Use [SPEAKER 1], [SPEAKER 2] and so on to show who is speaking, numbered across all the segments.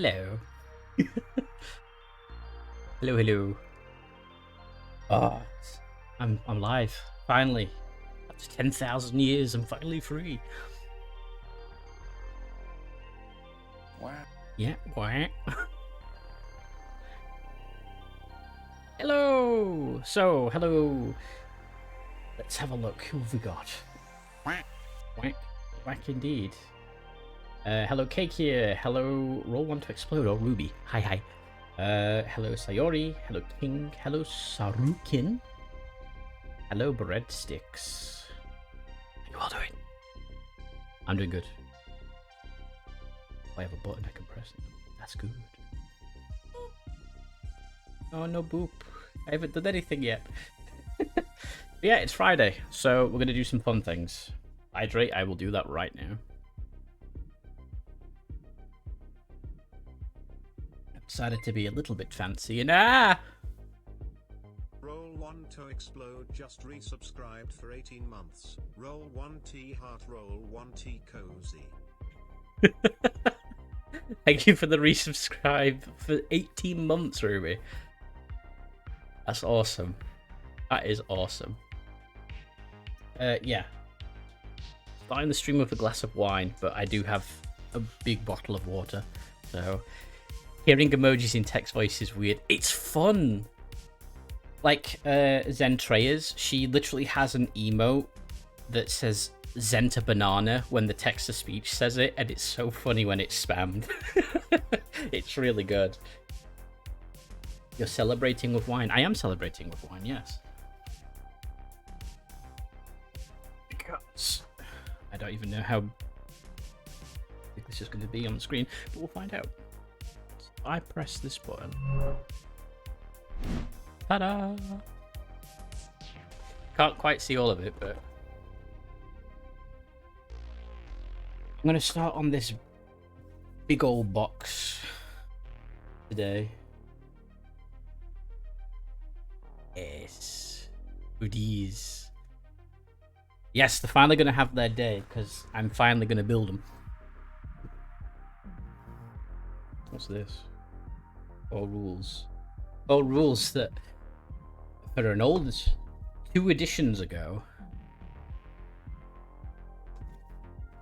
[SPEAKER 1] Hello. Hello, hello. Oh, I'm live. Finally. After 10,000 years, I'm finally free.
[SPEAKER 2] Wow.
[SPEAKER 1] Yeah, what? Hello. So, hello. Let's have a look. Who have we got? Whack. Whack. Whack indeed. Hello, Cake here. Hello, Roll One to Explode. Oh, Ruby. Hi, hi. Hello, Sayori. Hello, King. Hello, Sarukin. Hello, Breadsticks. How you all doing? I'm doing good. I have a button I can press. That's good. Oh, no boop. I haven't done anything yet. Yeah, it's Friday, so we're going to do some fun things. Hydrate, I will do that right now. I've decided to be a little bit fancy and
[SPEAKER 3] Roll 1 to explode just resubscribed for 18 months. Roll 1T heart, roll 1T cozy.
[SPEAKER 1] Thank you for the resubscribe for 18 months, Ruby. That's awesome. That is awesome. Yeah. Starting the stream with a glass of wine, but I do have a big bottle of water. So, hearing emojis in text voice is weird. It's fun! Like, Zentreya's, she literally has an emote that says Zenta banana when the text-to-speech says it, and it's so funny when it's spammed. It's really good. You're celebrating with wine. I am celebrating with wine, yes. Because I don't even know how big this is going to be on the screen, but we'll find out. So I press this button. Ta-da! Can't quite see all of it, but I'm going to start on this big old box today. Yes. Goodies. Yes, they're finally going to have their day, because I'm finally going to build them. What's this? All rules. All rules that are an old 2 editions ago.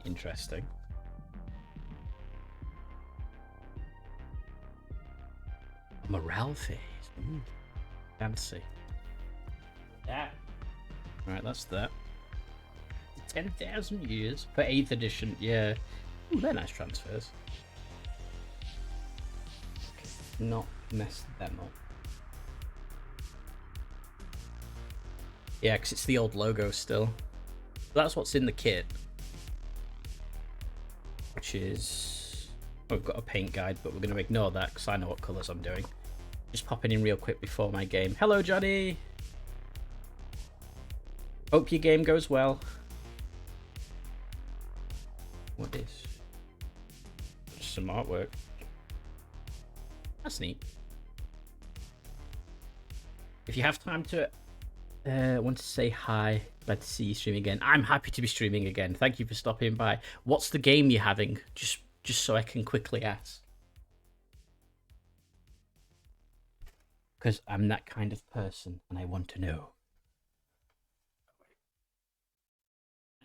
[SPEAKER 1] Interesting. A morale phase. Ooh, fancy. That. Right, that's that. 10,000 years for 8th edition. Yeah. Ooh, they're nice transfers. Okay, not mess them up. Yeah, because it's the old logo still. That's what's in the kit. Which is... Oh, we've got a paint guide, but we're going to ignore that because I know what colours I'm doing. Just popping in real quick before my game. Hello, Johnny! Hope your game goes well. What is? Just some artwork. That's neat. If you have time to want to say hi, glad to see you streaming again. I'm happy to be streaming again. Thank you for stopping by. What's the game you're having? Just so I can quickly ask. Because I'm that kind of person and I want to know.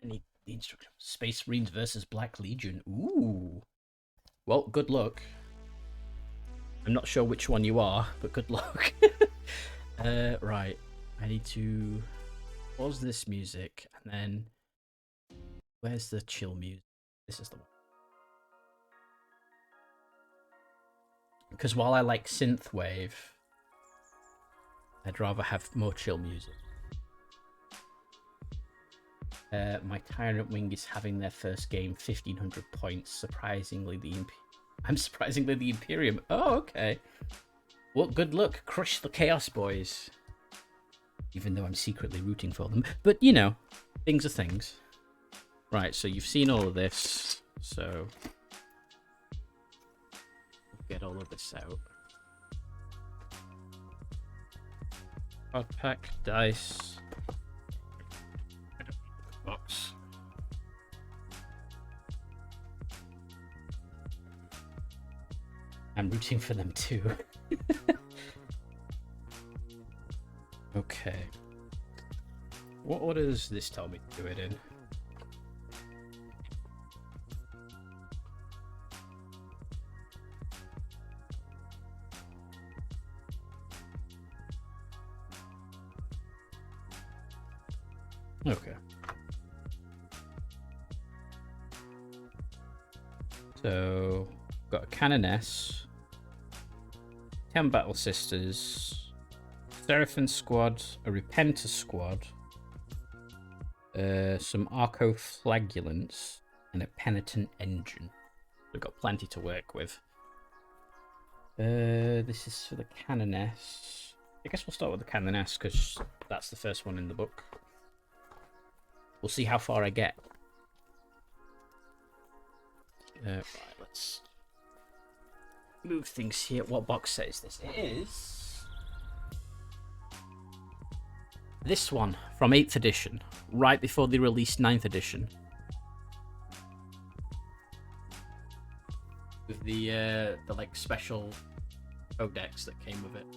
[SPEAKER 1] I need the instructions. Space Marines versus Black Legion. Ooh. Well, good luck. I'm not sure which one you are, but good luck. Right. I need to pause this music and then... Where's the chill music? This is the one. Because while I like synthwave, I'd rather have more chill music. My Tyrant Wing is having their first game, 1500 points. Surprisingly, I'm surprisingly the Imperium. Oh, okay. Well, good luck. Crush the Chaos Boys. Even though I'm secretly rooting for them. But, you know, things are things. Right, so you've seen all of this. So, get all of this out. Card pack, dice. Box. I'm rooting for them too. Okay. What order does this tell me to do it in? Okay. So, got a Canoness, 10 Battle Sisters, Seraphim Squad, a Repenter Squad, some Arcoflagulants, and a Penitent Engine. We've got plenty to work with. This is for the Canoness. I guess we'll start with the Canoness because that's the first one in the book. We'll see how far I get. Right, let's move things here. What box set is this? It is this one from 8th edition, right before they released 9th edition. With the like special codex that came with it.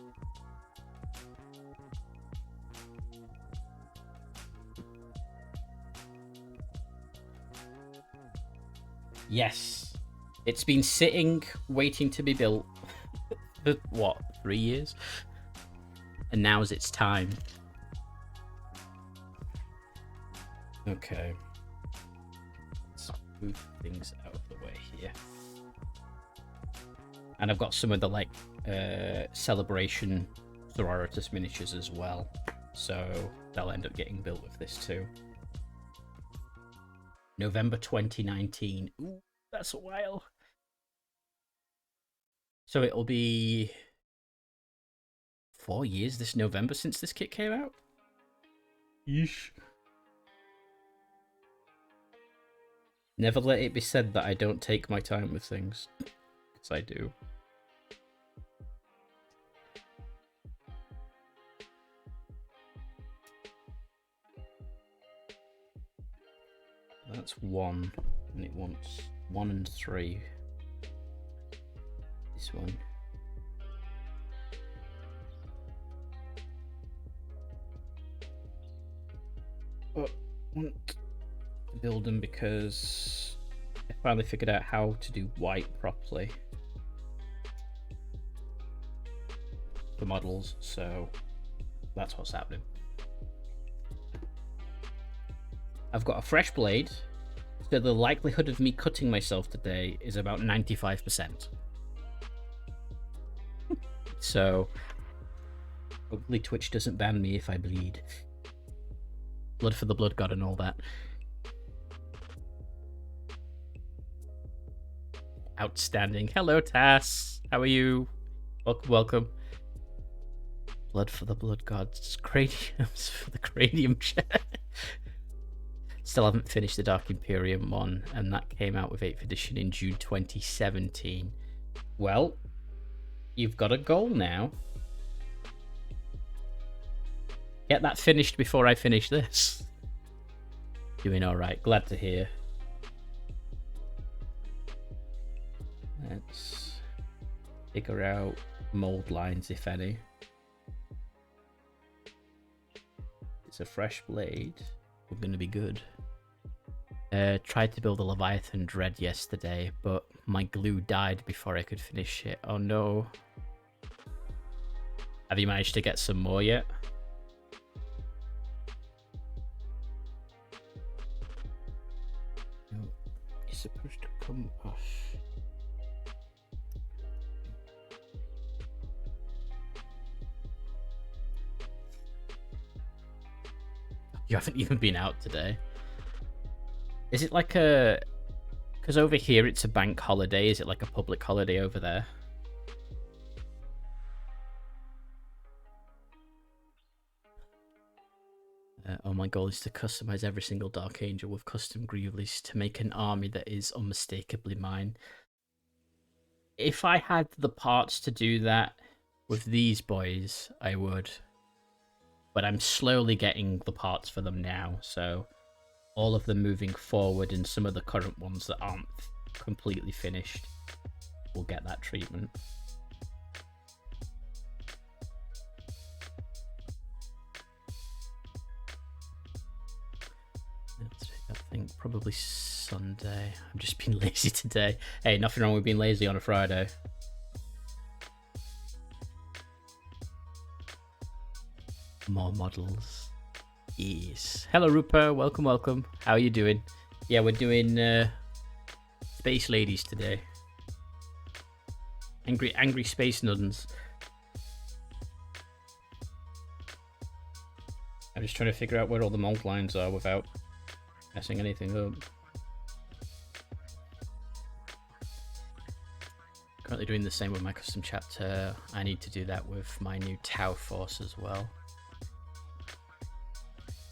[SPEAKER 1] Yes, it's been sitting, waiting to be built for what, 3 years? And now's its time. Okay. Let's move things out of the way here. And I've got some of the like celebration Sororitas miniatures as well. So they'll end up getting built with this too. November 2019. Ooh, that's a while. So it'll be 4 years this November since this kit came out? Yeesh. Never let it be said that I don't take my time with things. Because I do. That's 1, and it wants 1 and 3. This one. But I want to build them because I finally figured out how to do white properly for models, so that's what's happening. I've got a fresh blade, so the likelihood of me cutting myself today is about 95%. So, hopefully Twitch doesn't ban me if I bleed. Blood for the blood god and all that. Outstanding. Hello, Tass. How are you? Welcome, welcome. Blood for the blood gods. Craniums for the cranium chat. Still haven't finished the Dark Imperium one, and that came out with 8th edition in June 2017. Well, you've got a goal now. Get that finished before I finish this. Doing alright, glad to hear. Let's figure out mold lines, if any. It's a fresh blade. We're going to be good. Tried to build a Leviathan Dread yesterday, but my glue died before I could finish it. Oh no. Have you managed to get some more yet? No, it's supposed to come off. You haven't even been out today. Is it like a... Because over here it's a bank holiday. Is it like a public holiday over there? Oh, my goal is to customize every single Dark Angel with custom Grievous to make an army that is unmistakably mine. If I had the parts to do that with these boys, I would. But I'm slowly getting the parts for them now, so all of them moving forward and some of the current ones that aren't completely finished. will get that treatment. I think probably Sunday. I'm just being lazy today. Hey, nothing wrong with being lazy on a Friday. More models. Yes. Hello, Rupa. Welcome, welcome. How are you doing? Yeah, we're doing Space Ladies today. Angry Space Nuns. I'm just trying to figure out where all the mold lines are without messing anything up. Currently doing the same with my custom chapter. I need to do that with my new Tau Force as well.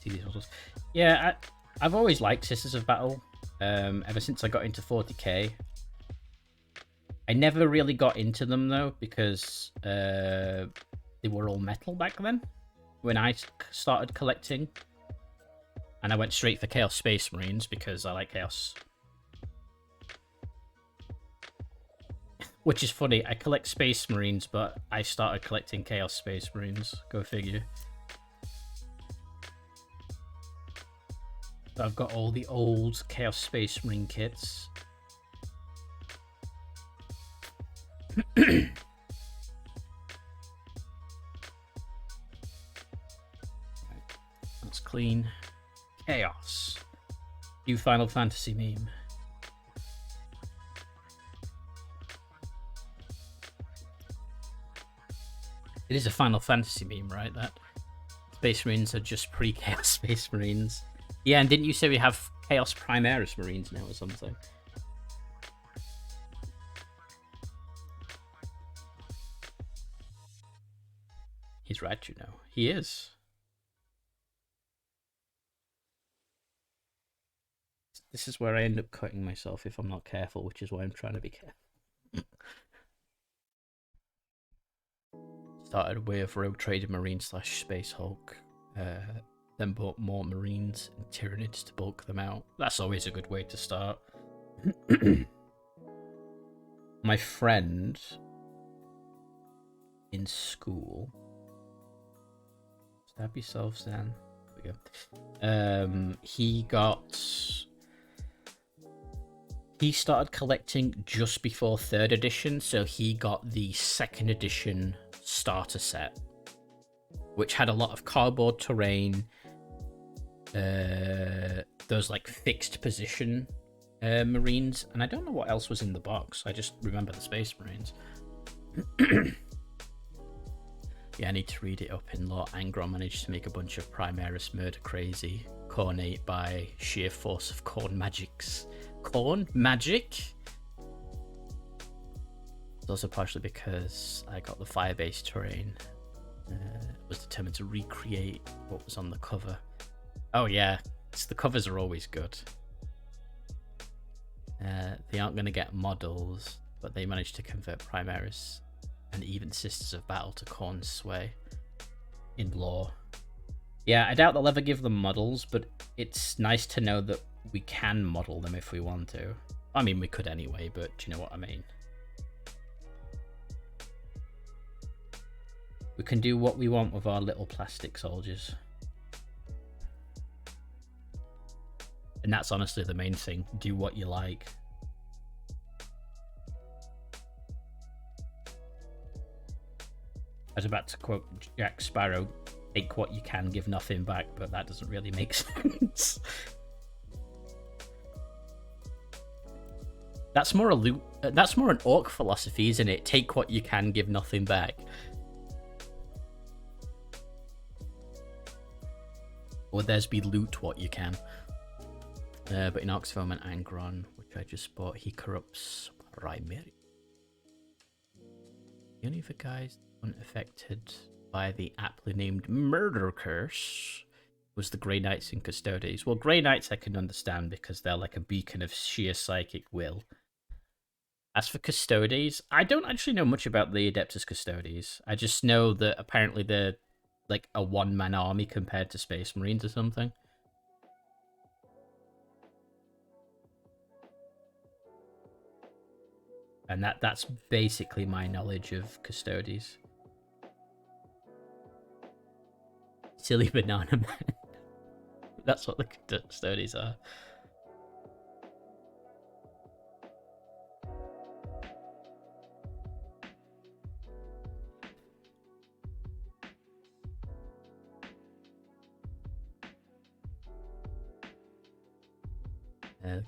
[SPEAKER 1] See these models? Yeah, I've always liked Sisters of Battle. Ever since I got into 40k. I never really got into them though because they were all metal back then when I started collecting. And I went straight for Chaos Space Marines because I like Chaos. Which is funny, I collect Space Marines, but I started collecting Chaos Space Marines. Go figure. So I've got all the old Chaos Space Marine kits. That's clean. Chaos. New Final Fantasy meme. It is a Final Fantasy meme, right? That Space Marines are just pre-Chaos Space Marines. Yeah, and didn't you say we have Chaos Primaris Marines now or something? He's right, you know. He is. This is where I end up cutting myself if I'm not careful, which is why I'm trying to be careful. Started with Rogue Trader Marine / Space Hulk. Then bought more Marines and Tyranids to bulk them out. That's always a good way to start. My friend in school. Stab yourselves down. There we go. He started collecting just before 3rd edition, so he got the 2nd edition starter set, which had a lot of cardboard terrain, those like fixed position Marines, and I don't know what else was in the box. I just remember the Space Marines. Yeah, I need to read it up in law. Angron managed to make a bunch of Primaris murder crazy Cornate by sheer force of corn magics. Corn magic? It's also partially because I got the fire-based terrain. Was determined to recreate what was on the cover. Oh yeah, the covers are always good. They aren't going to get models, but they managed to convert Primaris and even Sisters of Battle to Khorne's sway in lore. Yeah, I doubt they'll ever give them models, but it's nice to know that we can model them if we want to. I mean, we could anyway, but do you know what I mean? We can do what we want with our little plastic soldiers. And that's honestly the main thing. Do what you like. I was about to quote Jack Sparrow, take what you can, give nothing back, but that doesn't really make sense. That's more an orc philosophy, isn't it? Take what you can, give nothing back. Or there's be loot what you can. But in Oxfam and Angron, which I just bought, he corrupts Primary. The only other guys unaffected by the aptly named murder curse was the Grey Knights and Custodes. Well, Grey Knights I can understand because they're like a beacon of sheer psychic will. As for Custodes, I don't actually know much about the Adeptus Custodes. I just know that apparently they're like a one-man army compared to Space Marines or something. And that's basically my knowledge of custodies. Silly banana man. That's what the custodies are.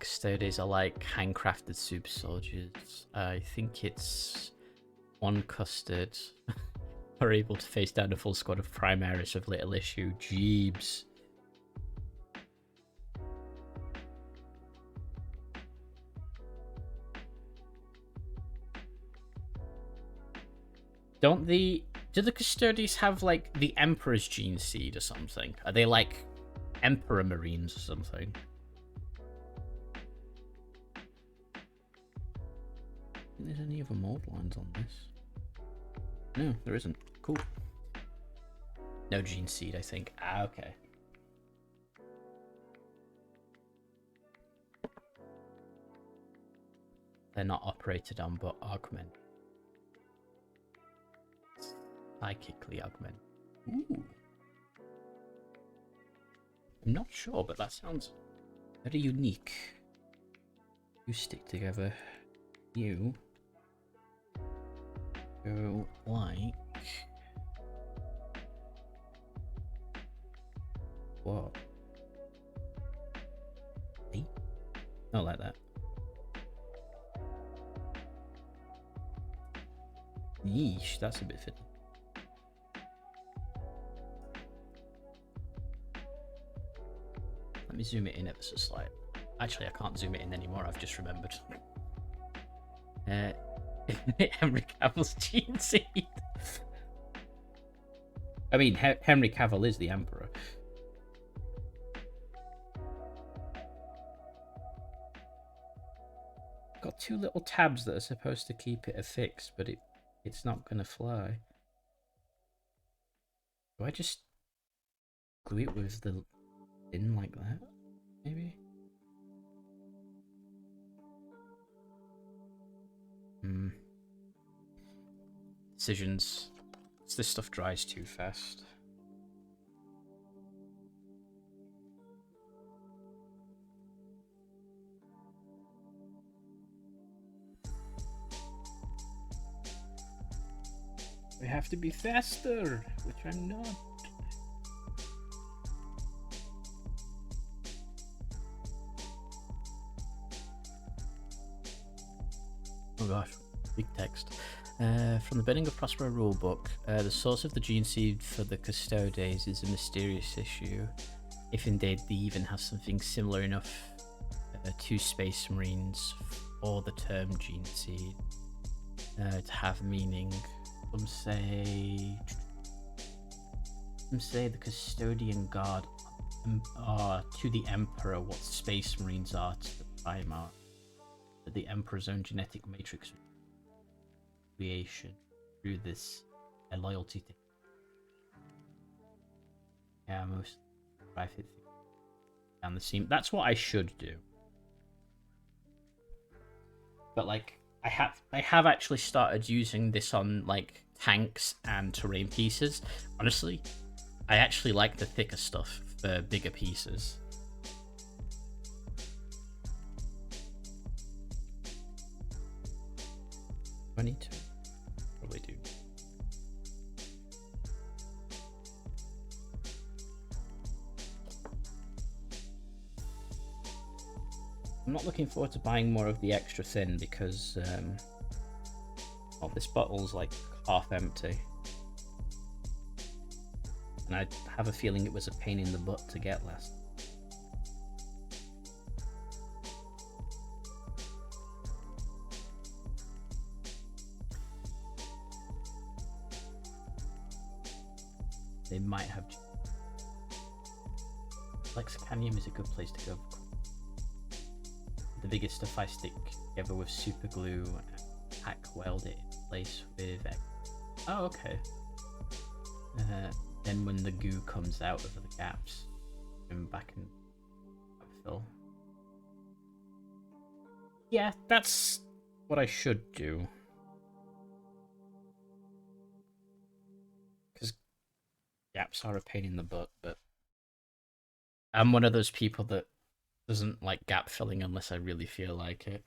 [SPEAKER 1] Custodies are like handcrafted super soldiers. I think it's one custard are able to face down a full squad of Primaris of little issue. Jeebs. Do the custodies have like the Emperor's gene seed or something? Are they like Emperor Marines or something? There's any other mold lines on this? No, there isn't. Cool. No gene seed, I think. Ah, okay. They're not operated on, but augment. Psychically augment. Ooh. I'm not sure, but that sounds very unique. You stick together. You go like what? Hey? Not like that. Yeesh, that's a bit fiddly. Let me zoom it in ever so slight. Actually, I can't zoom it in anymore, I've just remembered. Henry Cavill's gene seed. I mean, Henry Cavill is the Emperor. Got two little tabs that are supposed to keep it affixed, but it's not gonna fly. Do I just glue it with the pin like that? Maybe? Decisions. This stuff dries too fast. We have to be faster, which I'm not. Oh gosh, big text. From the Bending of Prospero rulebook, the source of the gene seed for the Custodes is a mysterious issue. If indeed they even have something similar enough to Space Marines for the term gene seed to have meaning. Some say the Custodian Guard are to the Emperor what Space Marines are to the Primarch. That the Emperor's own genetic matrix creation through this a loyalty thing. Yeah, most private down the seam. That's what I should do. But like I have actually started using this on like tanks and terrain pieces. Honestly, I actually like the thicker stuff for bigger pieces. I need to probably do. I'm not looking forward to buying more of the extra thin because well, this bottle's like half empty. And I have a feeling it was a pain in the butt to get last. They might have. Lexicanium is a good place to go. The biggest stuff I stick together with super glue and hack weld it in place with. Oh, okay. Then when the goo comes out of the gaps, come back and fill. Yeah, that's what I should do, because gaps are a pain in the butt, but I'm one of those people that doesn't like gap filling unless I really feel like it.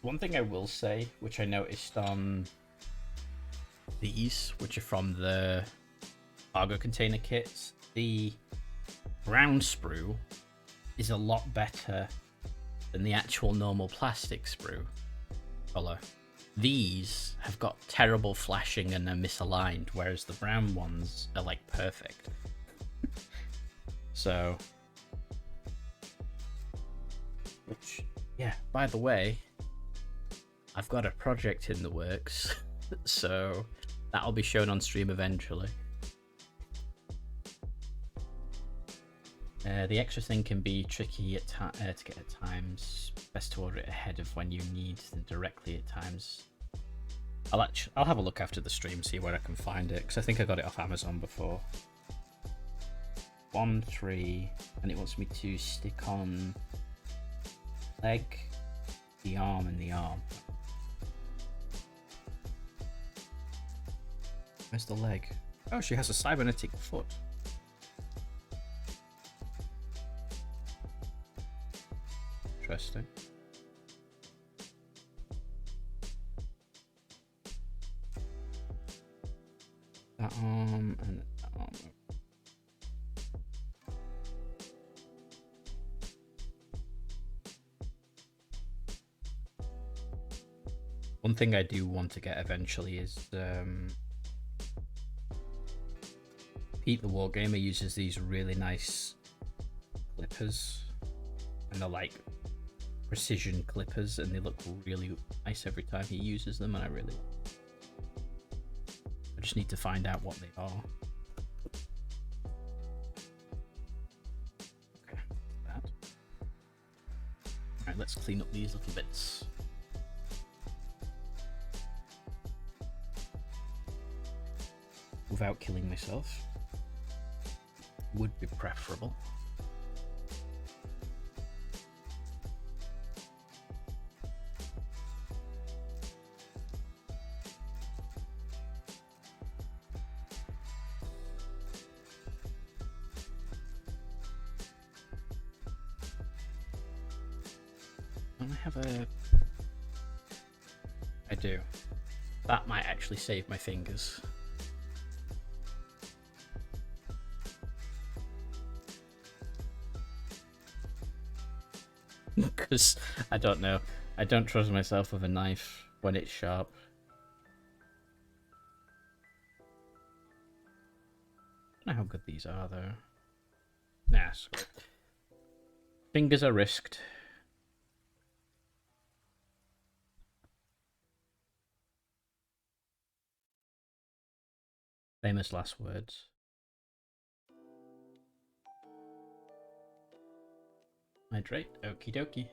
[SPEAKER 1] One thing I will say, which I noticed on these, which are from the cargo container kits, the brown sprue is a lot better than the actual normal plastic sprue color. These have got terrible flashing and are misaligned, whereas the brown ones are like perfect. So, which, yeah, by the way, I've got a project in the works, so that'll be shown on stream eventually. The extra thing can be tricky to get at times. Best to order it ahead of when you need than directly at times. I'll have a look after the stream, see where I can find it, because I think I got it off Amazon before. 1-3, and it wants me to stick on leg, the arm, and the arm. Where's the leg? Oh, she has a cybernetic foot. Interesting. That arm and that arm. One thing I do want to get eventually is Pete the Wargamer uses these really nice clippers, and they're like precision clippers, and they look really nice every time he uses them, and I just need to find out what they are. Okay, that. Alright, let's clean up these little bits. Without killing myself. Would be preferable. Don't I have a... I do. That might actually save my fingers. Because I don't know, I don't trust myself with a knife when it's sharp. I don't know how good these are though. Nah, sorry. Fingers are risked. Famous last words. Hydrate, okie dokie.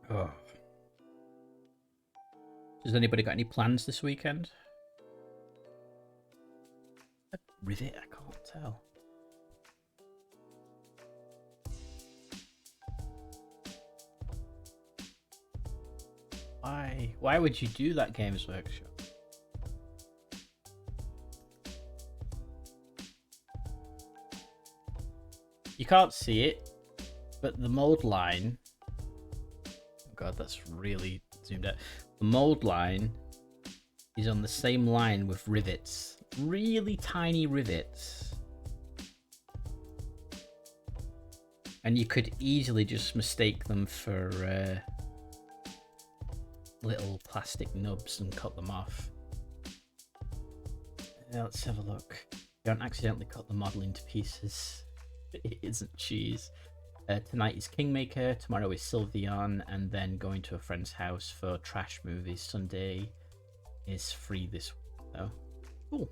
[SPEAKER 1] Oh. Has anybody got any plans this weekend? A rivet? I can't tell. Why? Why would you do that, Games Workshop? You can't see it, but the mold line... Oh god, that's really zoomed out. The mold line is on the same line with rivets. Really tiny rivets. And you could easily just mistake them for little plastic nubs and cut them off. Let's have a look. Don't accidentally cut the model into pieces. It isn't cheese. Tonight is Kingmaker, tomorrow is Sylveon, and then going to a friend's house for trash movies. Sunday is free this week, though. Cool.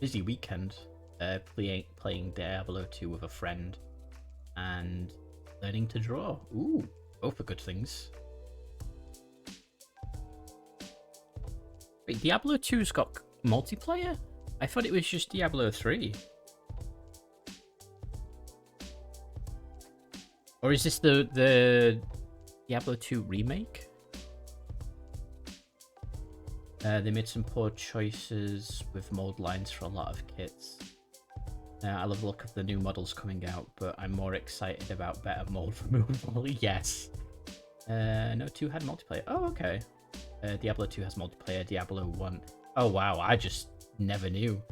[SPEAKER 1] Busy weekend. Playing Diablo 2 with a friend, and learning to draw. Ooh, both are good things. Wait, Diablo 2's got multiplayer? I thought it was just Diablo 3. Or is this the Diablo 2 remake? They made some poor choices with mold lines for a lot of kits. I love the look of the new models coming out, but I'm more excited about better mold removal. Yes. No, 2 had multiplayer. Oh, okay. Diablo 2 has multiplayer. Diablo 1. Oh, wow. I just never knew.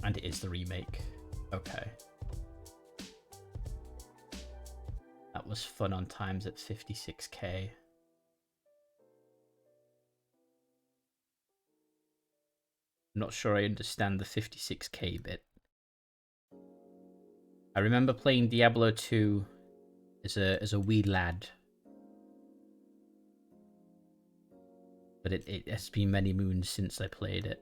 [SPEAKER 1] And it is the remake. Okay. That was fun on times at 56k. I'm not sure I understand the 56k bit. I remember playing Diablo 2 as a wee lad. But it has been many moons since I played it.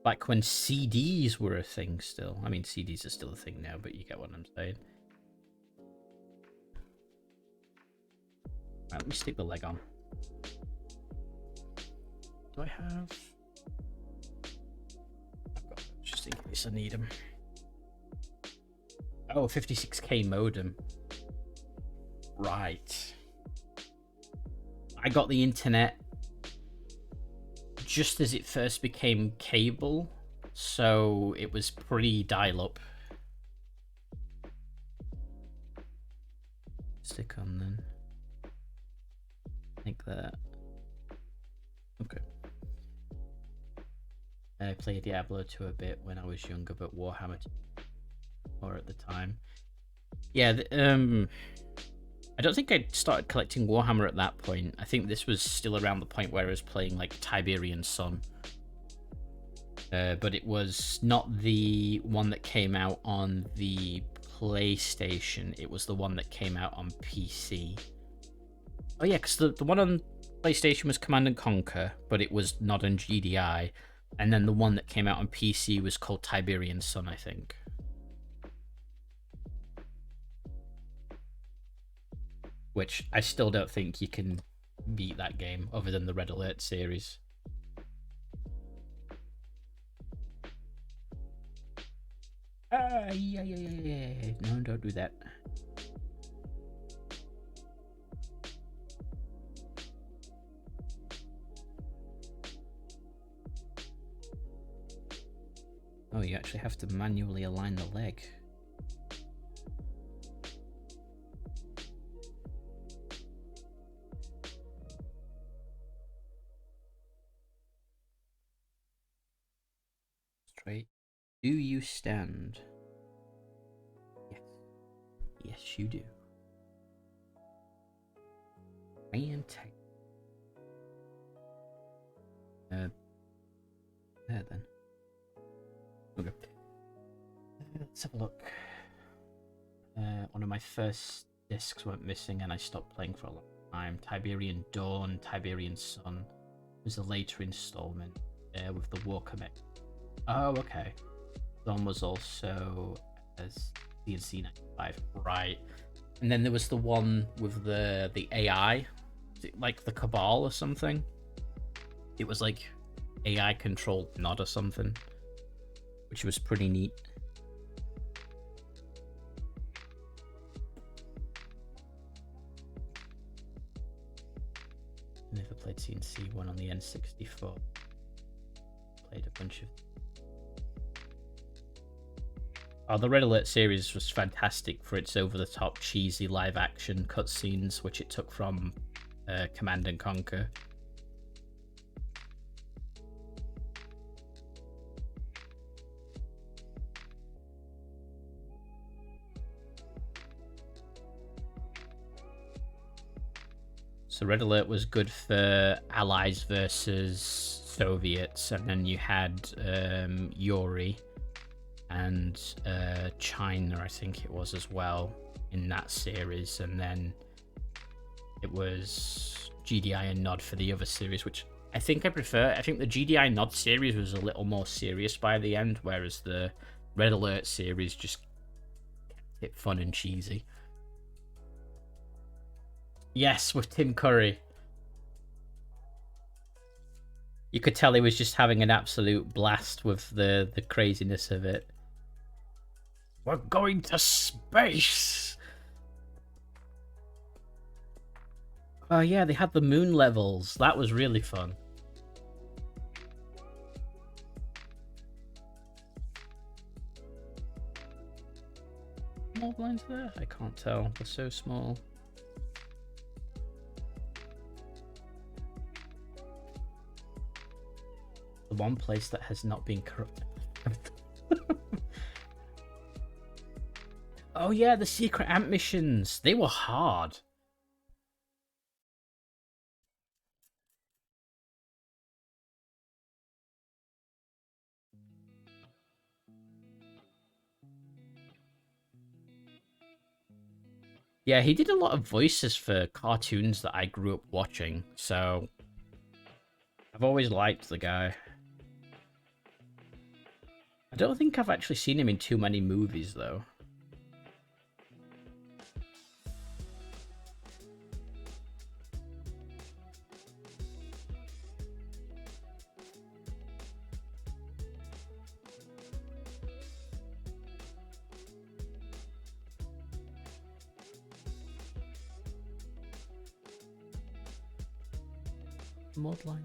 [SPEAKER 1] Back when CDs were a thing still. I mean, CDs are still a thing now, but you get what I'm saying. Right, let me stick the leg on. Do I have... I've got those just in case I need them. Oh, 56k modem. Right. I got the internet just as it first became cable, so it was pre-dial-up. Stick on then. Like that. Okay. I played Diablo 2 a bit when I was younger, but Warhammer 2 more at the time. Yeah, I don't think I started collecting Warhammer at that point. I think this was still around the point where I was playing like Tiberian Sun. But it was not the one that came out on the PlayStation. It was the one that came out on PC. Oh yeah, because the one on PlayStation was Command & Conquer, but it was not on GDI. And then the one that came out on PC was called Tiberian Sun, I think. Which I still don't think you can beat that game, other than the Red Alert series. Yeah. No, don't do that. Oh, you actually have to manually align the leg. Straight. Do you stand? Yes. Yes, you do. And tight. There then. Okay. Let's have a look. One of my first discs went missing and I stopped playing for a long time. Tiberian Dawn, Tiberian Sun was a later installment with the Walker mech. Oh, okay. Dawn was also as DNC 95, right? And then there was the one with the AI, like the Cabal or something. It was like AI controlled Nod or something, which was pretty neat. I never played CNC one on the N64. Played a bunch of. Oh, the Red Alert series was fantastic for its over-the-top, cheesy live-action cutscenes, which it took from Command & Conquer. So Red Alert was good for Allies versus Soviets, and then you had Yuri and China, I think it was as well, in that series, and then it was GDI and Nod for the other series, which I think I prefer. I think the GDI Nod series was a little more serious by the end, whereas the Red Alert series just kept it fun and cheesy. Yes, with Tim Curry. You could tell he was just having an absolute blast with the craziness of it. We're going to space! Oh yeah, they had the moon levels. That was really fun. More blinds there? I can't tell. They're so small. The one place that has not been corrupted. Oh yeah, the secret ant missions. They were hard. Yeah, he did a lot of voices for cartoons that I grew up watching, so I've always liked the guy. I don't think I've actually seen him in too many movies, though. Modline?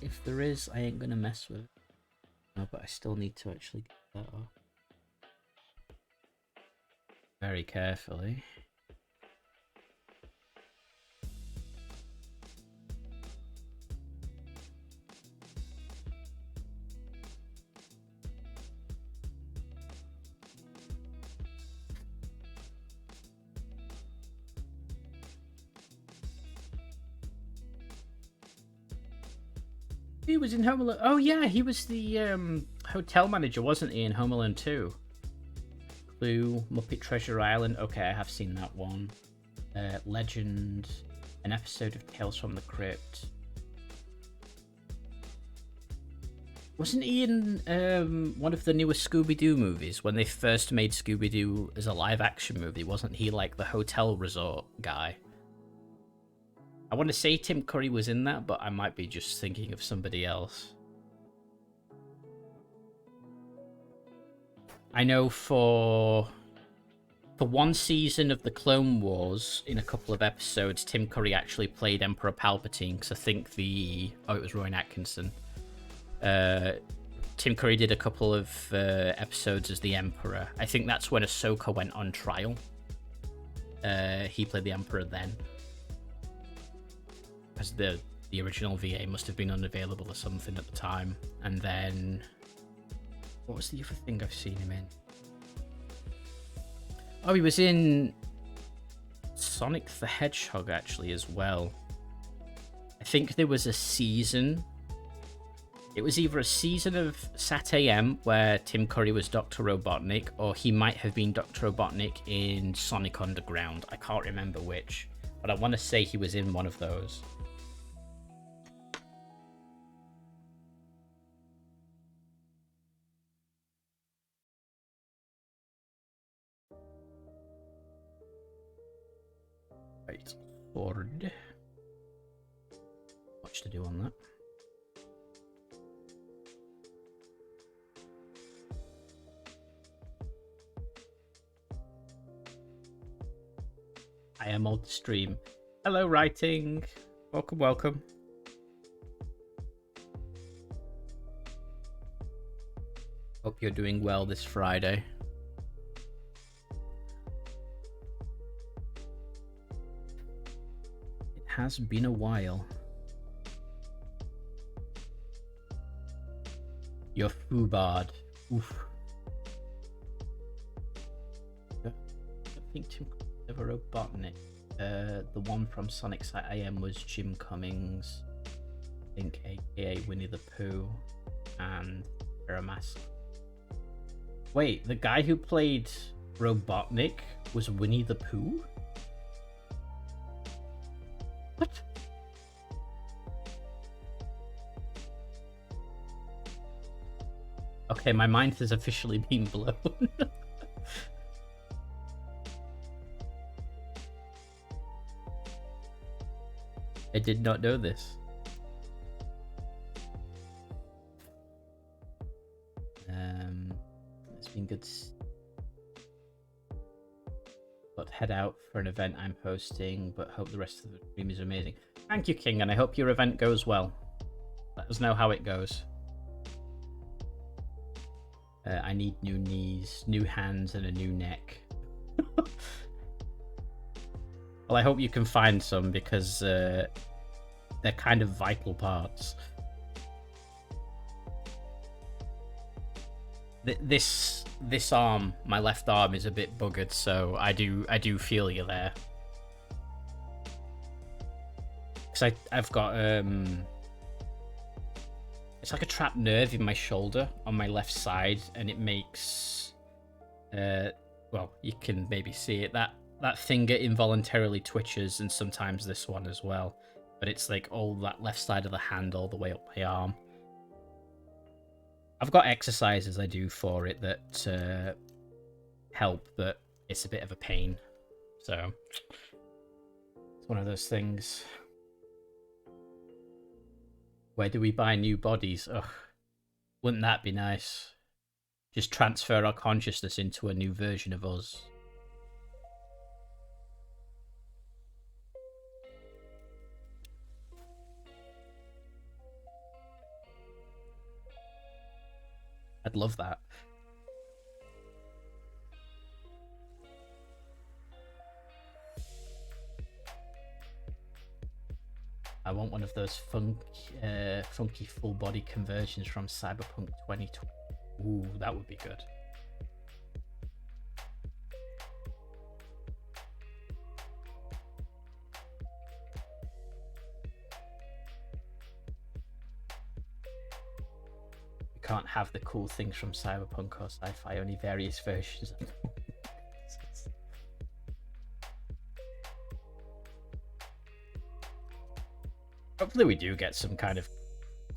[SPEAKER 1] If there is, I ain't gonna mess with it. No, but I still need to actually get that off. Very carefully. He was in Home Alone. Oh yeah, he was the hotel manager, wasn't he, in Home Alone 2? Clue, Muppet Treasure Island. Okay, I have seen that one. Legend, an episode of Tales from the Crypt. Wasn't he in one of the newest Scooby-Doo movies when they first made Scooby-Doo as a live-action movie? Wasn't he like the hotel resort guy? I want to say Tim Curry was in that, but I might be just thinking of somebody else. I know for one season of the Clone Wars, in a couple of episodes, Tim Curry actually played Emperor Palpatine, because I think it was Rowan Atkinson. Tim Curry did a couple of episodes as the Emperor. I think that's when Ahsoka went on trial. He played the Emperor then. Because the original VA must have been unavailable or something at the time. And then... what was the other thing I've seen him in? Oh, he was in Sonic the Hedgehog, actually, as well. I think there was a season... it was either a season of Sat AM where Tim Curry was Dr. Robotnik, or he might have been Dr. Robotnik in Sonic Underground. I can't remember which, but I want to say he was in one of those. Right, forward. Much to do on that. I am on the stream. Hello, writing. Welcome, welcome. Hope you're doing well this Friday. It has been a while. You're Fubard. Oof. I think Tim ever Robotnik. The one from Sonic Sat AM was Jim Cummings, I think, aka Winnie the Pooh, and Paramask. Wait, the guy who played Robotnik was Winnie the Pooh? What? Okay, my mind has officially been blown. I did not know this. been good. But head out for an event I'm hosting, but hope the rest of the stream is amazing. Thank you, King, and I hope your event goes well. Let us know how it goes. I need new knees, new hands, and a new neck. Well, I hope you can find some, because they're kind of vital parts. This arm, my left arm, is a bit buggered, so I do feel you there. Because I've got it's like a trapped nerve in my shoulder on my left side, and it makes well, you can maybe see it, that finger involuntarily twitches, and sometimes this one as well. But it's like all that left side of the hand all the way up my arm. I've got exercises I do for it that help, but it's a bit of a pain. So it's one of those things. Where do we buy new bodies? Ugh, wouldn't that be nice? Just transfer our consciousness into a new version of us. I'd love that. I want one of those funky full body conversions from Cyberpunk 2020. Ooh, that would be good. Can't have the cool things from Cyberpunk or Sci-Fi, only various versions. Hopefully we do get some kind of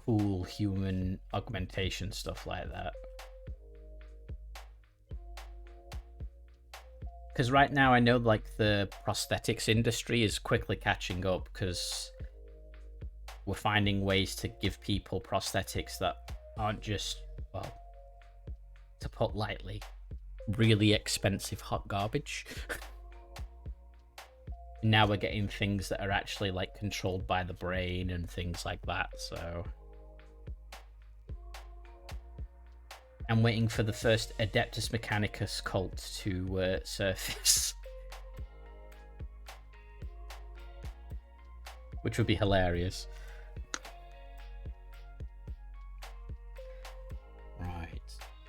[SPEAKER 1] cool human augmentation stuff like that. Because right now I know like the prosthetics industry is quickly catching up, because we're finding ways to give people prosthetics that aren't just, well, to put lightly, really expensive hot garbage. Now we're getting things that are actually like controlled by the brain and things like that, so I'm waiting for the first Adeptus Mechanicus cult to surface. Which would be hilarious.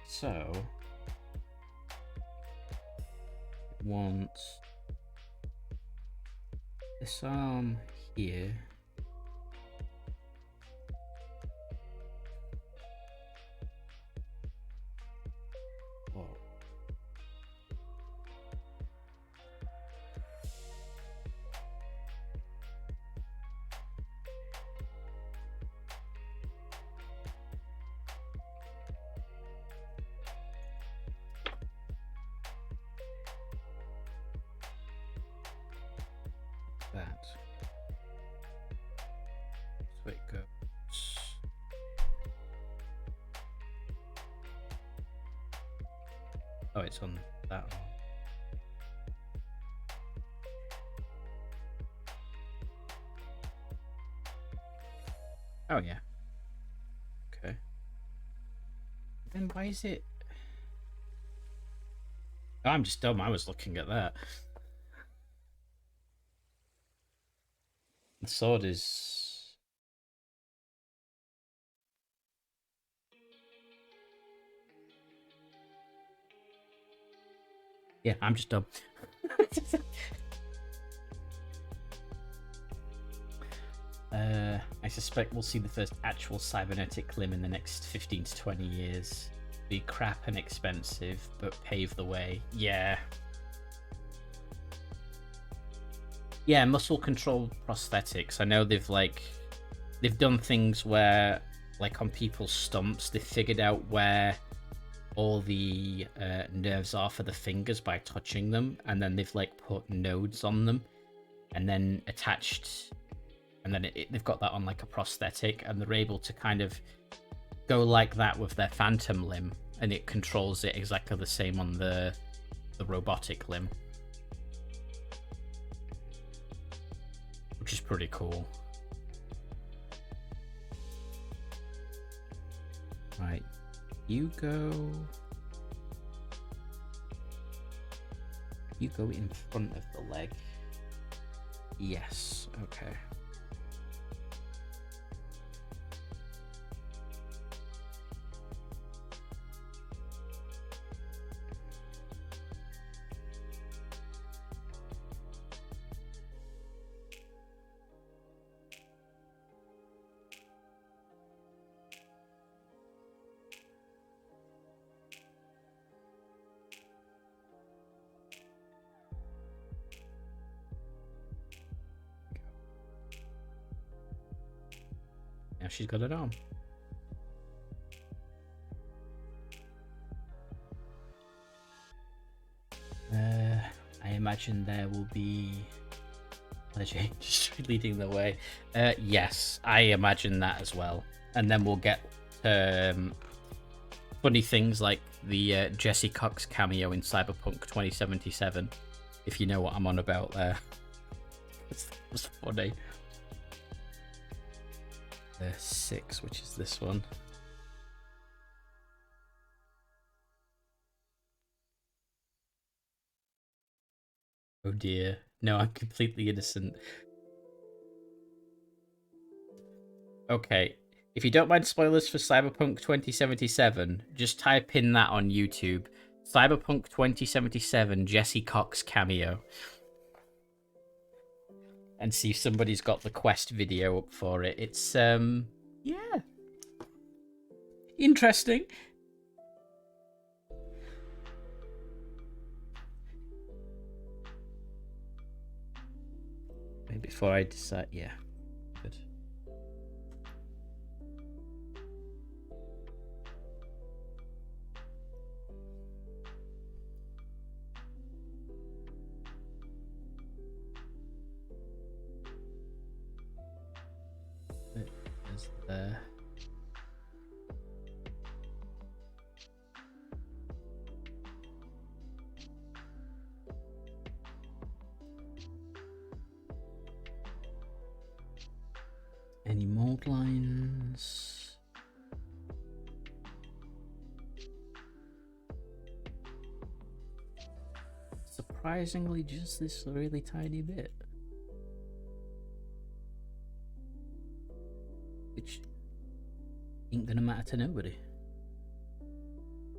[SPEAKER 1] So, want this arm here. Whoa. That. So it goes. Oh, it's on that one. Oh yeah. Okay. Then why is it? Oh, I'm just dumb. I was looking at that. The sword is... Yeah, I'm just dumb. I suspect we'll see the first actual cybernetic limb in the next 15 to 20 years. Be crap and expensive, but pave the way. Yeah. Yeah, muscle controlled prosthetics. I know they've done things where, like on people's stumps, they figured out where all the nerves are for the fingers by touching them, and then they've like put nodes on them, and then attached, and then they've got that on like a prosthetic, and they're able to kind of go like that with their phantom limb, and it controls it exactly the same on the robotic limb, which is pretty cool. Right, you go in front of the leg. Yes, okay. Now she's got it on. I imagine there will be just leading the way. Yes, I imagine that as well. And then we'll get funny things like the Jesse Cox cameo in Cyberpunk 2077, if you know what I'm on about there. It's funny. 6, which is this one. Oh dear. No, I'm completely innocent. Okay. If you don't mind spoilers for Cyberpunk 2077, just type in that on YouTube. Cyberpunk 2077 Jesse Cox cameo. And see if somebody's got the quest video up for it. It's, yeah. Interesting. Maybe before I decide, yeah. Good. It is there. Any mold lines? Surprisingly, just this really tiny bit. Which ain't gonna matter to nobody.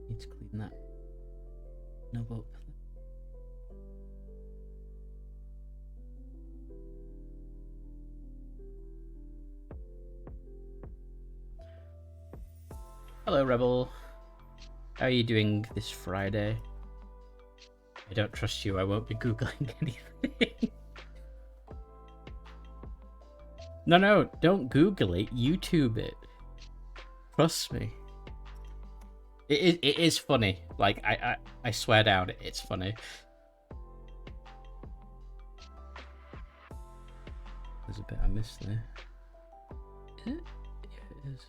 [SPEAKER 1] Need to clean that knob up. Hello, Rebel. How are you doing this Friday? I don't trust you. I won't be Googling anything. No, don't Google it. YouTube it. Trust me. It is funny. Like, I swear down, it's funny. There's a bit I missed there. Is it? Yeah, it is.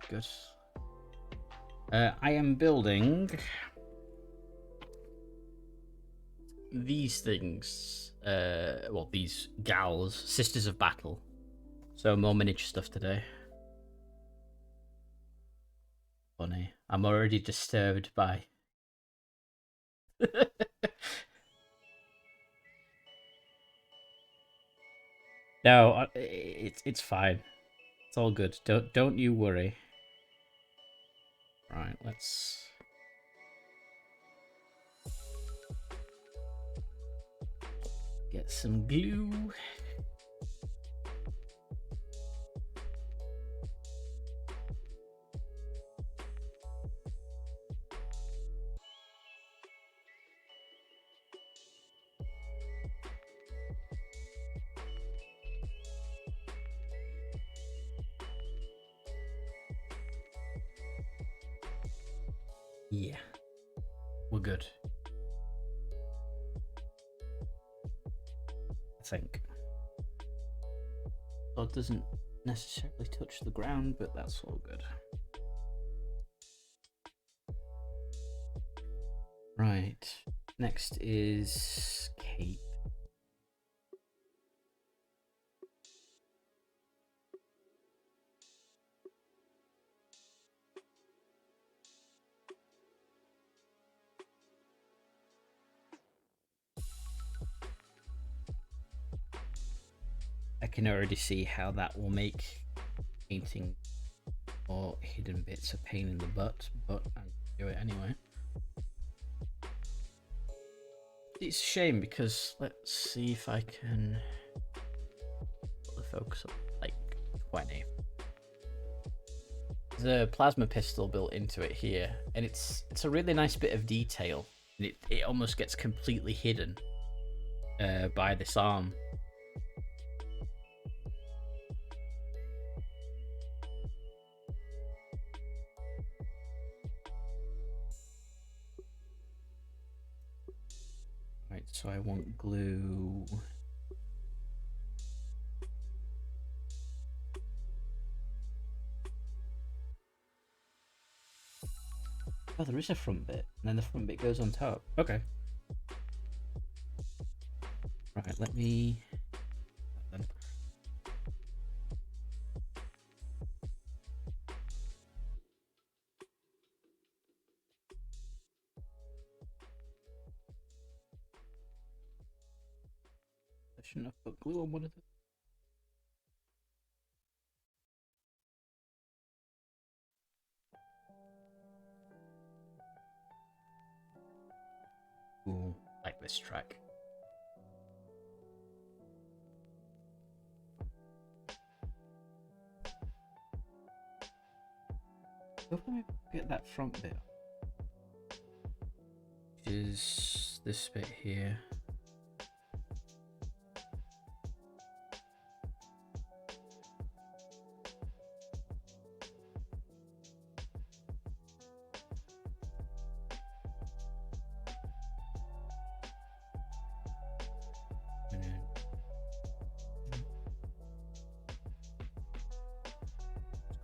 [SPEAKER 1] Good. I am building these things. Well, these gals, Sisters of Battle. So more miniature stuff today. Funny. I'm already disturbed by. No, it's fine. It's all good. Don't you worry. Right, let's get some glue. Yeah, we're good. I think. So it doesn't necessarily touch the ground, but that's all good. Right. Next is Cape. I can already see how that will make painting or hidden bits a pain in the butt, but I'm gonna do it anyway. It's a shame because let's see if I can put the focus up like 20. There's a plasma pistol built into it here, and it's a really nice bit of detail. And it almost gets completely hidden by this arm. Right, so I want glue. Oh, there is a front bit, and then the front bit goes on top. Okay. Right, let me... Then. I shouldn't have put glue on one of them. Ooh, like this track. Let me get that front bit, which is this bit here.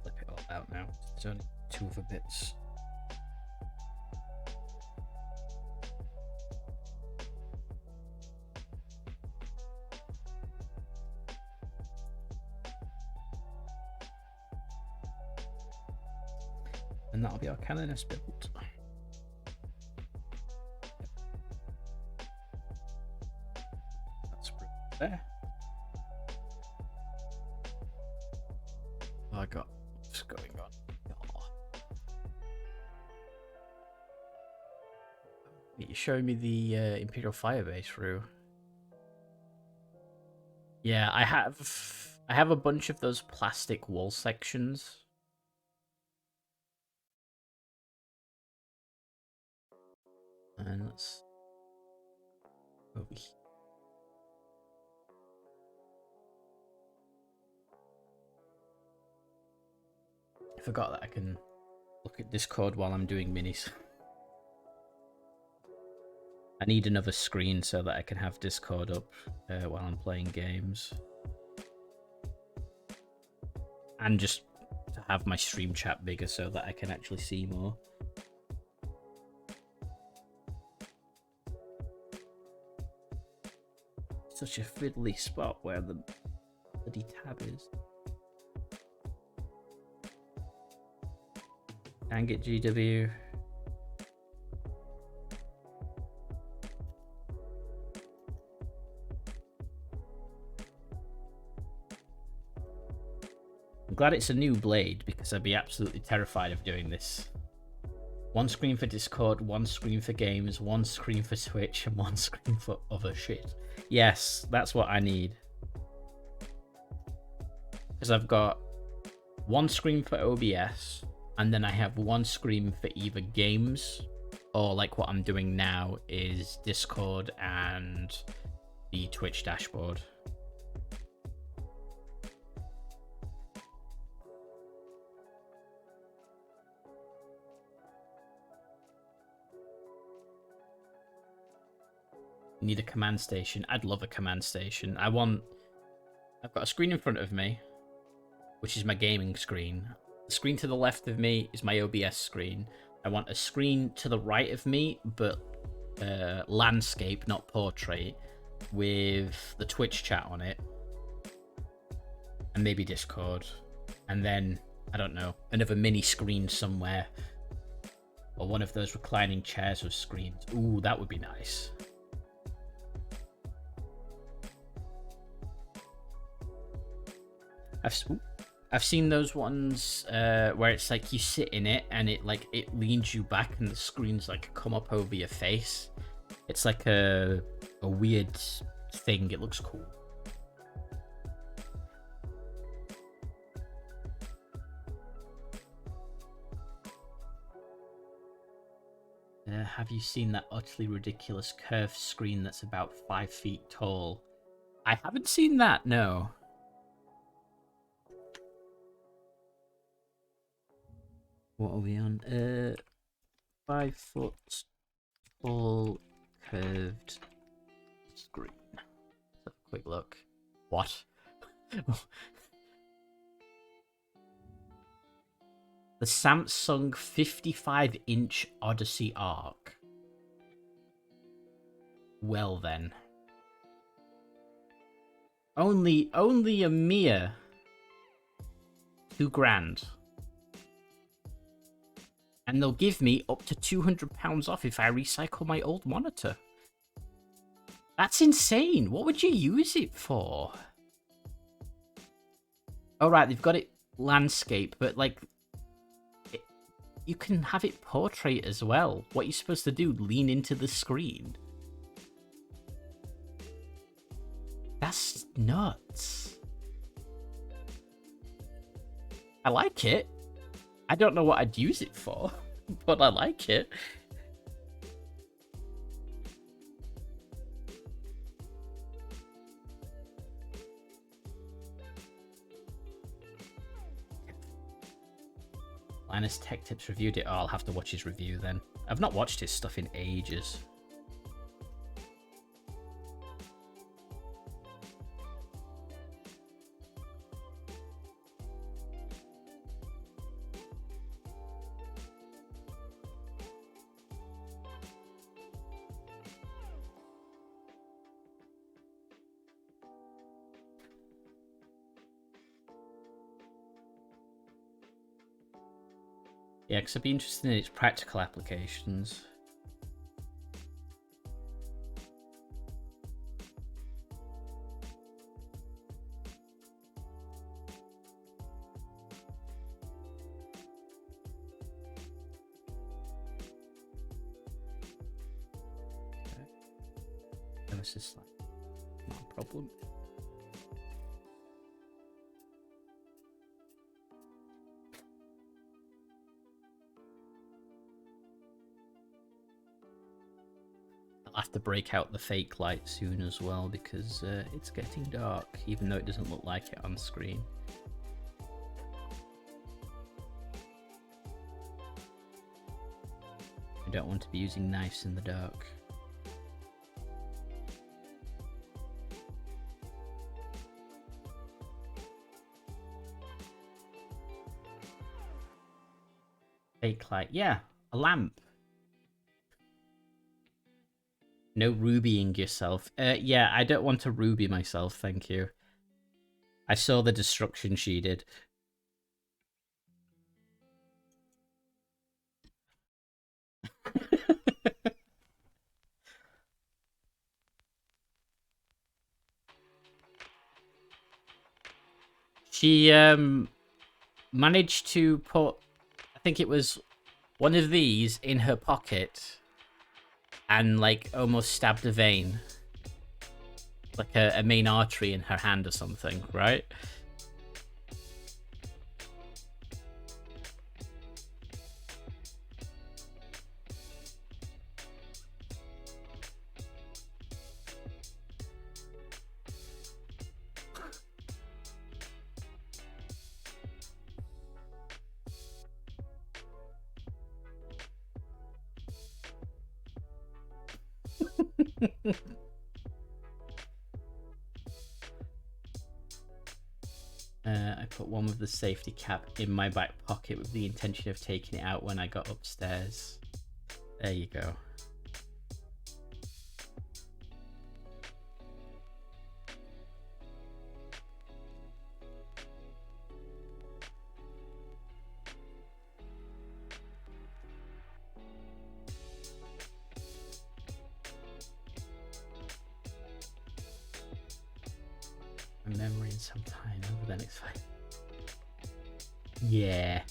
[SPEAKER 1] Clip it all out now. There's only two other bits. And that'll be our canoness build. That's there. Oh, I got what's going on. Oh. You're showing me the Imperial Firebase route. Yeah, I have a bunch of those plastic wall sections. And let's over here. I forgot that I can look at Discord while I'm doing minis. I need another screen so that I can have Discord up while I'm playing games. And just to have my stream chat bigger so that I can actually see more. Such a fiddly spot where the bloody tab is. Dang it, GW. I'm glad it's a new blade because I'd be absolutely terrified of doing this. One screen for Discord, one screen for games, one screen for Twitch, and one screen for other shit. Yes, that's what I need. Because I've got one screen for OBS, and then I have one screen for either games, or like what I'm doing now is Discord and the Twitch dashboard. need a command station. I'd love a command station. I've got a screen in front of me, which is my gaming screen. The screen to the left of me is my OBS screen. I want a screen to the right of me, but landscape, not portrait, with the Twitch chat on it. And maybe Discord. And then, I don't know, another mini screen somewhere. Or one of those reclining chairs with screens. Ooh, that would be nice. I've seen those ones where it's like you sit in it and it leans you back and the screens like come up over your face. It's like a weird thing. It looks cool. Have you seen that utterly ridiculous curved screen that's about 5 feet tall? I haven't seen that, no. What are we on? 5 foot tall curved screen. Let's have a quick look. What? The Samsung 55-inch Odyssey Arc. Well then. Only a mere $2,000. And they'll give me up to £200 off if I recycle my old monitor. That's insane. What would you use it for? Oh, right, they've got it landscape, but like, you can have it portrait as well. What are you supposed to do? Lean into the screen? That's nuts. I like it. I don't know what I'd use it for, but I like it. Linus Tech Tips reviewed it. Oh, I'll have to watch his review then. I've not watched his stuff in ages. Yeah, because I'd be interested in its practical applications. Okay. This is like not a problem. I'll have to break out the fake light soon as well because it's getting dark, even though it doesn't look like it on screen. I don't want to be using knives in the dark. Fake light, yeah, a lamp. No rubying yourself. Yeah, I don't want to ruby myself, thank you. I saw the destruction she did. She managed to put, I think it was one of these in her pocket and like almost stabbed a vein, like a main artery in her hand or something, right? form of the safety cap in my back pocket with the intention of taking it out when I got upstairs. There you go. Memory in some time over the next 5. Yeah.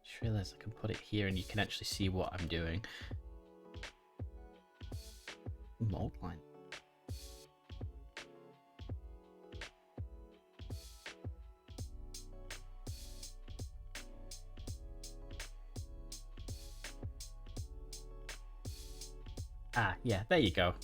[SPEAKER 1] Just realized I can put it here and you can actually see what I'm doing. Mold line. Ah, yeah, there you go.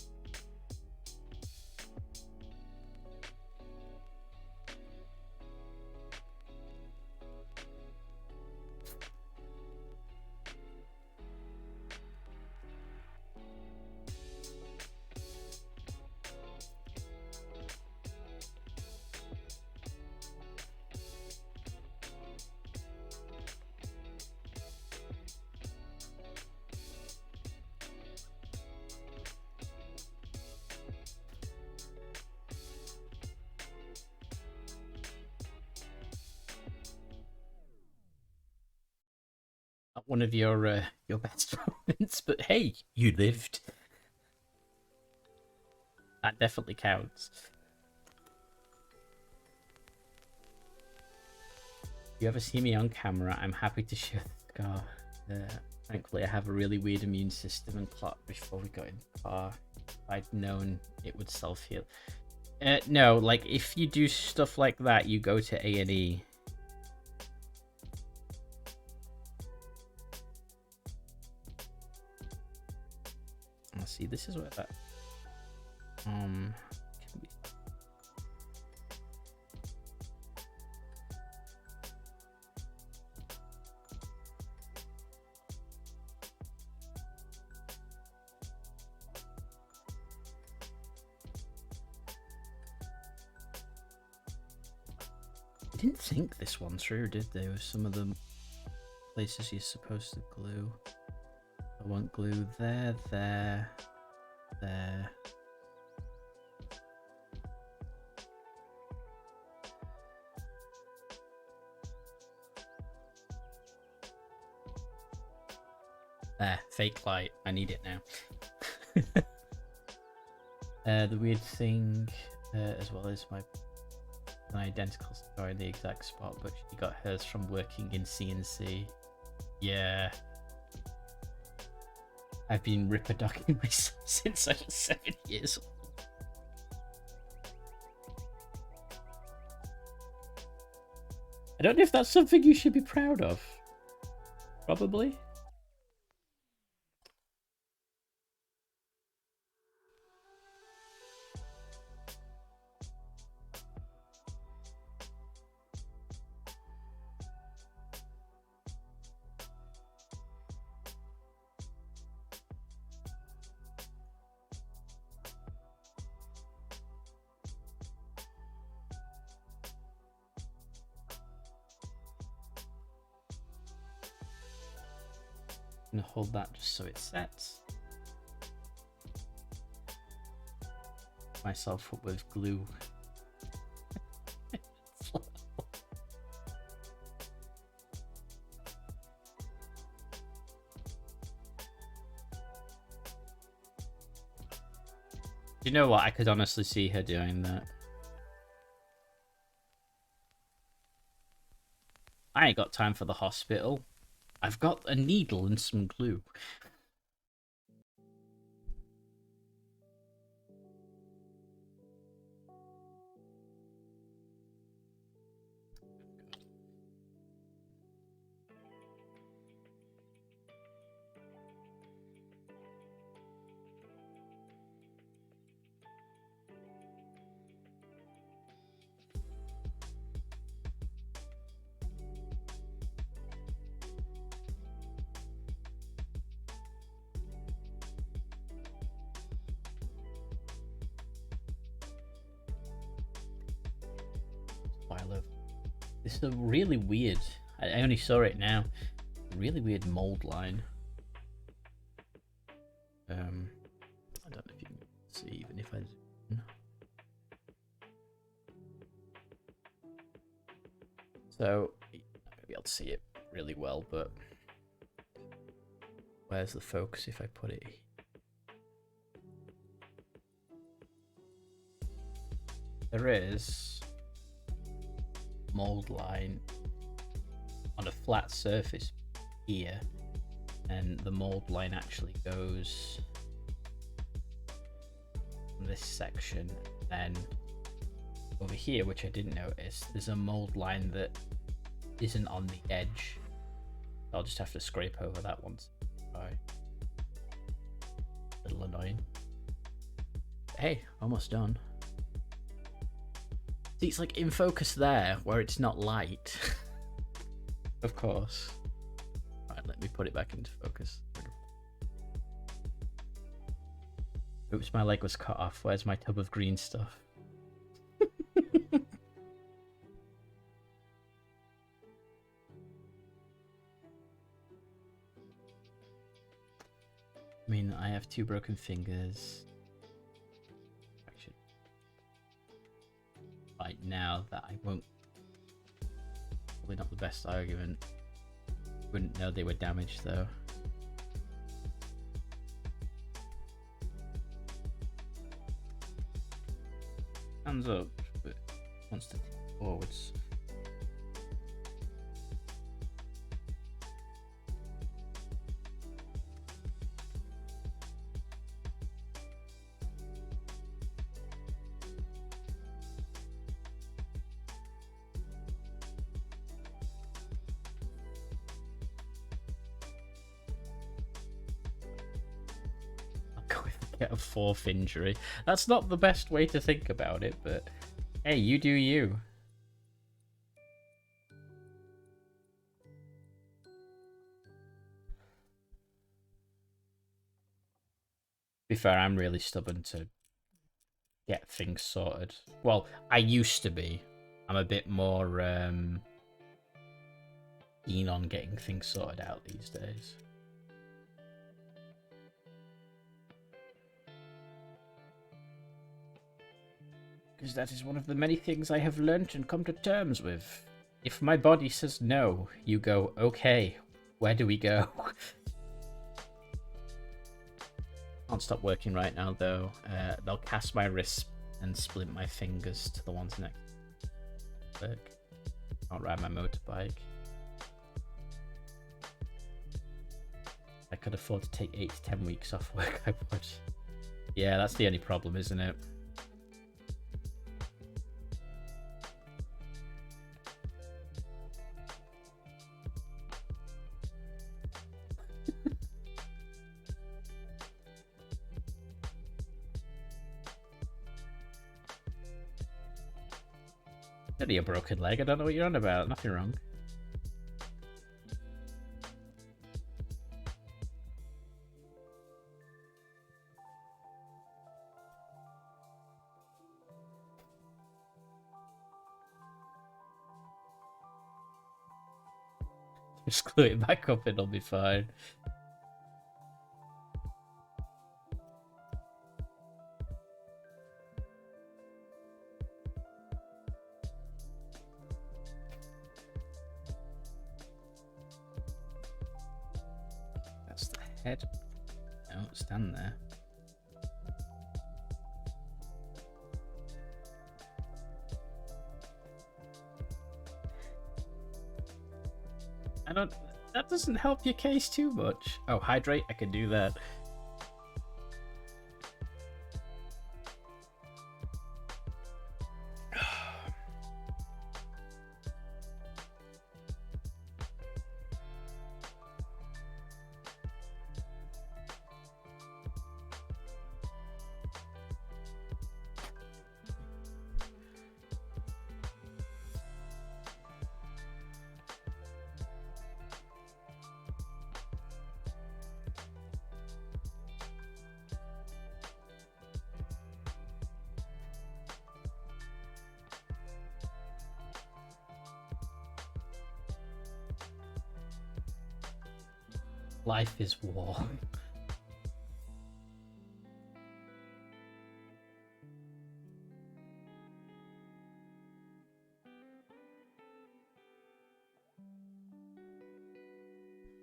[SPEAKER 1] Not one of your best moments, but hey, you lived. That definitely counts. If you ever see me on camera, I'm happy to share the scar. Thankfully, I have a really weird immune system and clot before we got in the car. If I'd known it would self-heal. No, like, if you do stuff like that, you go to A&E. Let's see, this is where that... can be... I didn't think this one through, did they? With some of the places you're supposed to glue. I want glue there, there, there. There, fake light. I need it now. The weird thing, as well as my identical scar in the exact spot, but she got hers from working in CNC. Yeah. I've been ripper-dogging myself since I was 7 years old. I don't know if that's something you should be proud of. Probably. I'm gonna hold that just so it sets. Myself up with glue. You know what? I could honestly see her doing that. I ain't got time for the hospital. I've got a needle and some glue. This is a really weird. I only saw it now. Really weird mold line. I don't know if you can see, even if I zoom. So I'm not gonna be able to see it really well, but where's the focus if I put it? There is mold line on a flat surface here, and the mold line actually goes from this section, then over here, which I didn't notice, there's a mold line that isn't on the edge. I'll just have to scrape over that once. Right. Little annoying. Hey, almost done. See, it's like in focus there, where it's not light. Of course. Right, let me put it back into focus. Oops, my leg was cut off. Where's my tub of green stuff? I mean, I have 2 broken fingers. Actually, right now that I won't. Probably not the best argument. Wouldn't know they were damaged though. Hands up, but wants to tip forwards. Get a 4th injury. That's not the best way to think about it, but hey, you do you. To be fair, I'm really stubborn to get things sorted. Well, I used to be. I'm a bit more keen on getting things sorted out these days. Because that is one of the many things I have learnt and come to terms with. If my body says no, you go, okay, where do we go? Can't stop working right now though. They'll cast my wrists and splint my fingers to the ones next. Can't ride my motorbike. I could afford to take 8 to 10 weeks off work, I would. Yeah, that's the only problem, isn't it? Only a broken leg, I don't know what you're on about, nothing wrong. Just glue it back up, it'll be fine. That's the head. No, stand there. That doesn't help your case too much. Oh, hydrate, I can do that. Life is war.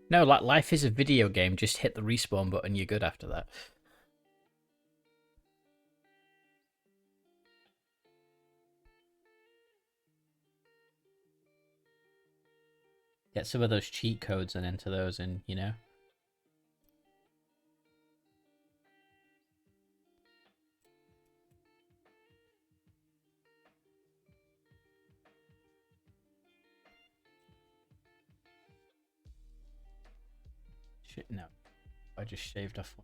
[SPEAKER 1] No, like life is a video game. Just hit the respawn button. You're good after that. Get some of those cheat codes and enter those in, you know? Shit, no. I just shaved off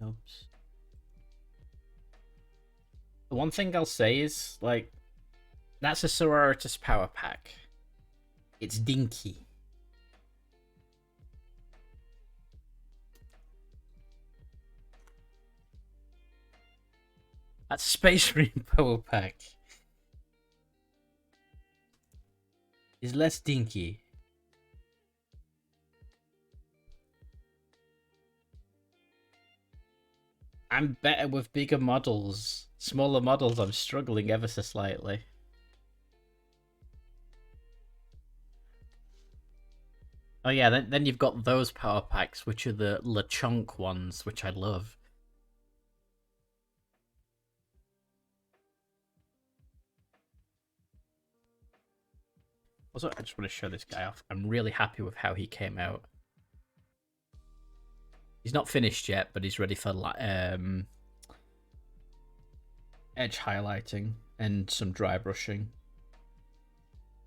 [SPEAKER 1] one. Oops. The one thing I'll say is, like, that's a Sororitas power pack. It's dinky. That's a Space Marine power pack. It's less dinky. I'm better with bigger models. Smaller models, I'm struggling ever so slightly. Oh yeah, then you've got those power packs, which are the LeChonk ones, which I love. Also, I just want to show this guy off. I'm really happy with how he came out. He's not finished yet, but he's ready for edge highlighting and some dry brushing.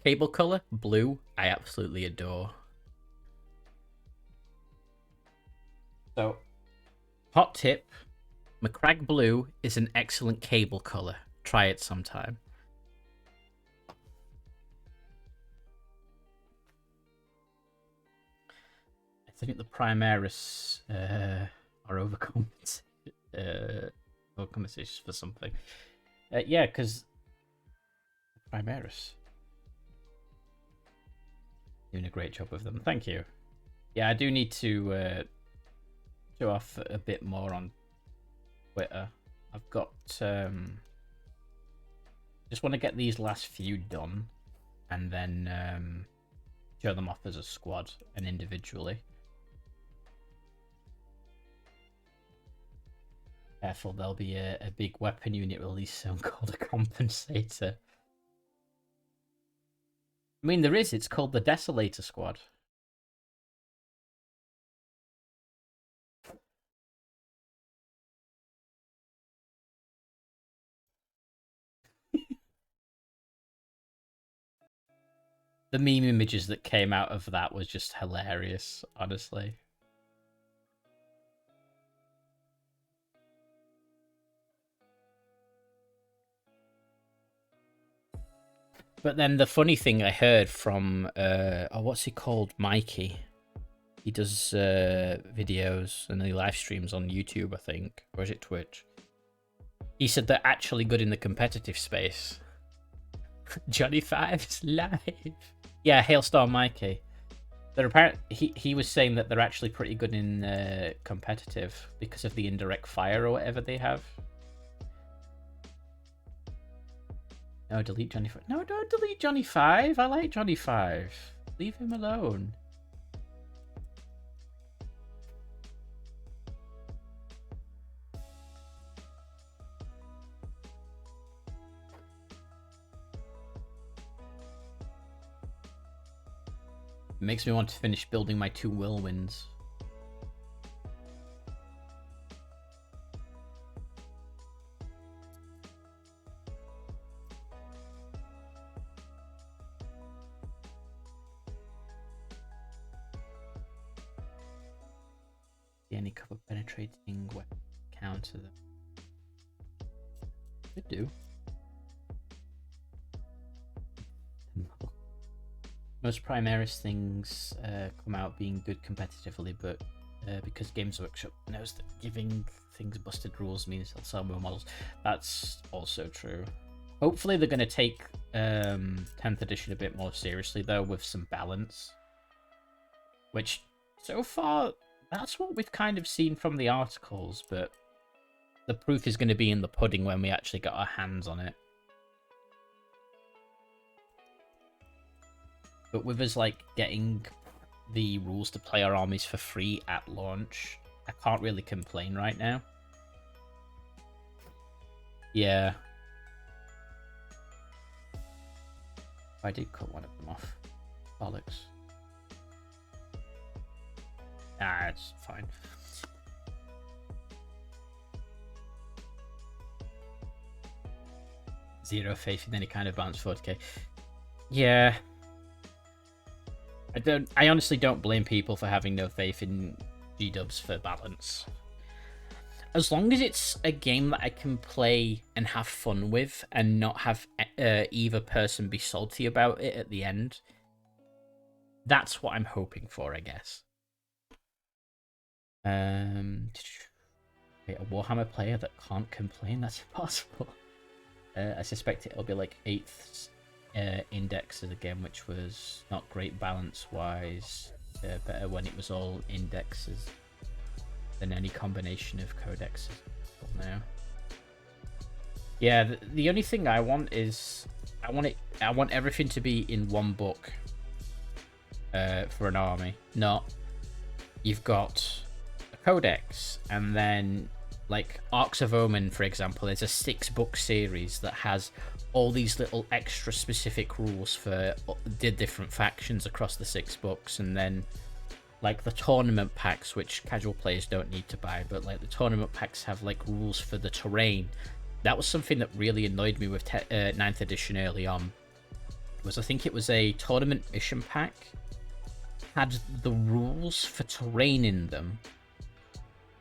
[SPEAKER 1] Cable color, blue, I absolutely adore. So, hot tip, McCrag blue is an excellent cable color. Try it sometime. I think the Primaris are overcompensations for something. Yeah, because Primaris doing a great job with them. Thank you. Yeah, I do need to show off a bit more on Twitter. I've got just want to get these last few done, and then show them off as a squad and individually. Careful, there'll be a big weapon unit release soon called a compensator. I mean, there is. It's called the Desolator Squad. The meme images that came out of that was just hilarious, honestly. But then the funny thing I heard from, what's he called? Mikey. He does videos and he live streams on YouTube, I think. Or is it Twitch? He said they're actually good in the competitive space. Johnny Five's live. Yeah, Hailstorm Mikey. They're apparently he was saying that they're actually pretty good in competitive because of the indirect fire or whatever they have. No, delete Johnny 5. No, don't delete Johnny 5. I like Johnny 5. Leave him alone. It makes me want to finish building my 2 whirlwinds. Any cover penetrating weapon counter them. Could do. Most Primaris things come out being good competitively, but because Games Workshop knows that giving things busted rules means they'll sell more models. That's also true. Hopefully they're going to take 10th edition a bit more seriously, though, with some balance. which so far that's what we've kind of seen from the articles, but the proof is going to be in the pudding when we actually get our hands on it. But with us like getting the rules to play our armies for free at launch, I can't really complain right now. Yeah. I did cut one of them off. Bollocks. Ah, it's fine. Zero faith in any kind of balanced 40k. Yeah. I honestly don't blame people for having no faith in G-dubs for balance. As long as it's a game that I can play and have fun with and not have either person be salty about it at the end, that's what I'm hoping for, I guess. Wait, a Warhammer player that can't complain? That's impossible. I suspect it'll be like 8th indexes again, which was not great balance-wise. Better when it was all indexes than any combination of codexes now. Yeah, the only thing I want is I want everything to be in one book for an army. Not you've got a codex and then like Arcs of Omen, for example, there's a 6-book series that has all these little extra specific rules for the different factions across the 6 books, and then like the tournament packs, which casual players don't need to buy, but like the tournament packs have like rules for the terrain. That was something that really annoyed me with 9th edition early on. I think it was a tournament mission pack, had the rules for terrain in them,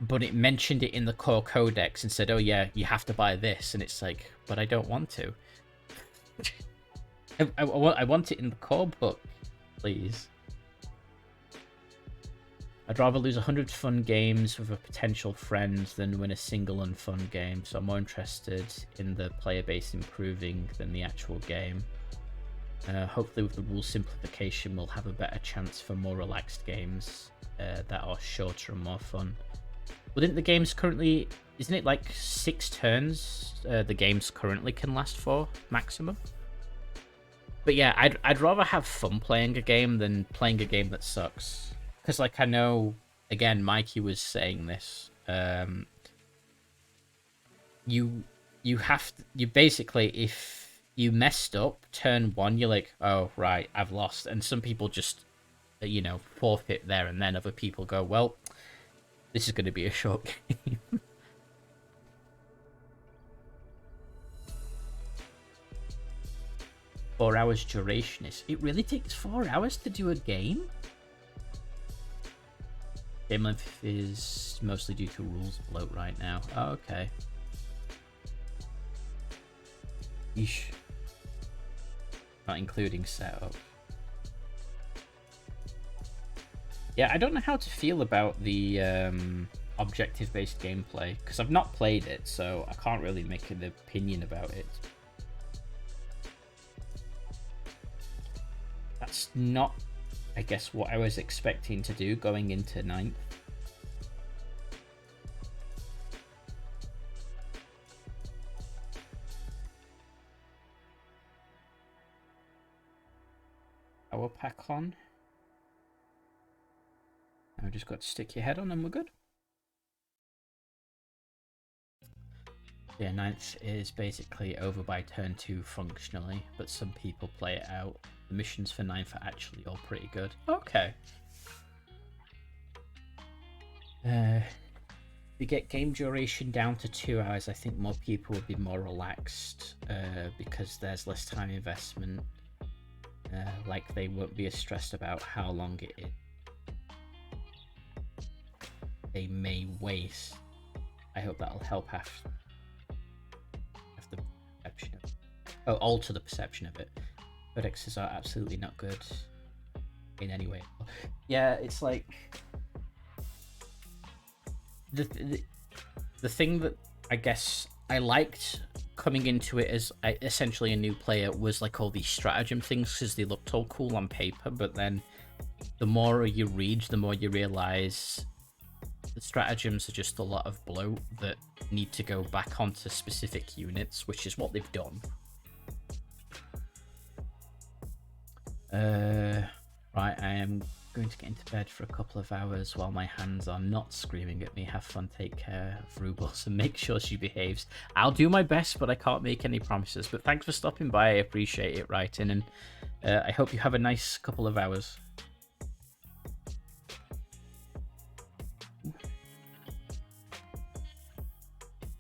[SPEAKER 1] but it mentioned it in the core codex and said, oh yeah, you have to buy this, and it's like, but I don't want to. I want it in the core book, please. I'd rather lose 100 fun games with a potential friend than win a single unfun game, so I'm more interested in the player base improving than the actual game. Hopefully with the rule simplification we'll have a better chance for more relaxed games that are shorter and more fun. Wouldn't the games currently... Isn't it like 6 turns the games currently can last for, maximum? But yeah, I'd rather have fun playing a game than playing a game that sucks. Because like I know, again, Mikey was saying this. You basically, if you messed up turn 1, you're like, oh right, I've lost. And some people just, you know, forfeit there and then. Other people go, well, this is going to be a short game. 4 hours duration is... It really takes 4 hours to do a game? Game length is mostly due to rules bloat right now. Oh, okay. Yeesh. Not including setup. Yeah, I don't know how to feel about the objective-based gameplay, because I've not played it, so I can't really make an opinion about it. That's not, I guess, what I was expecting to do going into 9th. Power pack on. Now we just got to stick your head on and we're good. Yeah, 9th is basically over by turn 2 functionally, but some people play it out. The missions for 9th are actually all pretty good. Okay. We get game duration down to 2 hours. I think more people would be more relaxed because there's less time investment. Like they won't be as stressed about how long it is. They may waste. I hope that'll help after the perception of it. Oh, alter the perception of it. Codexes are absolutely not good in any way. Yeah, it's like the thing that I guess I liked coming into it as essentially a new player was like all these stratagem things because they looked all cool on paper, but then the more you read, the more you realize the stratagems are just a lot of bloat that need to go back onto specific units, which is what they've done. Right, I am going to get into bed for a couple of hours while my hands are not screaming at me. Have fun, take care of Rubles, and make sure she behaves. I'll do my best, but I can't make any promises. But thanks for stopping by. I appreciate it, writing, and I hope you have a nice couple of hours.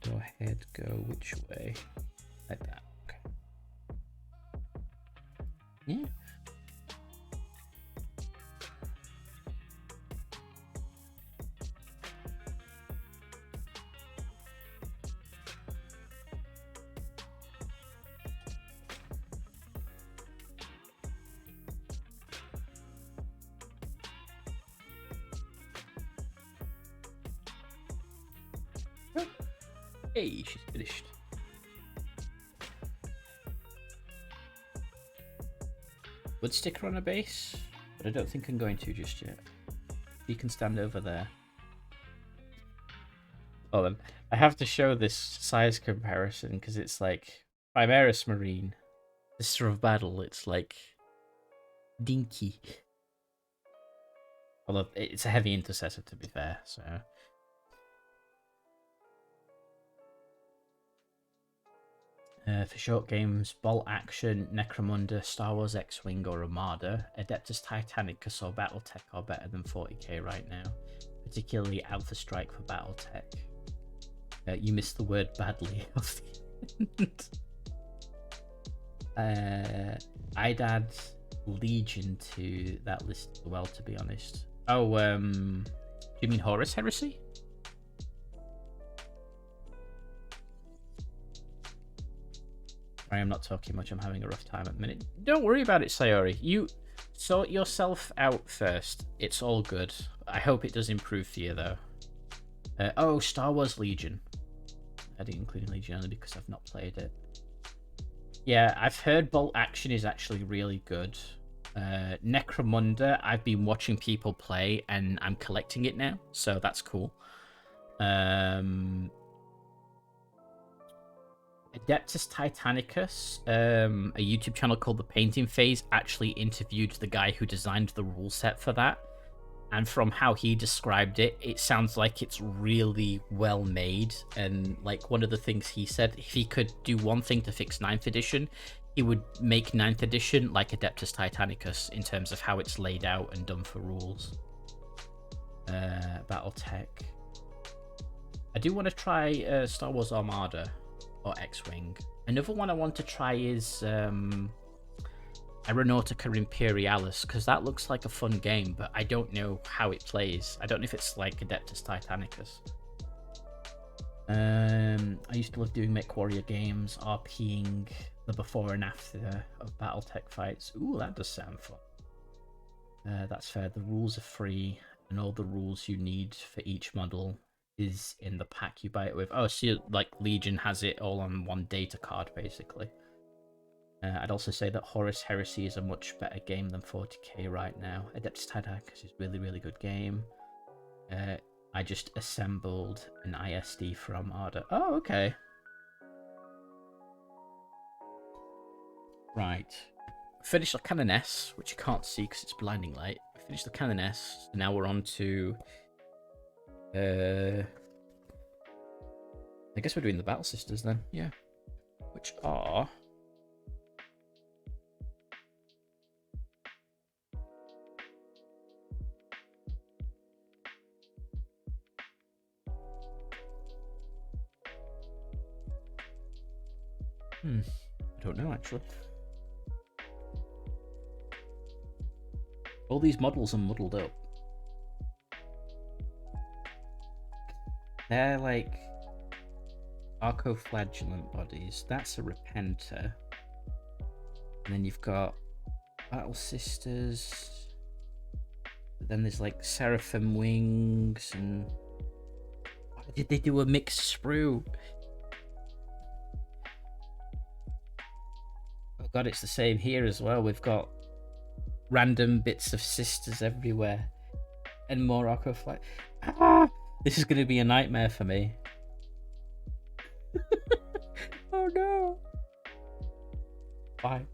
[SPEAKER 1] Go ahead, go which way? Like that. Okay. Yeah. Hey, she's finished. Would stick her on a base, but I don't think I'm going to just yet. You can stand over there. Oh, then I have to show this size comparison because it's like Primaris Marine, Sister of Battle. It's like dinky. Although it's a heavy intercessor, to be fair. So. For short games, Bolt Action, Necromunda, Star Wars X-Wing or Armada, Adeptus Titanicus or Battletech are better than 40k right now, particularly Alpha Strike for Battletech. You missed the word badly. I'd add Legion to that list as well, to be honest. Oh, do you mean Horus Heresy? I am not talking much. I'm having a rough time at the minute. Don't worry about it, Sayori. You sort yourself out first. It's all good. I hope it does improve for you, though. Oh, Star Wars Legion. I didn't include Legion only because I've not played it. Yeah, I've heard Bolt Action is actually really good. Necromunda, I've been watching people play, and I'm collecting it now, so that's cool. Adeptus Titanicus, a YouTube channel called The Painting Phase, actually interviewed the guy who designed the rule set for that. And from how he described it, it sounds like it's really well made. And like one of the things he said, if he could do one thing to fix 9th edition, he would make 9th edition like Adeptus Titanicus in terms of how it's laid out and done for rules. Battletech. I do want to try Star Wars Armada. Or X-Wing. Another one I want to try is Aeronautica Imperialis, because that looks like a fun game, but I don't know how it plays. I don't know if it's like Adeptus Titanicus. I used to love doing MechWarrior games, RPing the before and after of Battletech fights. Ooh, that does sound fun. That's fair. The rules are free, and all the rules you need for each model is in the pack you buy it with. Oh, so like Legion has it all on one data card, basically. I'd also say that Horus Heresy is a much better game than 40k right now. Adeptus Titanicus is really, really good game. I just assembled an ISD for Armada. Oh, okay. Right. Finished the Cannon S, which you can't see because it's blinding light. Finished the Cannon S. Now we're on to I guess we're doing the Battle Sisters then, yeah. Which are I don't know actually. All these models are muddled up. They're like Arcoflagellant bodies. That's a Repenter. And then you've got Battle Sisters. But then there's like Seraphim Wings and... Why did they do a mixed sprue? Oh god, it's the same here as well. We've got random bits of sisters everywhere, and more Aquaflight. Ah, this is going to be a nightmare for me. Oh no! Bye.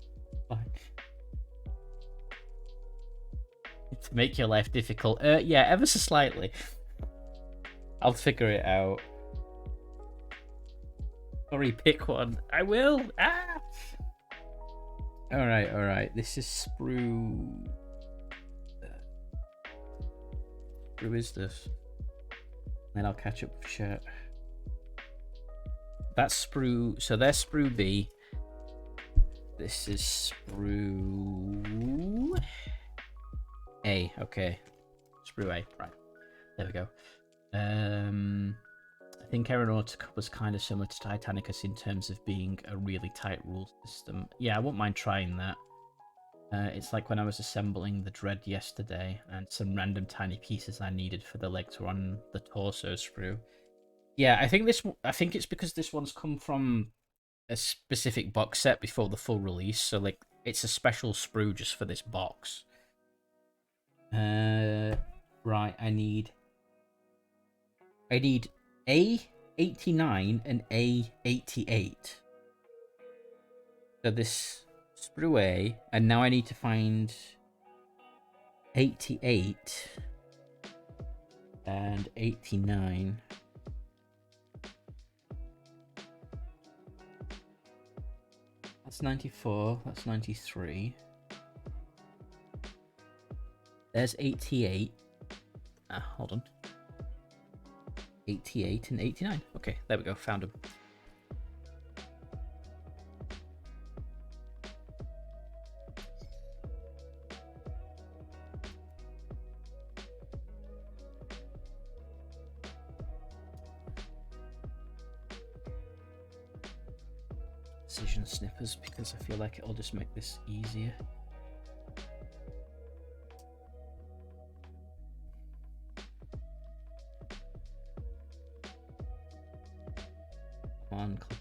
[SPEAKER 1] To make your life difficult, yeah, ever so slightly. I'll figure it out. Sorry, pick one. I will. Ah. All right. This is Sprue. Who is this? Then I'll catch up with chat. That's Sprue. So there's Sprue B. This is Sprue A. Okay. Sprue A. Right. There we go. I think Aeronautica was kind of similar to Titanicus in terms of being a really tight rule system. Yeah, I wouldn't mind trying that. It's like when I was assembling the Dread yesterday, and some random tiny pieces I needed for the legs were on the torso sprue. Yeah, I think it's because this one's come from a specific box set before the full release, so like it's a special sprue just for this box. Right, I need A89 and A88. So this sprue A, and now I need to find 88 and 89. That's 94, that's 93. There's 88. Hold on. 88 and 89. Okay, there we go, found them. Precision snippers, because I feel like it'll just make this easier. Come on, clip it.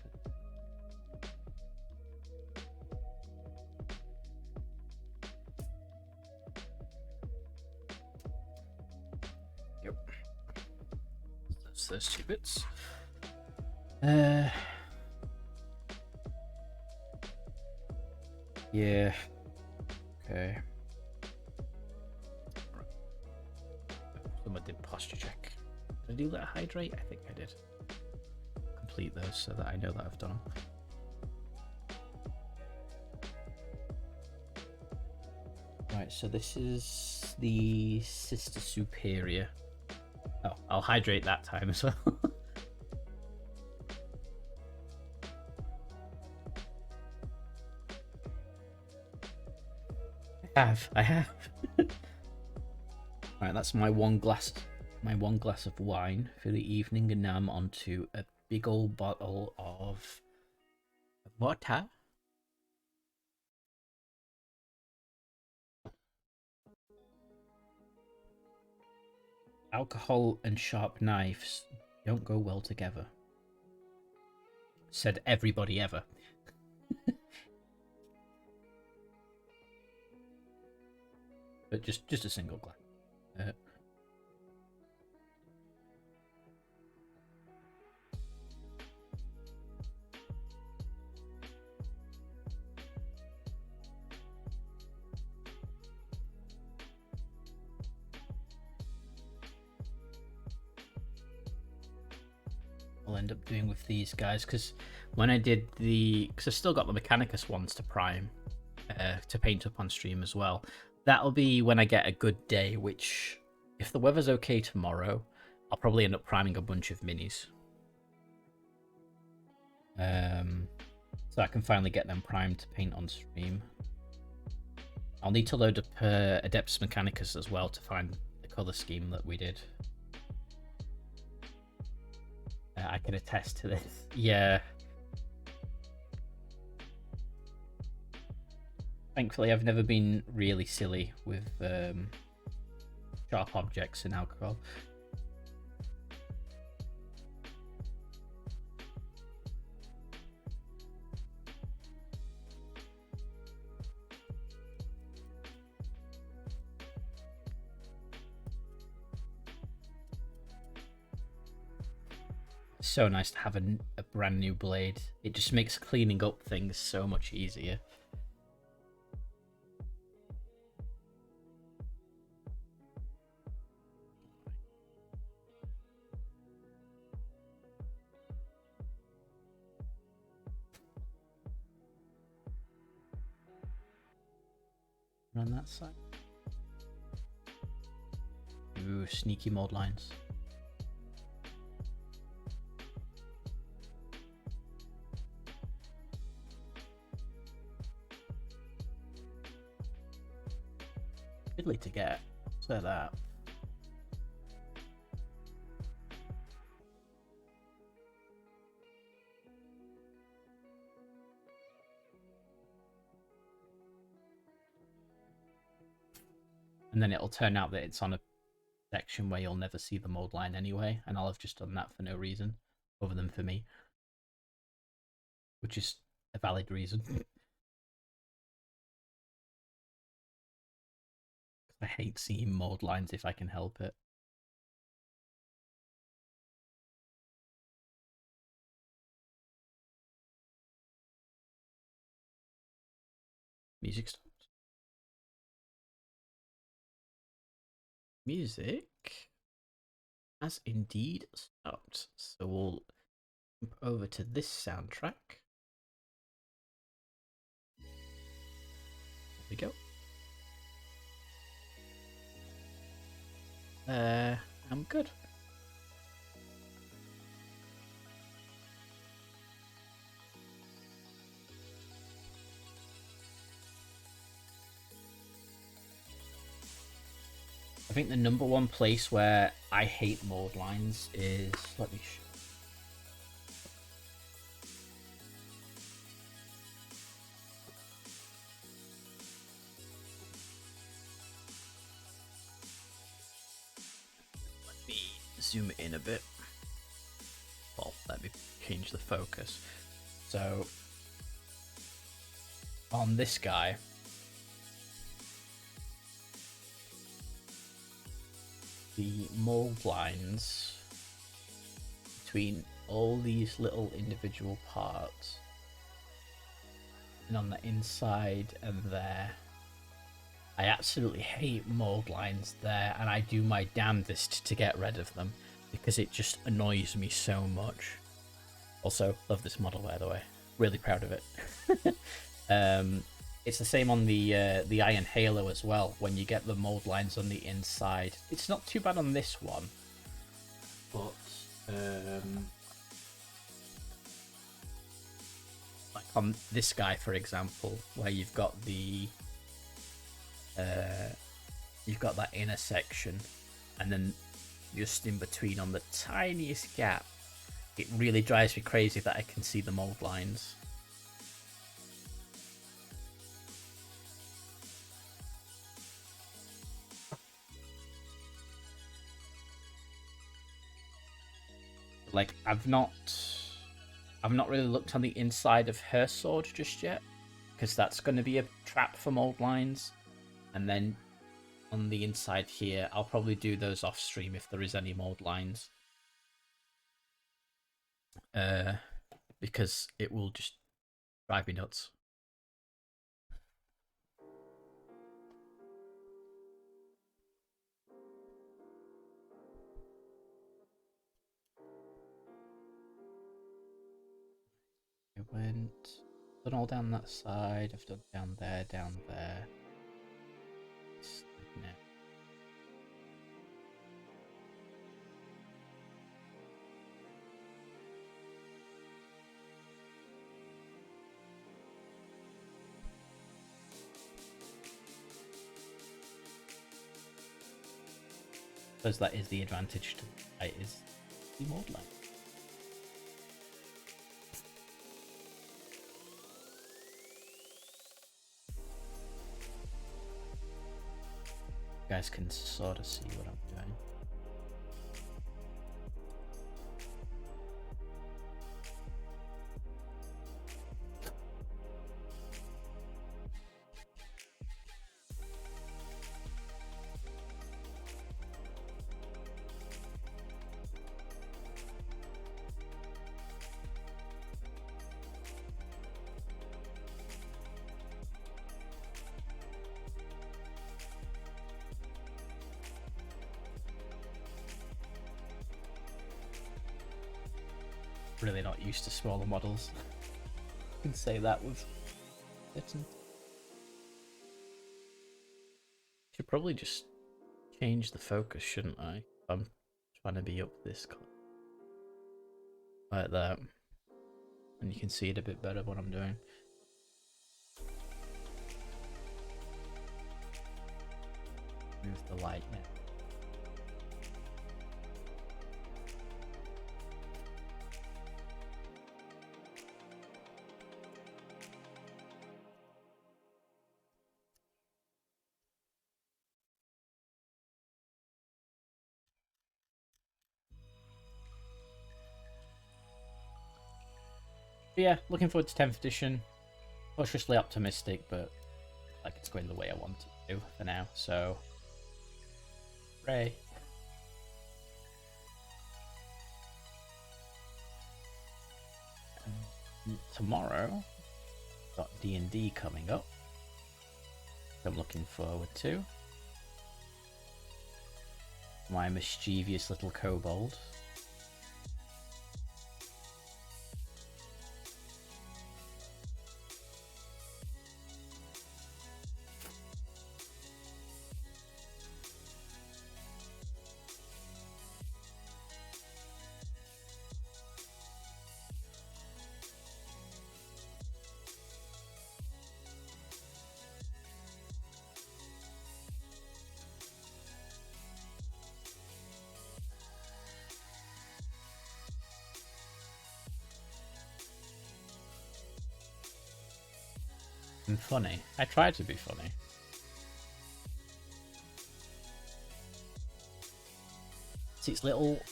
[SPEAKER 1] Yep. That's those two bits. Yeah. Okay. Someone did posture check. Did I do that hydrate? I think I did. Complete those so that I know that I've done them. Right, so this is the Sister Superior. Oh, I'll hydrate that time as well. I have. Right, that's my one glass of wine for the evening, and now I'm on to a big old bottle of water. Alcohol and sharp knives don't go well together, said everybody ever. But just a single glass. I'll end up doing with these guys, because when I did because I've still got the Mechanicus ones to prime, to paint up on stream as well. That'll be when I get a good day, which, if the weather's okay tomorrow, I'll probably end up priming a bunch of minis. So I can finally get them primed to paint on stream. I'll need to load up Adepta Mechanicus as well to find the colour scheme that we did. I can attest to this. Yeah. Thankfully, I've never been really silly with sharp objects in alcohol. So nice to have a brand new blade. It just makes cleaning up things so much easier. On that side. Ooh, sneaky mold lines. Fiddly to get. So that. And then it'll turn out that it's on a section where you'll never see the mold line anyway, and I'll have just done that for no reason, other than for me. Which is a valid reason. I hate seeing mold lines if I can help it. Music stopped. Music has indeed stopped. So we'll jump over to this soundtrack. There we go. I'm good. I think the number one place where I hate mold lines is, let me show. Let me zoom in a bit. Well, let me change the focus. So on this guy, the mold lines between all these little individual parts and on the inside and there, I absolutely hate mold lines there, and I do my damnedest to get rid of them because it just annoys me so much. Also, love this model, by the way. Really proud of it. It's the same on the Iron Halo as well, when you get the mold lines on the inside. It's not too bad on this one, but like on this guy, for example, where you've got the you've got that inner section, and then just in between on the tiniest gap, it really drives me crazy that I can see the mold lines. Like, I've not really looked on the inside of her sword just yet, because that's going to be a trap for mold lines. And then on the inside here, I'll probably do those off stream if there is any mold lines, because it will just drive me nuts. I went, done all down that side, I've done down there, no. I suppose that is the advantage to it, is the mold line. You guys can sort of see what I'm doing. Really not used to smaller models. I can say that with certain. Should probably just change the focus, shouldn't I? I'm trying to be up this close. Like that. And you can see it a bit better what I'm doing. Move the light now. But yeah, looking forward to 10th edition. Cautiously optimistic, but like it's going the way I want it to for now. So, hooray! Tomorrow, got D&D coming up. I'm looking forward to. My mischievous little kobold. I'm funny. I try to be funny. See, it's little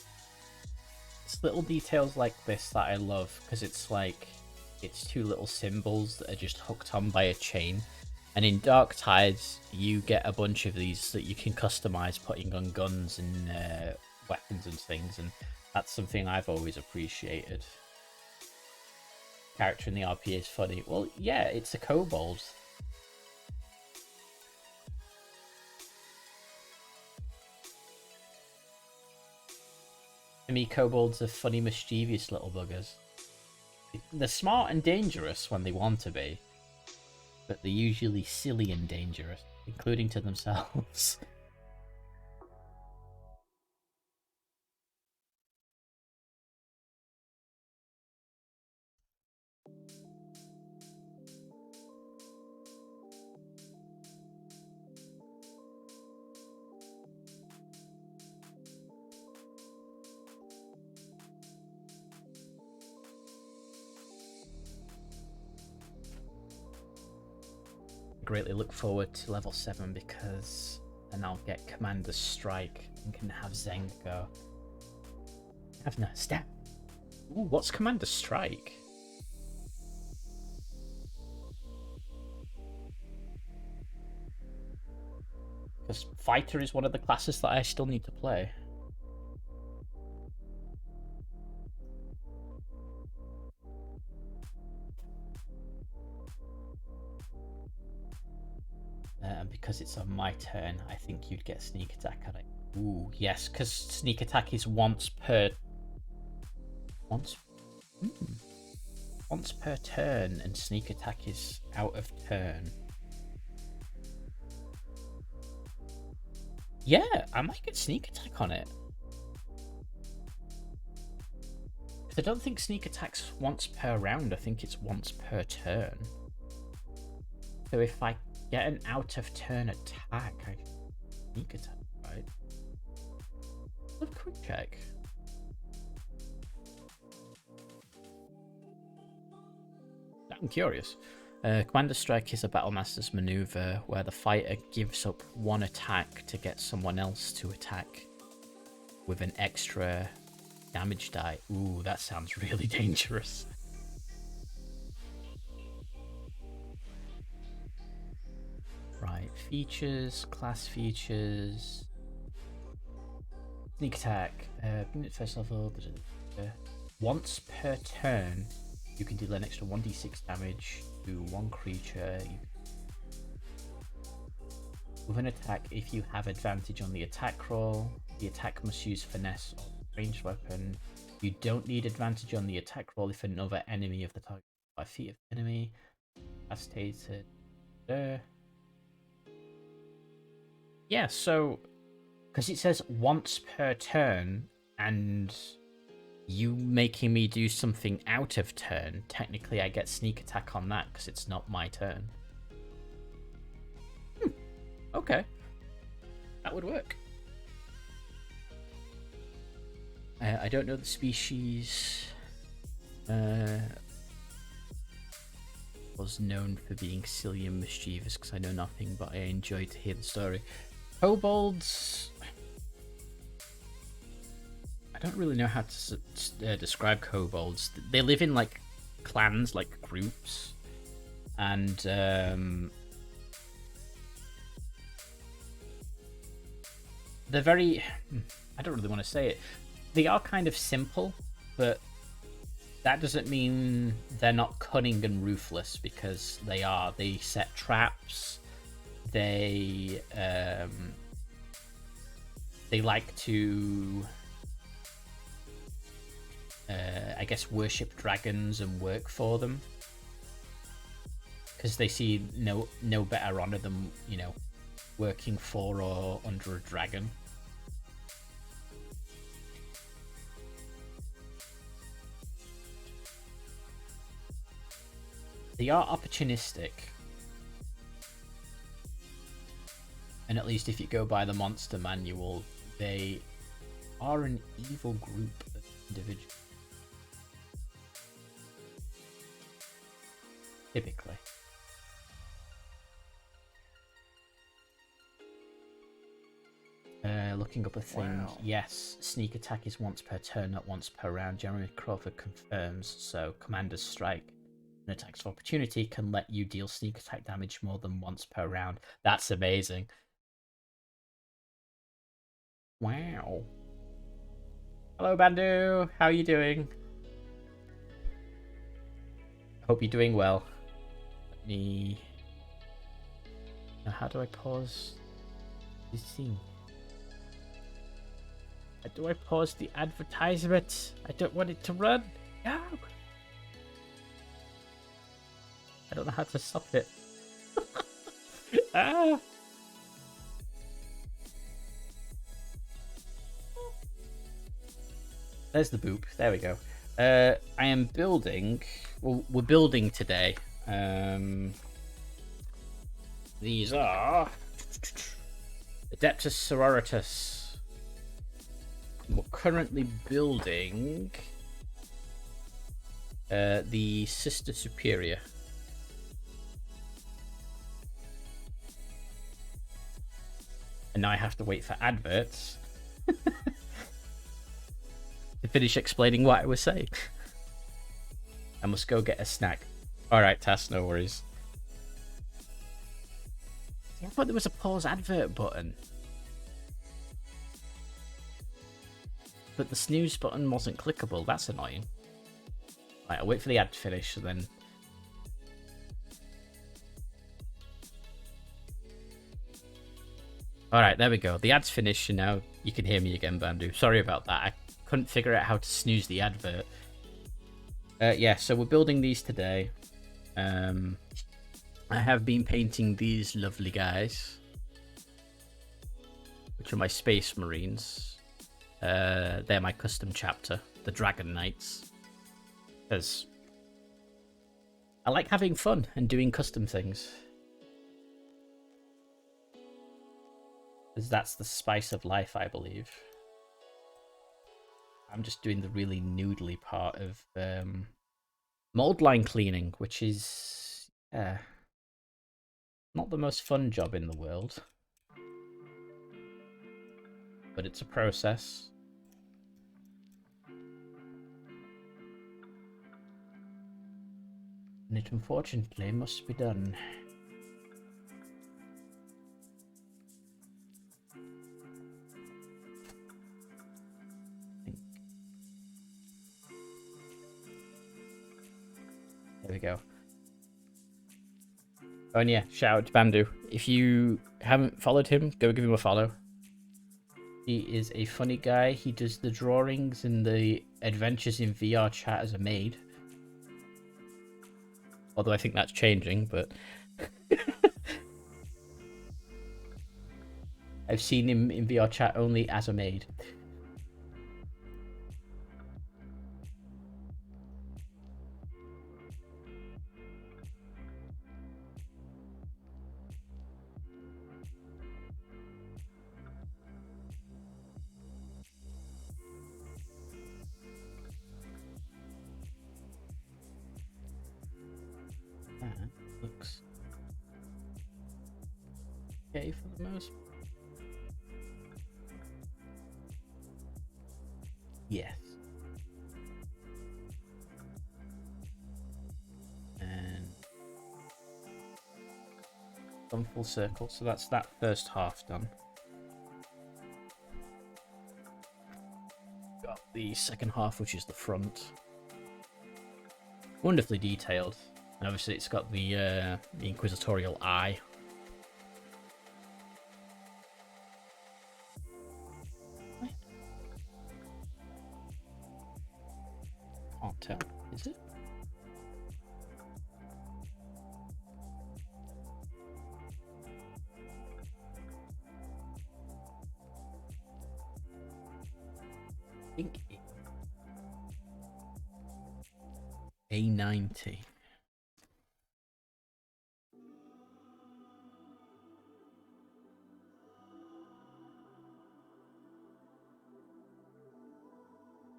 [SPEAKER 1] details like this that I love, because it's like it's two little symbols that are just hooked on by a chain. And in Dark Tides, you get a bunch of these that you can customize, putting on guns and weapons and things, and that's something I've always appreciated. Character in the RP is funny. Well, yeah, it's a kobold. To me, kobolds are funny, mischievous little buggers. They're smart and dangerous when they want to be, but they're usually silly and dangerous, including to themselves. Greatly look forward to level 7 because then I'll get Commander's Strike and can have Zeng go. Have no step. Ooh, what's Commander's Strike? Because Fighter is one of the classes that I still need to play. And because it's on my turn, I think you'd get sneak attack on it. Ooh, yes, because sneak attack is once per turn, and sneak attack is out of turn. Yeah, I might get sneak attack on it. I don't think sneak attack's once per round. I think it's once per turn. So if I get an out of turn attack, I sneak attack, right? Let's quick check. I'm curious. Commander Strike is a Battlemaster's maneuver where the fighter gives up one attack to get someone else to attack with an extra damage die. Ooh, that sounds really dangerous. Right, features, class features, sneak attack, first level. Once per turn, you can deal an extra 1d6 damage to one creature. With an attack, if you have advantage on the attack roll, the attack must use finesse or ranged weapon. You don't need advantage on the attack roll if another enemy of the target is 5 feet of enemy. Incapacitated. Yeah, so because it says once per turn, and you making me do something out of turn, technically I get sneak attack on that because it's not my turn. Okay, that would work. I don't know the species. Was known for being silly and mischievous because I know nothing, but I enjoyed to hear the story. Kobolds. I don't really know how to describe kobolds. They live in like clans, like groups, and they're very. I don't really want to say it. They are kind of simple, but that doesn't mean they're not cunning and ruthless, because they are. They set traps. They like to, I guess, worship dragons and work for them, because they see no better honor than, you know, working for or under a dragon. They are opportunistic. And at least if you go by the monster manual, they are an evil group of individuals. Typically. Looking up a thing.
[SPEAKER 2] Wow.
[SPEAKER 1] Yes, sneak attack is once per turn, not once per round. Jeremy Crawford confirms, so Commander's Strike. An attacks of opportunity can let you deal sneak attack damage more than once per round. That's amazing. Wow. Hello, Bandu. How are you doing? Hope you're doing well. Let me... Now, how do I pause this scene? How do I pause the advertisement? I don't want it to run. No! I don't know how to stop it. Ah! There's the boop. There we go. I am building. Well, we're building today. These are Adepta Sororitas. We're currently building the Sister Superior. And now I have to wait for adverts to finish explaining what I was saying. I must go get a snack. Alright, Tass, no worries. See, I thought there was a pause advert button. But the snooze button wasn't clickable. That's annoying. Right, I'll wait for the ad to finish and then... Alright, there we go. The ad's finished and now you can hear me again, Bandu. Sorry about that. I couldn't figure out how to snooze the advert. Yeah, so we're building these today. I have been painting these lovely guys, which are my Space Marines. They're my custom chapter, the Dragon Knights. Because I like having fun and doing custom things. Because that's the spice of life, I believe. I'm just doing the really noodly part of mold line cleaning, which is not the most fun job in the world. But it's a process. And it unfortunately must be done. There we go. Oh, and yeah, shout out to Bandu. If you haven't followed him, go give him a follow. He is a funny guy. He does the drawings and the adventures in VR chat as a maid. Although I think that's changing, but I've seen him in VR chat only as a maid. Looks okay for the most. Yes. And done full circle, so that's that first half done. Got the second half, which is the front. Wonderfully detailed. And obviously it's got the inquisitorial eye. Can't tell, is it? I think A90.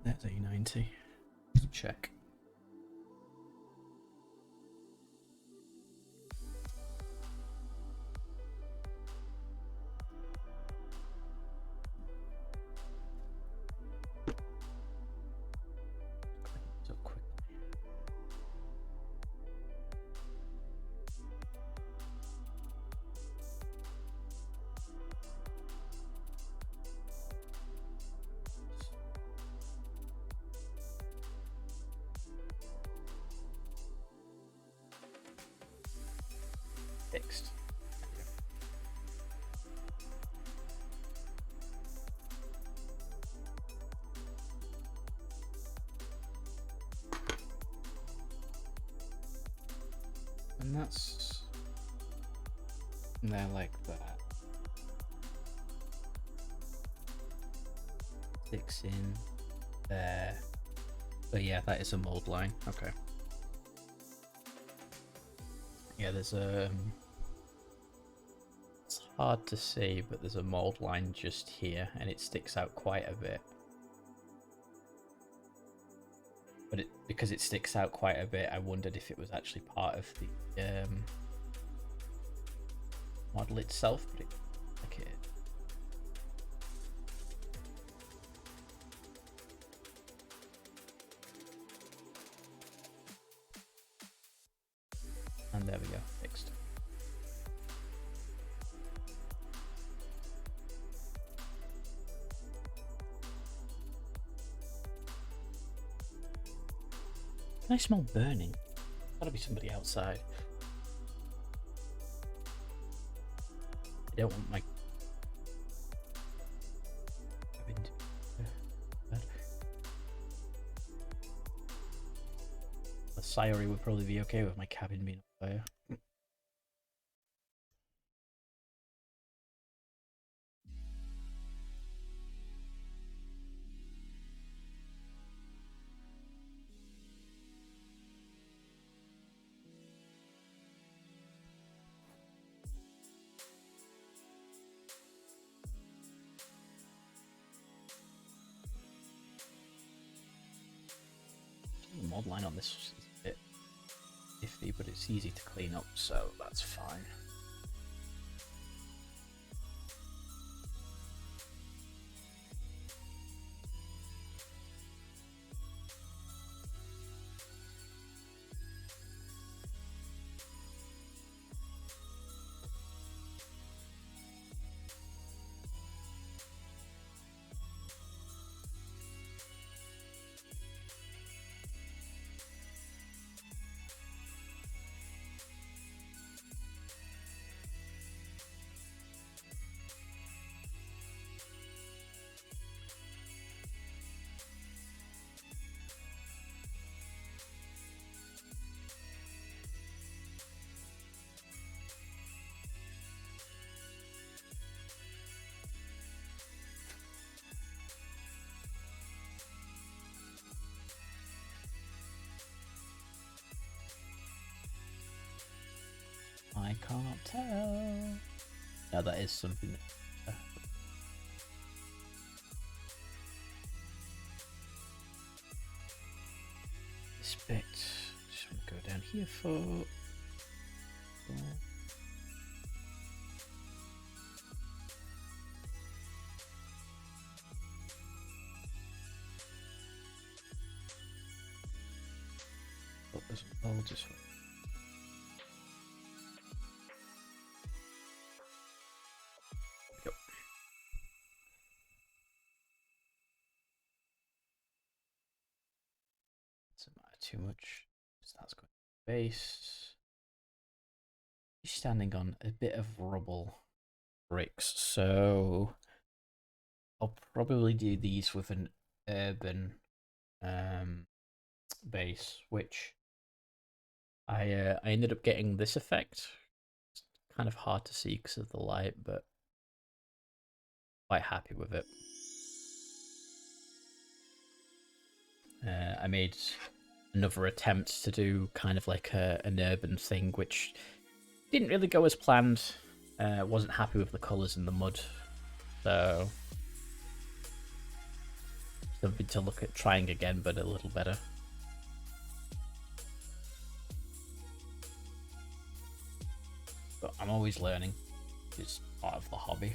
[SPEAKER 1] That's A90. Check. So quick. Fixed. And that's there like that. Sticks in there. But yeah, that is a mold line. Okay. Yeah, there's a. It's hard to see, but there's a mold line just here, and it sticks out quite a bit. But because it sticks out quite a bit, I wondered if it was actually part of the model itself. But it looks like it is. And there we go, fixed. Can I smell burning? Gotta be somebody outside. I don't want my cabin to be bad. The Sayori would probably be okay with my cabin being on fire. The mod line on this is a bit iffy, but it's easy to clean up, so that's fine. can't tell. Yeah, that is something. This bit, just want to go down here for. Oh, there's a hole just. Yep. Doesn't matter too much. That's going to base. He's standing on a bit of rubble bricks, so I'll probably do these with an urban base, which I ended up getting this effect. It's kind of hard to see because of the light, but quite happy with it. I made another attempt to do kind of like an urban thing, which didn't really go as planned. Wasn't happy with the colours in the mud, so something to look at trying again, but a little better. But I'm always learning. It's part of the hobby.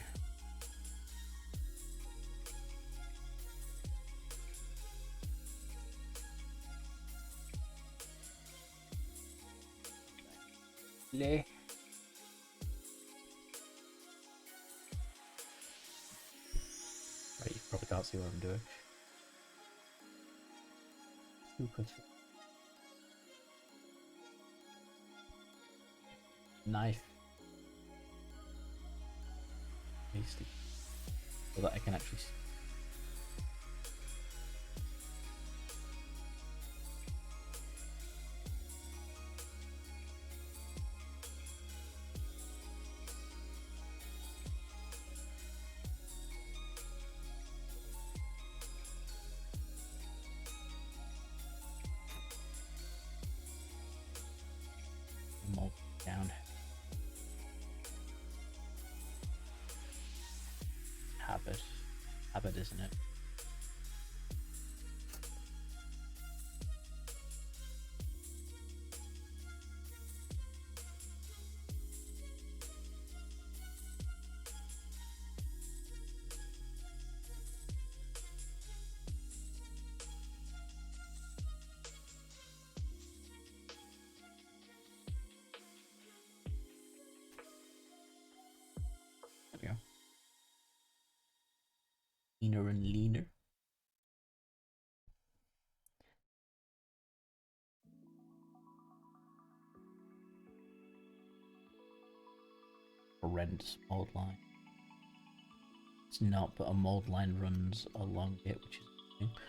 [SPEAKER 1] Right, you probably can't see what I'm doing. Knife. Tasty. So that I can actually see. Mold down. Habit, isn't it? There we go. Leaner and leaner. Horrendous mold line. It's not, but a mold line runs along it, which is interesting.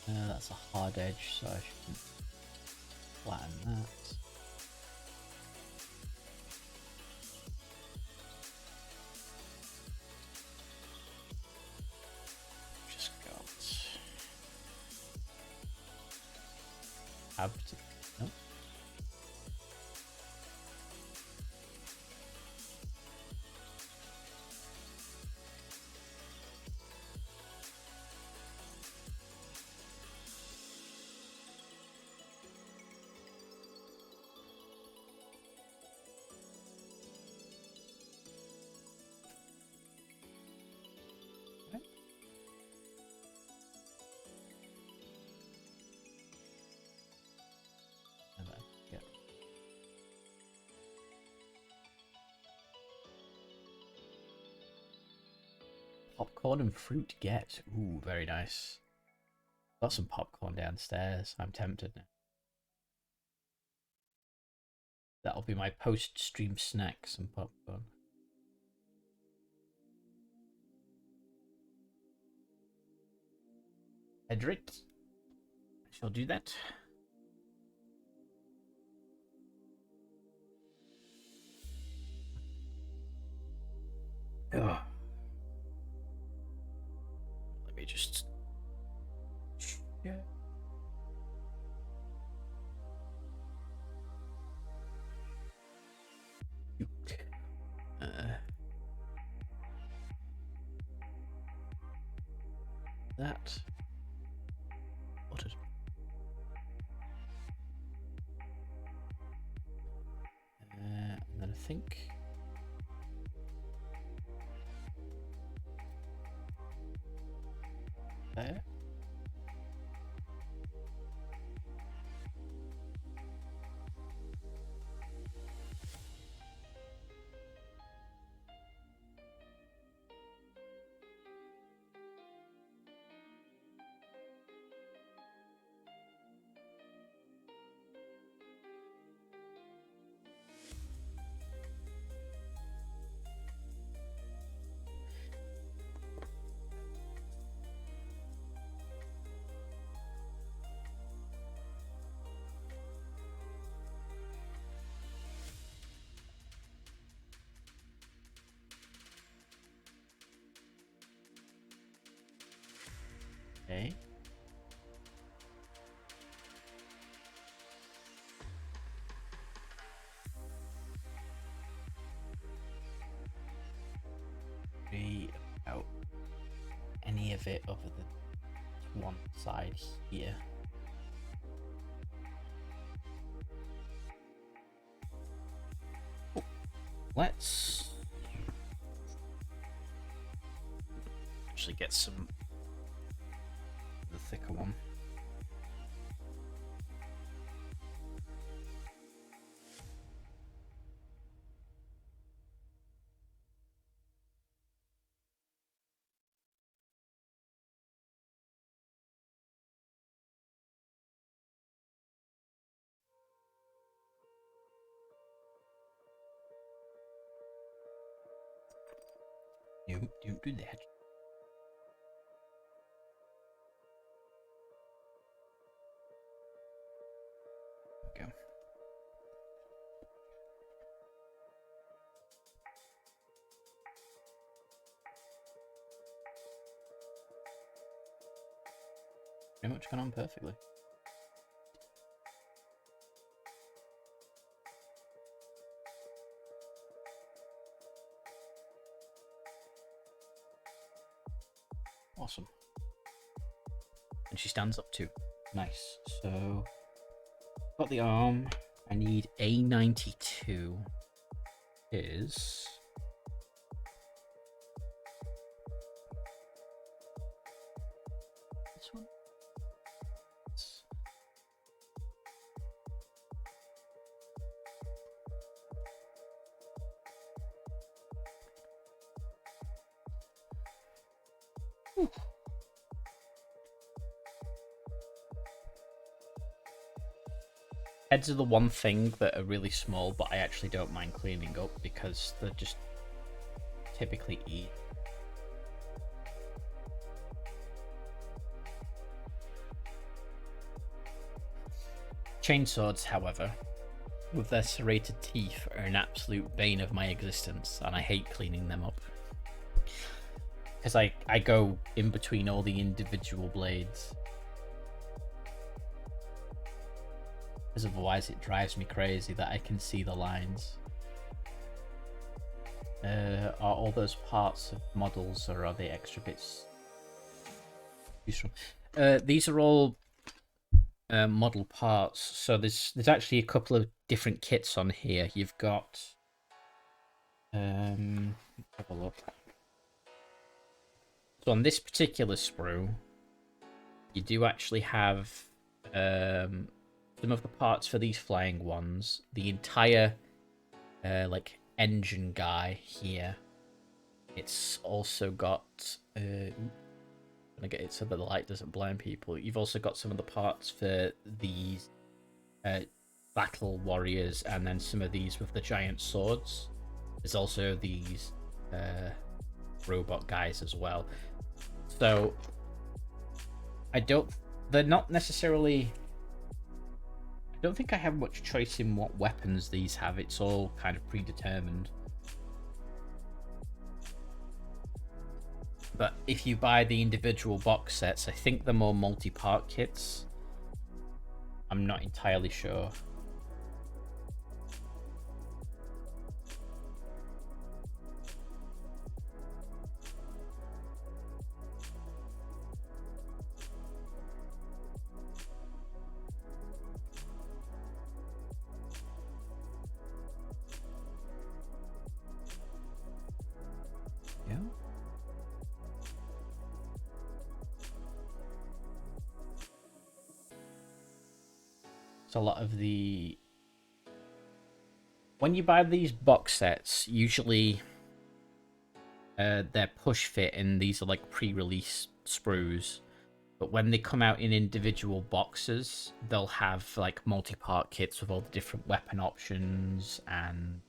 [SPEAKER 1] That's a hard edge, so I shouldn't flatten that. Just got Adepta. Nope. Popcorn and fruit get. Ooh, very nice. Got some popcorn downstairs. I'm tempted now. That'll be my post-stream snack, some popcorn. Edric, I shall do that. Ugh. Let me just... Yeah. That. What is... and then I think... there. Okay. About any of it other than one side here. Oh, let's actually get some the thicker one. No, don't do that. Okay. Pretty much gone on perfectly. Awesome. And she stands up too. Nice. So, got the arm. I need A92 is... this one? Ooh. Heads are the one thing that are really small, but I actually don't mind cleaning up because they're just typically eat. Chainswords, however, with their serrated teeth, are an absolute bane of my existence, and I hate cleaning them up. Because I go in between all the individual blades. Because otherwise it drives me crazy that I can see the lines. Are all those parts of models, or are they extra bits? These are all model parts. So there's actually a couple of different kits on here. You've got have a look. So on this particular sprue, you do actually have some of the parts for these flying ones. The entire like engine guy here It's also got gonna get it so that the light doesn't blind people. You've also got some of the parts for these battle warriors, and then some of these with the giant swords. There's also these robot guys as well. So they're not necessarily. I don't think I have much choice in what weapons these have. It's all kind of predetermined. But if you buy the individual box sets, I think they're more multi-part kits. I'm not entirely sure. Yeah. So a lot of the... When you buy these box sets, usually they're push fit and these are like pre-release sprues. But when they come out in individual boxes, they'll have like multi-part kits with all the different weapon options and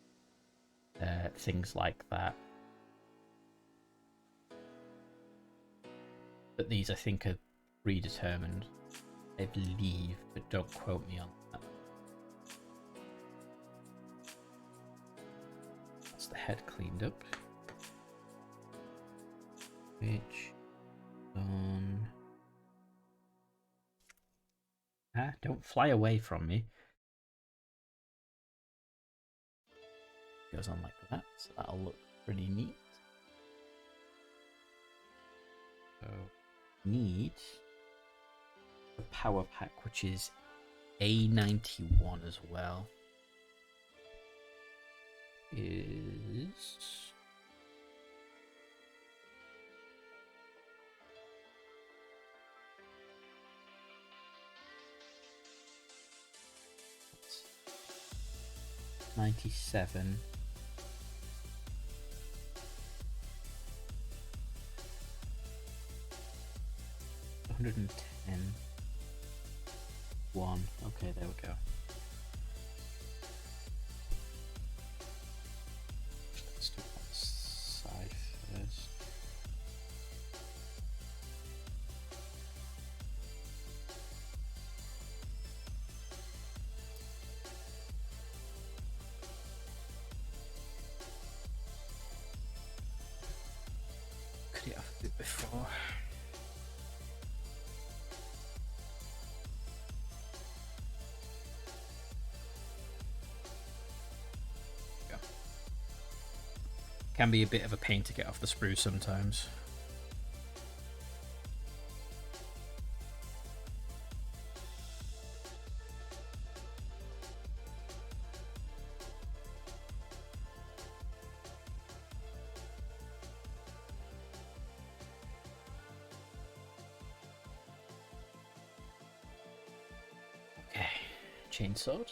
[SPEAKER 1] things like that. But these, I think, are predetermined, I believe, but don't quote me on that. That's the head cleaned up. Which on... don't fly away from me. Goes on like that, so that'll look pretty neat. So, need the power pack, which is A91 as well. Is... $97. $110. One. Okay, there we go. Let's do that side first. Cut it off a bit before. Can be a bit of a pain to get off the sprue sometimes. Okay, chainsaw.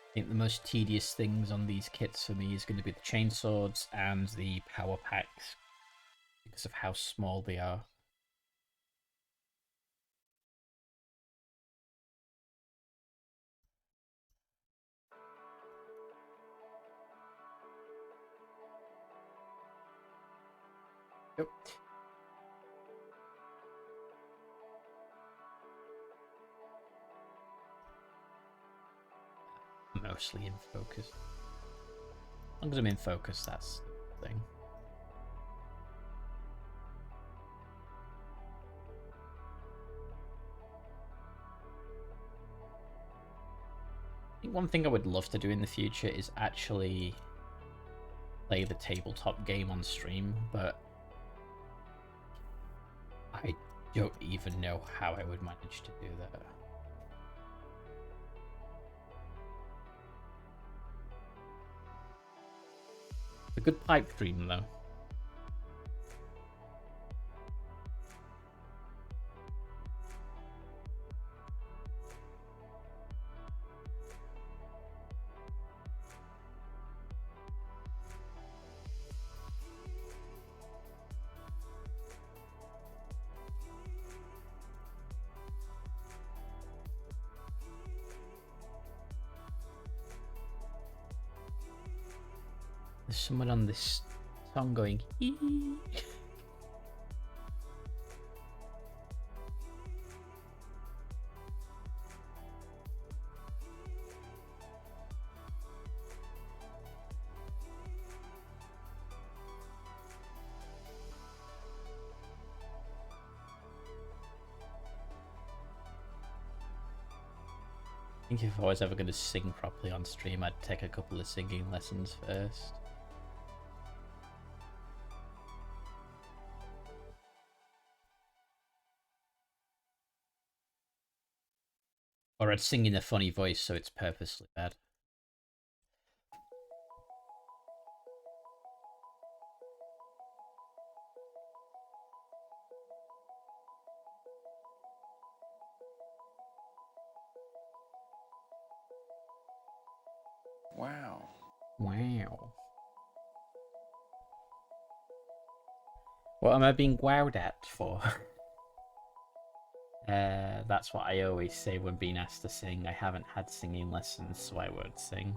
[SPEAKER 1] I think the most tedious things on these kits for me is going to be the chainswords and the power packs because of how small they are. Yep. Mostly in focus. As long as I'm in focus, that's the thing. I think one thing I would love to do in the future is actually play the tabletop game on stream, but I don't even know how I would manage to do that. A good pipe dream, though. There's someone on this song going. Hee. I think if I was ever going to sing properly on stream, I'd take a couple of singing lessons first. Or I'd sing in a funny voice so it's purposely bad.
[SPEAKER 2] Wow.
[SPEAKER 1] Wow. What am I being wowed at for? That's what I always say when being asked to sing. I haven't had singing lessons, so I won't sing.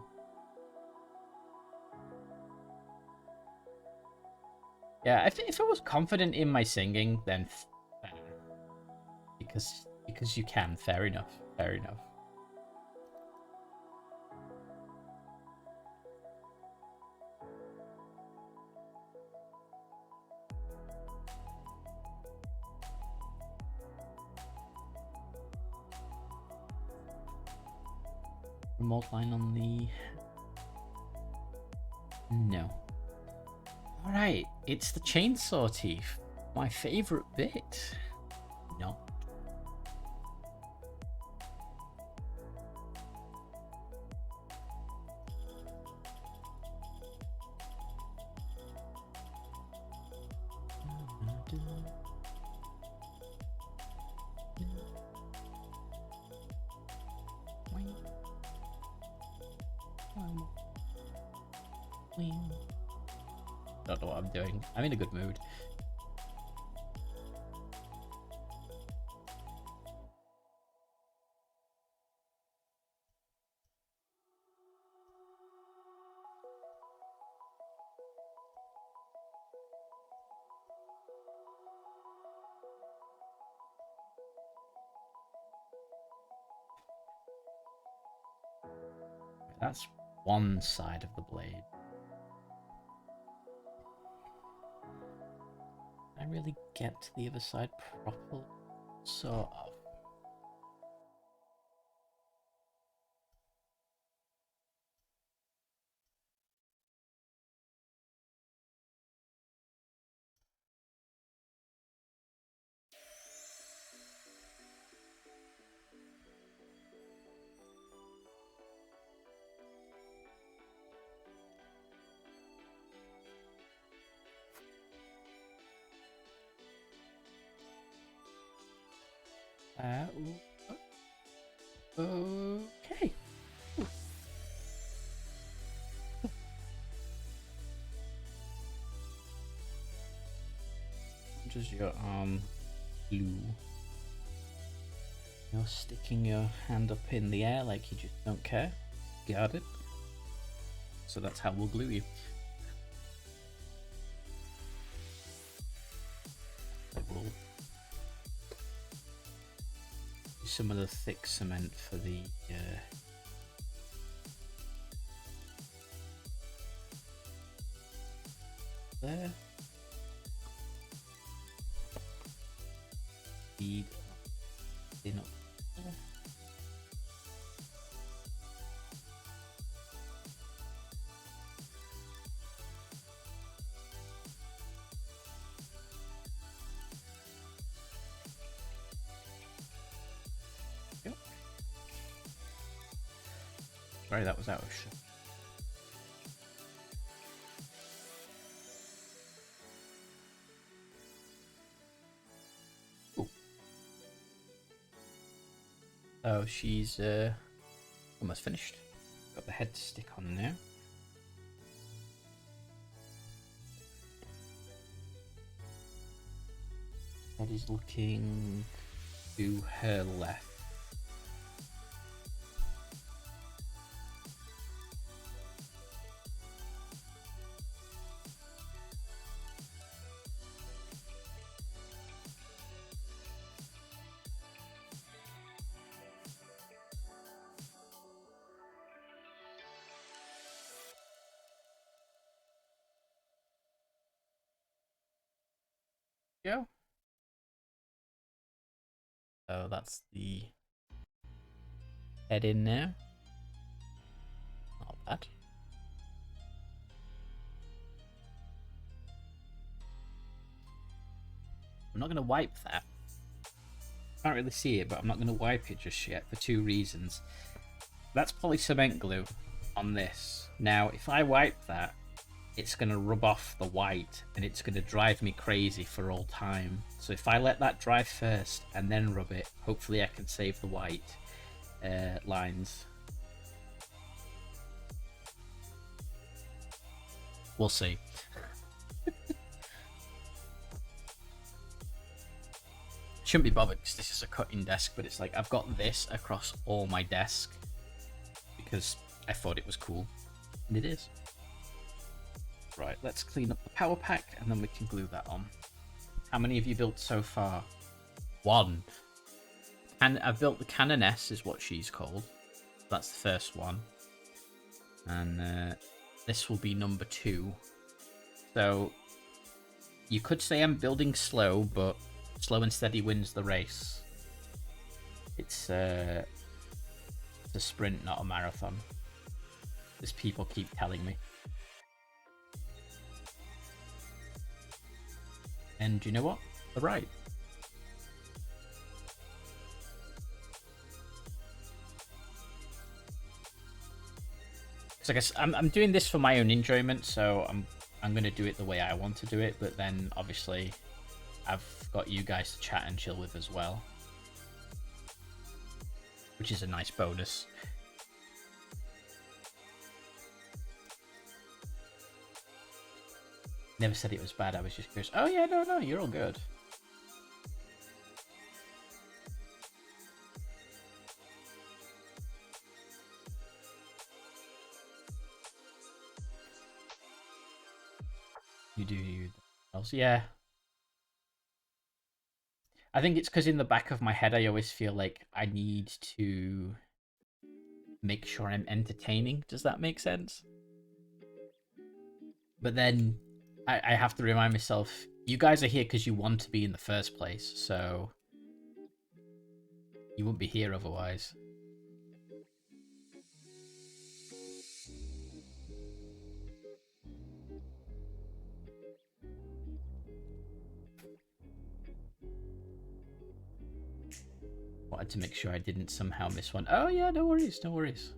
[SPEAKER 1] Yeah, if I was confident in my singing, then fair. Because you can. Fair enough. Fair enough. Remote line on the... No. Alright, it's the chainsaw teeth. My favourite bit. No. Don't know what I'm doing. I'm in a good mood. That's one side of the blade. I really get to the other side properly, sort of. Okay. Just your arm glue. You're sticking your hand up in the air like you just don't care. Got it? So that's how we'll glue you. I will use some of the thick cement for the there. Feed in up there. Yep. Sorry, that was out of shot. Oh, she's almost finished. Got the head stick on now. Head is looking to her left. go. So that's the head in there. Not bad. I'm not going to wipe that. Can't really see it, but I'm not going to wipe it just yet for two reasons. That's polycement glue on this. Now, if I wipe that, it's going to rub off the white and it's going to drive me crazy for all time. So if I let that dry first and then rub it, hopefully I can save the white lines. We'll see. Shouldn't be bothered because this is a cutting desk, but it's like I've got this across all my desk because I thought it was cool, and it is. Right, let's clean up the power pack and then we can glue that on. How many have you built so far? One. And I've built the Canoness, is what she's called. That's the first one. And this will be number 2. So you could say I'm building slow, but slow and steady wins the race. It's a sprint, not a marathon. As people keep telling me. And you know what? They're right. So I guess I'm doing this for my own enjoyment, so I'm gonna do it the way I want to do it, but then obviously I've got you guys to chat and chill with as well, which is a nice bonus. Never said it was bad, I was just curious. Oh yeah, no, you're all good. You do you else, yeah. I think it's because in the back of my head I always feel like I need to make sure I'm entertaining. Does that make sense? But then I have to remind myself, you guys are here because you want to be in the first place, so you wouldn't be here otherwise. Wanted to make sure I didn't somehow miss one. Oh yeah, no worries, no worries.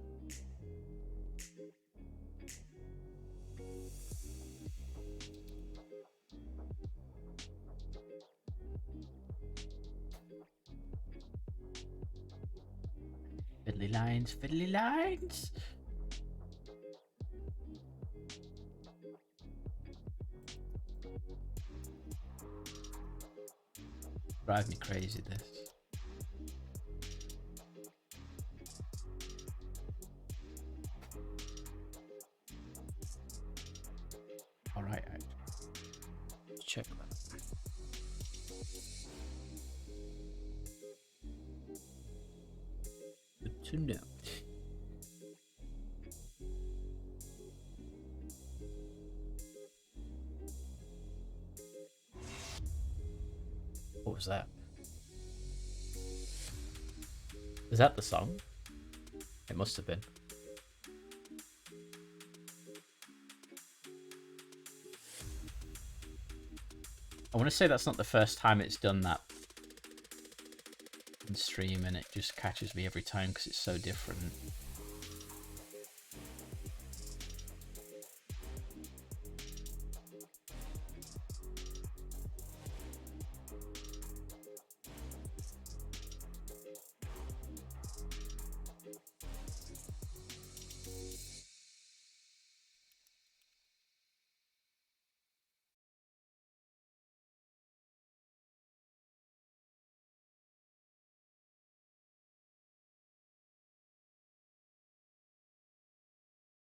[SPEAKER 1] Fiddly lines, fiddly lines. Drive me crazy, this. Alright, check that. Good to know. What was that? Is that the song? It must have been. I want to say that's not the first time it's done that in stream, and it just catches me every time because it's so different.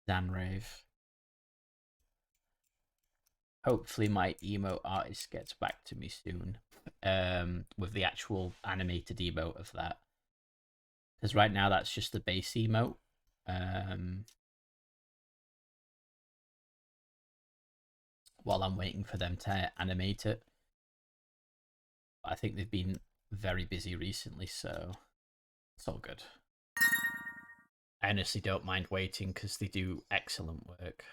[SPEAKER 1] Dan Rave. Hopefully my emo artist gets back to me soon with the actual animated emote of that. Because right now that's just the base emote. While I'm waiting for them to animate it. I think they've been very busy recently, so it's all good. I honestly don't mind waiting because they do excellent work.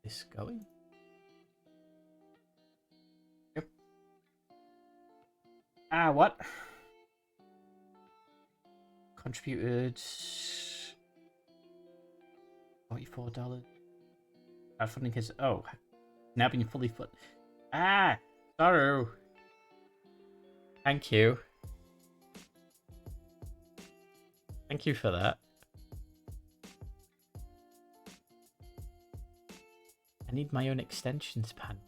[SPEAKER 1] This going? Yep. Ah, what? Contributed $44. Crowdfunding is now being fully fund. Ah, sorry. Thank you. Thank you for that. I need my own extensions pan.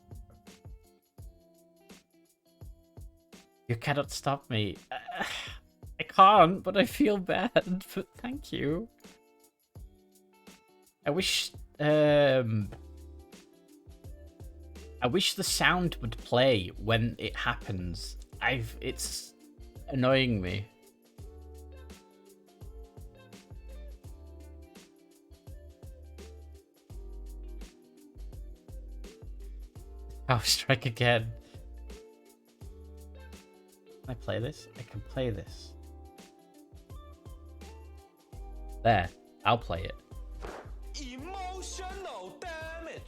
[SPEAKER 1] You cannot stop me. I can't, but I feel bad. But thank you. I wish the sound would play when it happens. It's annoying me. I'll strike again. Can I play this? I can play this. There. I'll play it.
[SPEAKER 4] Emotional damage.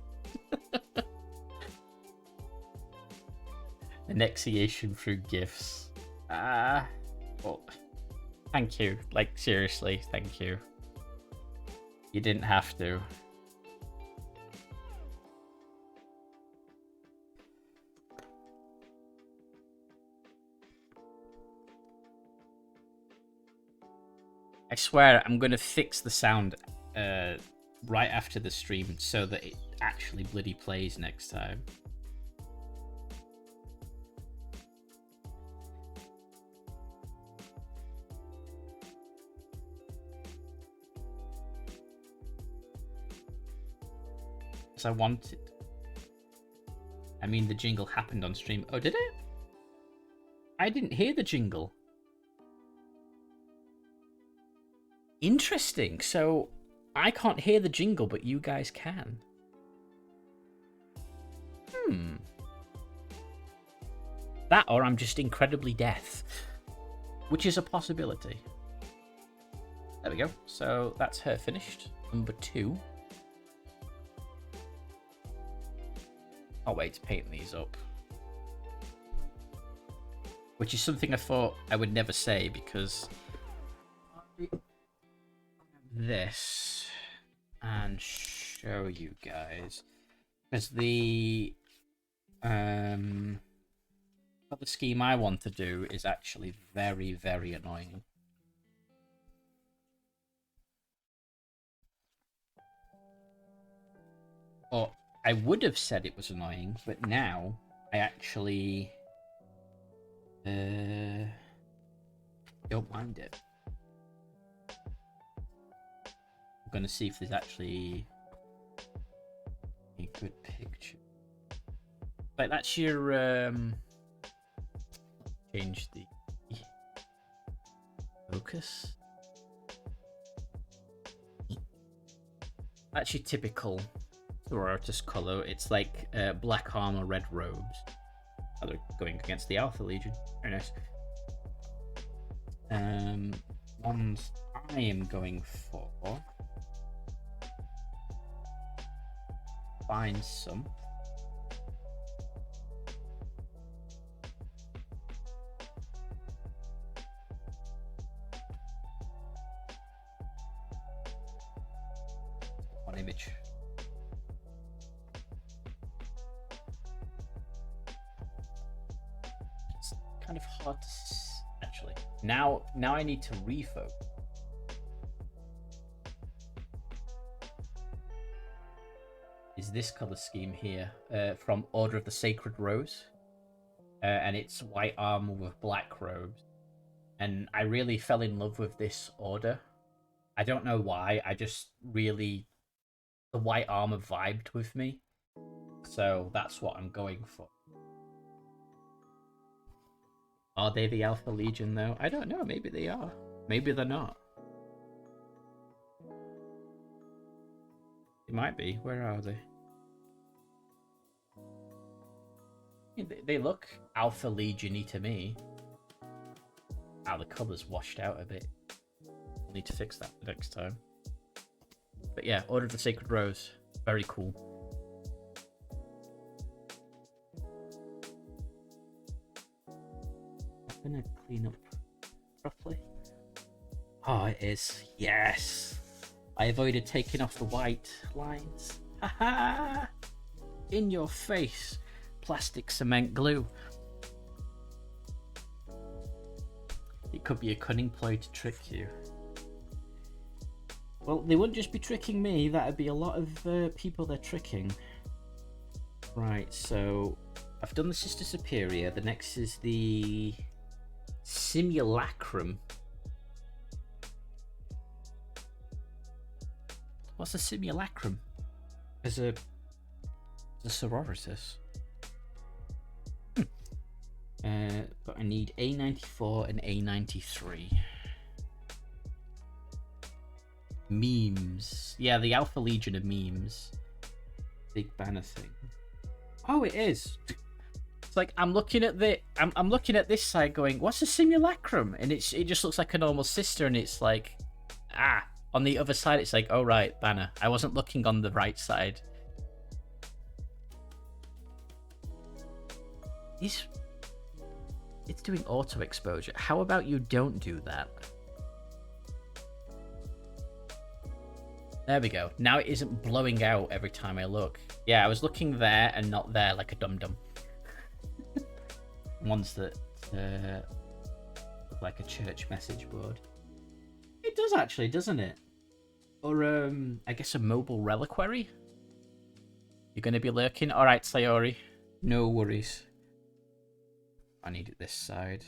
[SPEAKER 1] Anexiation through gifts. Well, thank you. Like, seriously, thank you. You didn't have to. I swear I'm going to fix the sound right after the stream so that it actually bloody plays next time. Because I want it. I mean, the jingle happened on stream. Oh, did it? I didn't hear the jingle. Interesting. So I can't hear the jingle, but you guys can. That, or I'm just incredibly deaf, which is a possibility. There we go. So that's her finished. Number 2. I'll wait to paint these up. Which is something I thought I would never say because this and show you guys because the scheme I want to do is actually very, very annoying. Or I would have said it was annoying, but now I actually don't mind it. I'm gonna see if there's actually a good picture. Like that's your change the focus. That's your typical Sororitas color. It's like black armor, red robes. Oh, they're going against the Alpha Legion. Very nice. Ones I am going for. Find some. One image. It's kind of hard to actually. Now I need to refocus. Is this color scheme here from Order of the Sacred Rose, and it's white armor with black robes, and I really fell in love with this order. I don't know why, I just really, the white armor vibed with me, so that's what I'm going for. Are they the Alpha Legion though? I don't know, maybe they are, maybe they're not. It might be. Where are they? Yeah, they look Alpha Legion-y to me. Ah, the colour's washed out a bit. We'll need to fix that next time. But yeah, Order of the Sacred Rose. Very cool. I'm gonna clean up properly. Oh, it is. Yes! I avoided taking off the white lines. Haha! In your face, plastic cement glue. It could be a cunning ploy to trick you. Well, they wouldn't just be tricking me, that'd be a lot of people they're tricking. Right, so I've done the Sister Superior. The next is the Simulacrum. What's a Simulacrum? As a Sororitas. But I need A94 and A93. Memes. Yeah, the Alpha Legion of memes. Big banner thing. Oh, it is. It's like I'm looking at I'm looking at this side going, what's a Simulacrum? And it just looks like a normal sister, and it's like, on the other side it's like, oh right, banner. I wasn't looking on the right side. It's doing auto exposure. How about you don't do that? There we go. Now it isn't blowing out every time I look. Yeah, I was looking there and not there like a dum-dum. Ones that look like a church message board. It does actually, doesn't it? Or, I guess a mobile reliquary? You're going to be lurking? Alright, Sayori. No worries. I need it this side.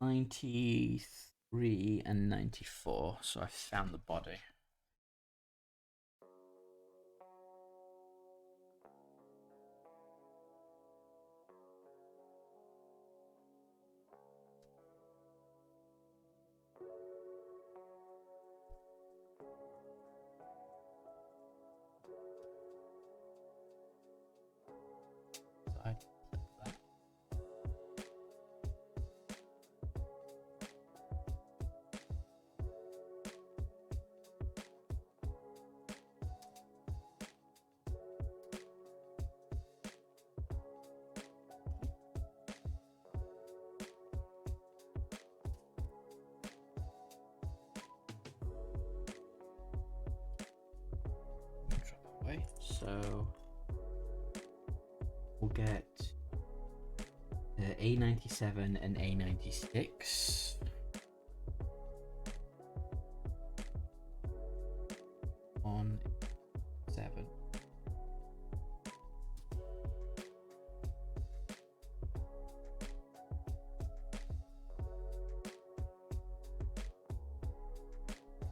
[SPEAKER 1] 93 and 94. So I found the body. So we'll get A97 and A96. On 7.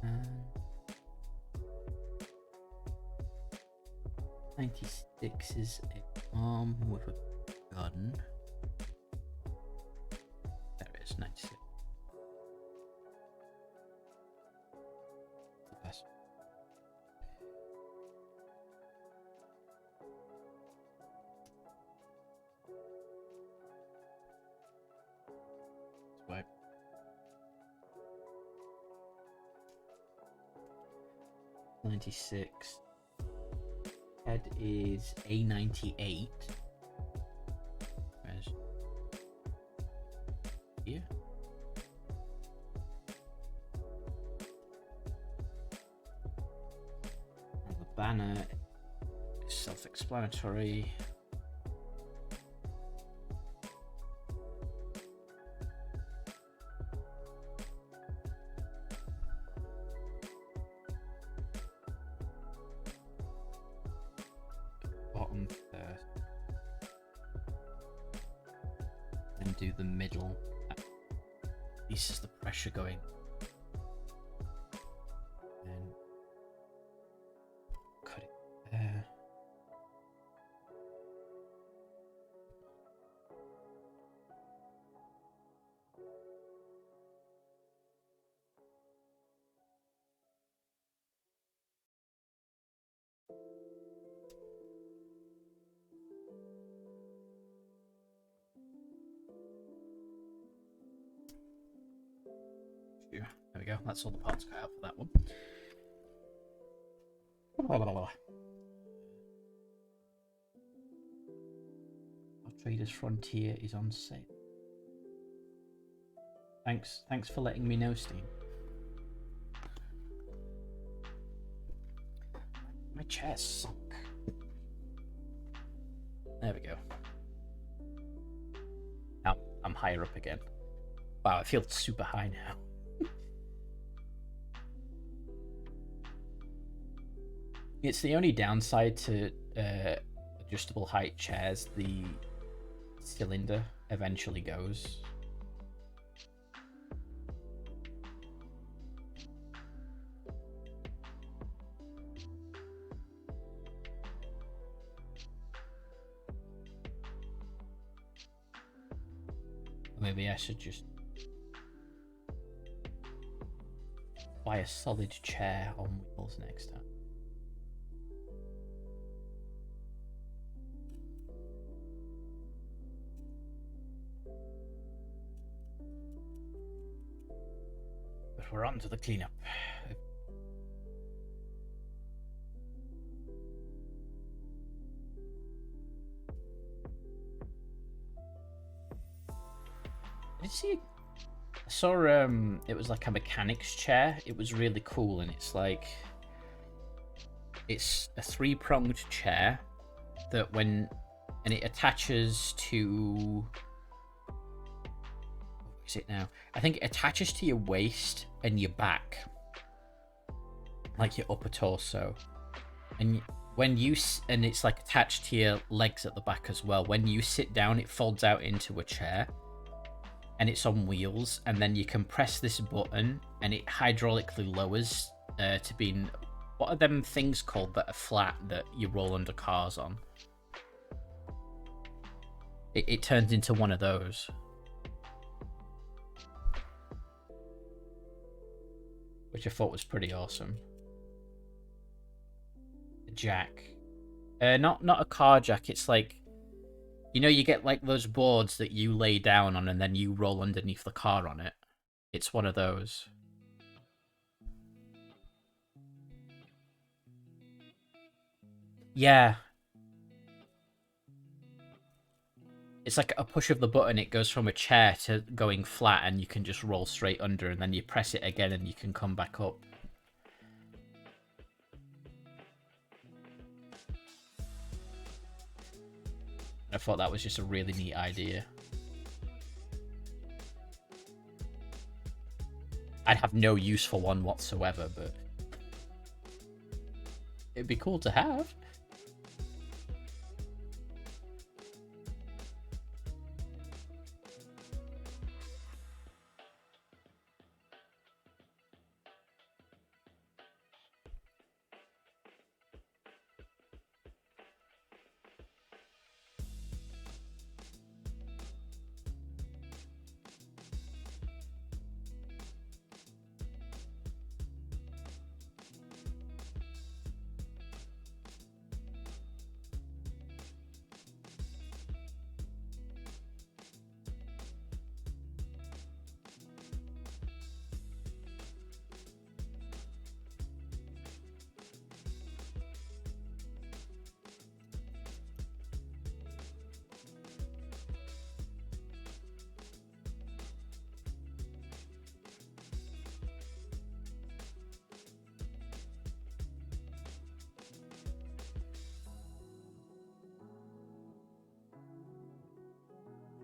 [SPEAKER 1] And 96 is an arm with a gun. There it is, 96. The best. Swipe. $96. Head is A98. Where's here? And the banner is self-explanatory. Bottom first, and do the middle. This is the pressure going. And cut it there. There we go. That's all the parts cut out for that one. Traders Frontier is on sale. Thanks for letting me know, Steam. My chair's sunk. There we go. Now I'm higher up again. Wow, I feel super high now. It's the only downside to adjustable height chairs. The cylinder eventually goes. Maybe I should just buy a solid chair on wheels next time. But we're on to the cleanup. Did you see? I saw it was like a mechanic's chair. It was really cool, and it's like it's a 3-pronged chair that and it attaches to, what is it now? I think it attaches to your waist and your back, like your upper torso, and and it's like attached to your legs at the back as well. When you sit down, it folds out into a chair. And it's on wheels, and then you can press this button and it hydraulically lowers to being, what are them things called that are flat that you roll under cars on? It turns into one of those. Which I thought was pretty awesome. A jack. Not a car jack, it's like, you know, you get like those boards that you lay down on and then you roll underneath the car on it. It's one of those. Yeah. It's like a push of the button, it goes from a chair to going flat, and you can just roll straight under, and then you press it again and you can come back up. I thought that was just a really neat idea. I'd have no use for one whatsoever, but it'd be cool to have.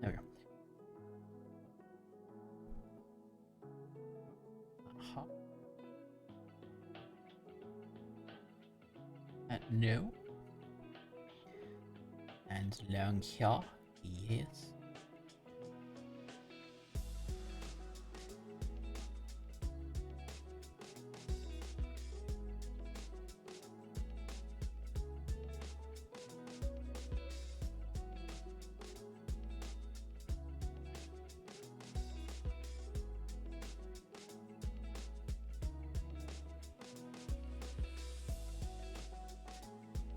[SPEAKER 1] There we go. No. And long here, yes.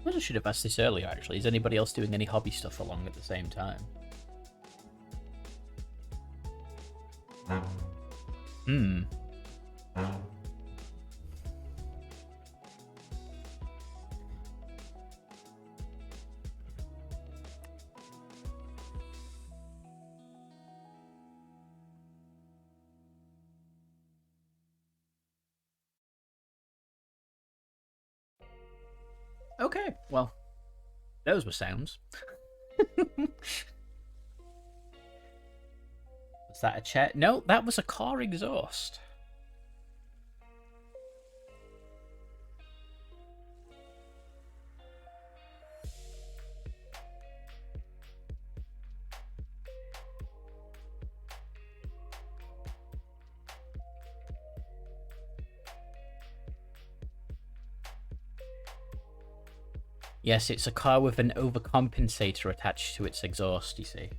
[SPEAKER 1] I should have asked this earlier, actually. Is anybody else doing any hobby stuff along at the same time? Okay, well, those were sounds. Was that a chair? No, that was a car exhaust. Yes, it's a car with an overcompensator attached to its exhaust, you see.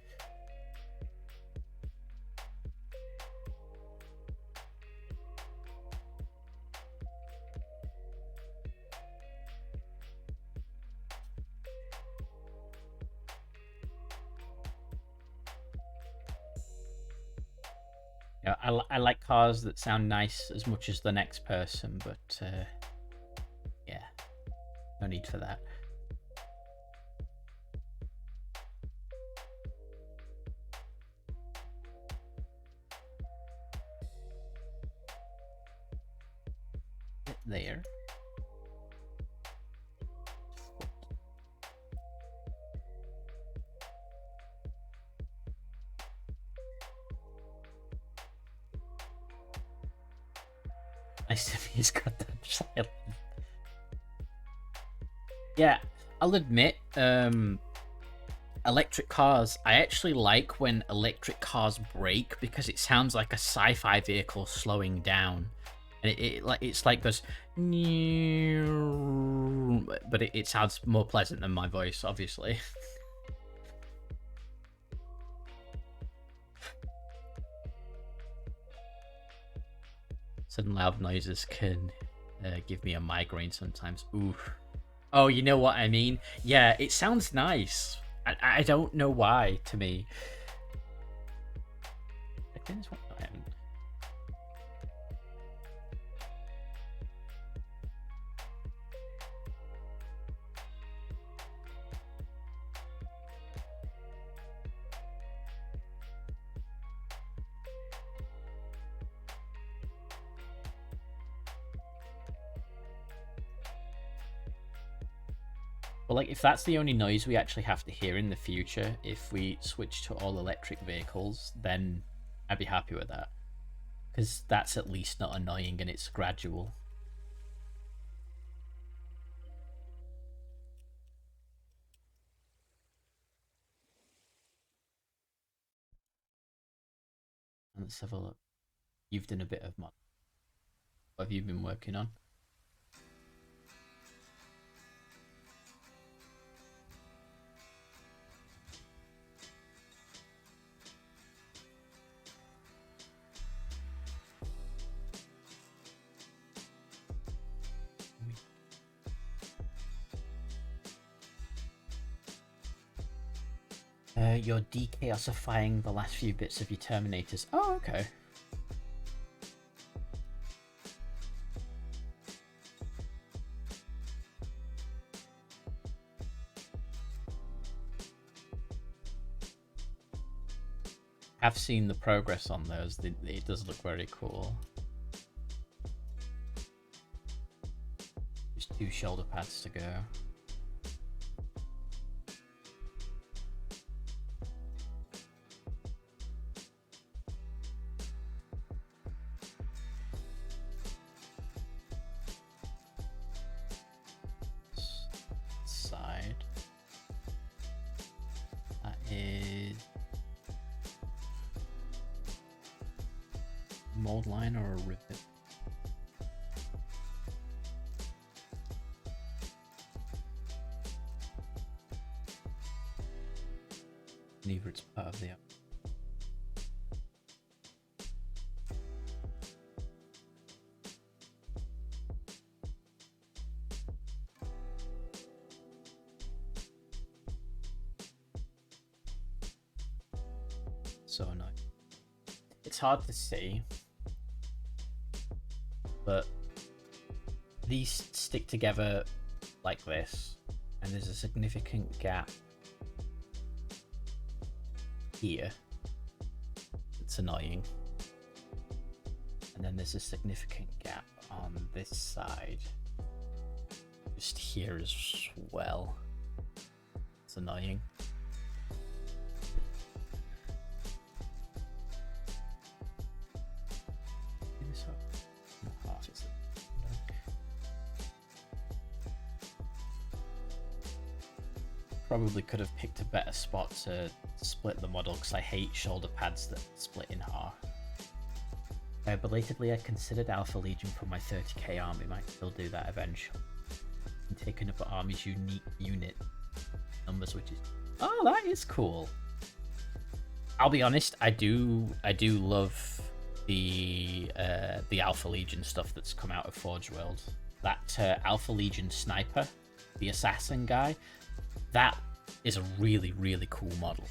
[SPEAKER 1] Yeah, I like cars that sound nice as much as the next person, but yeah, no need for that. There. Nice to he's got that silent. Yeah, I'll admit, electric cars, I actually like when electric cars brake because it sounds like a sci-fi vehicle slowing down. And it's like this, but it sounds more pleasant than my voice, obviously. Sudden loud noises can give me a migraine sometimes. Ooh. Oh, you know what I mean? Yeah, it sounds nice. I don't know why, to me. I think this one I haven't. Well, like, if that's the only noise we actually have to hear in the future, if we switch to all electric vehicles, then I'd be happy with that. Because that's at least not annoying and it's gradual. And let's have a look. You've done a bit of mod. What have you been working on? You're dechaosifying the last few bits of your Terminators. Oh, okay. I've seen the progress on those. It does look very cool. Just 2 shoulder pads to go. Side. That is mold line or a rivet? Neither, it's part of the app. So annoying. It's hard to see, but these stick together like this, and there's a significant gap here. It's annoying. And then there's a significant gap on this side. just here as well. It's annoying. Probably could have picked a better spot to split the model because I hate shoulder pads that split in half. Belatedly, I considered Alpha Legion for my 30k army. Might still do that eventually. And take another army's unique unit numbers, which is that is cool. I'll be honest, I do love the Alpha Legion stuff that's come out of Forge World. That Alpha Legion sniper, the assassin guy, that is a really, really cool model.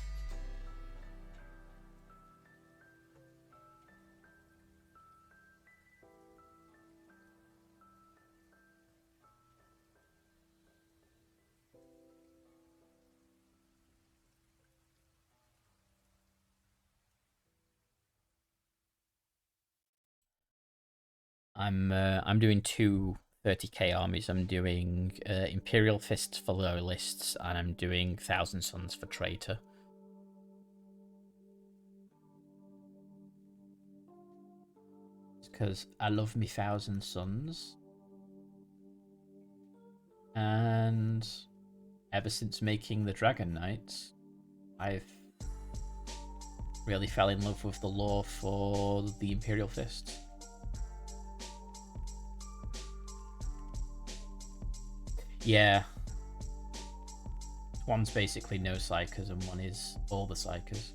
[SPEAKER 1] I'm doing two 30k armies. I'm doing Imperial Fists for Loyalists, and I'm doing Thousand Suns for Traitor. Because I love me Thousand Suns. And ever since making the Dragon Knights, I've really fell in love with the lore for the Imperial Fists. Yeah. One's basically no psychers and one is all the psychers.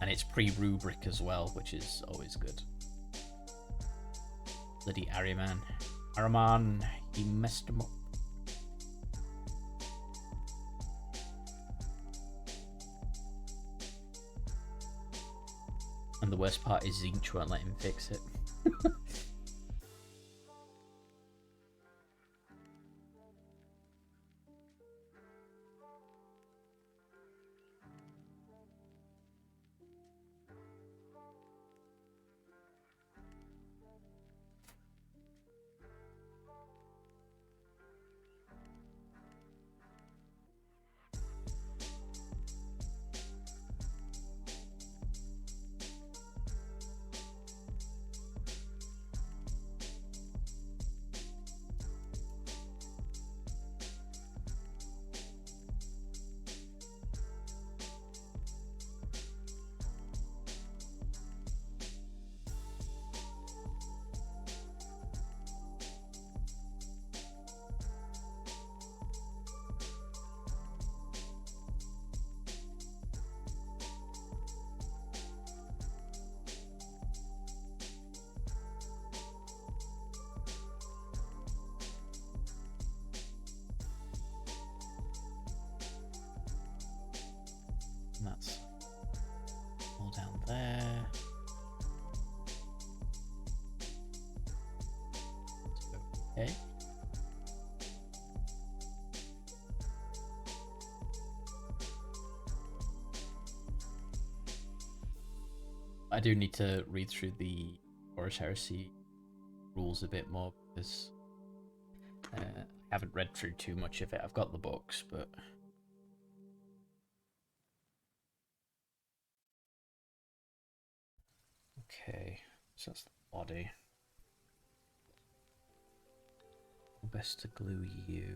[SPEAKER 1] And it's pre-rubric as well, which is always good. Bloody Ariman. Ariman, he messed him up. And the worst part is Zinch won't let him fix it. And that's all down there. Okay. I do need to read through the Horus Heresy rules a bit more because I haven't read through too much of it. I've got the books, but okay, so that's the body. Best to glue you.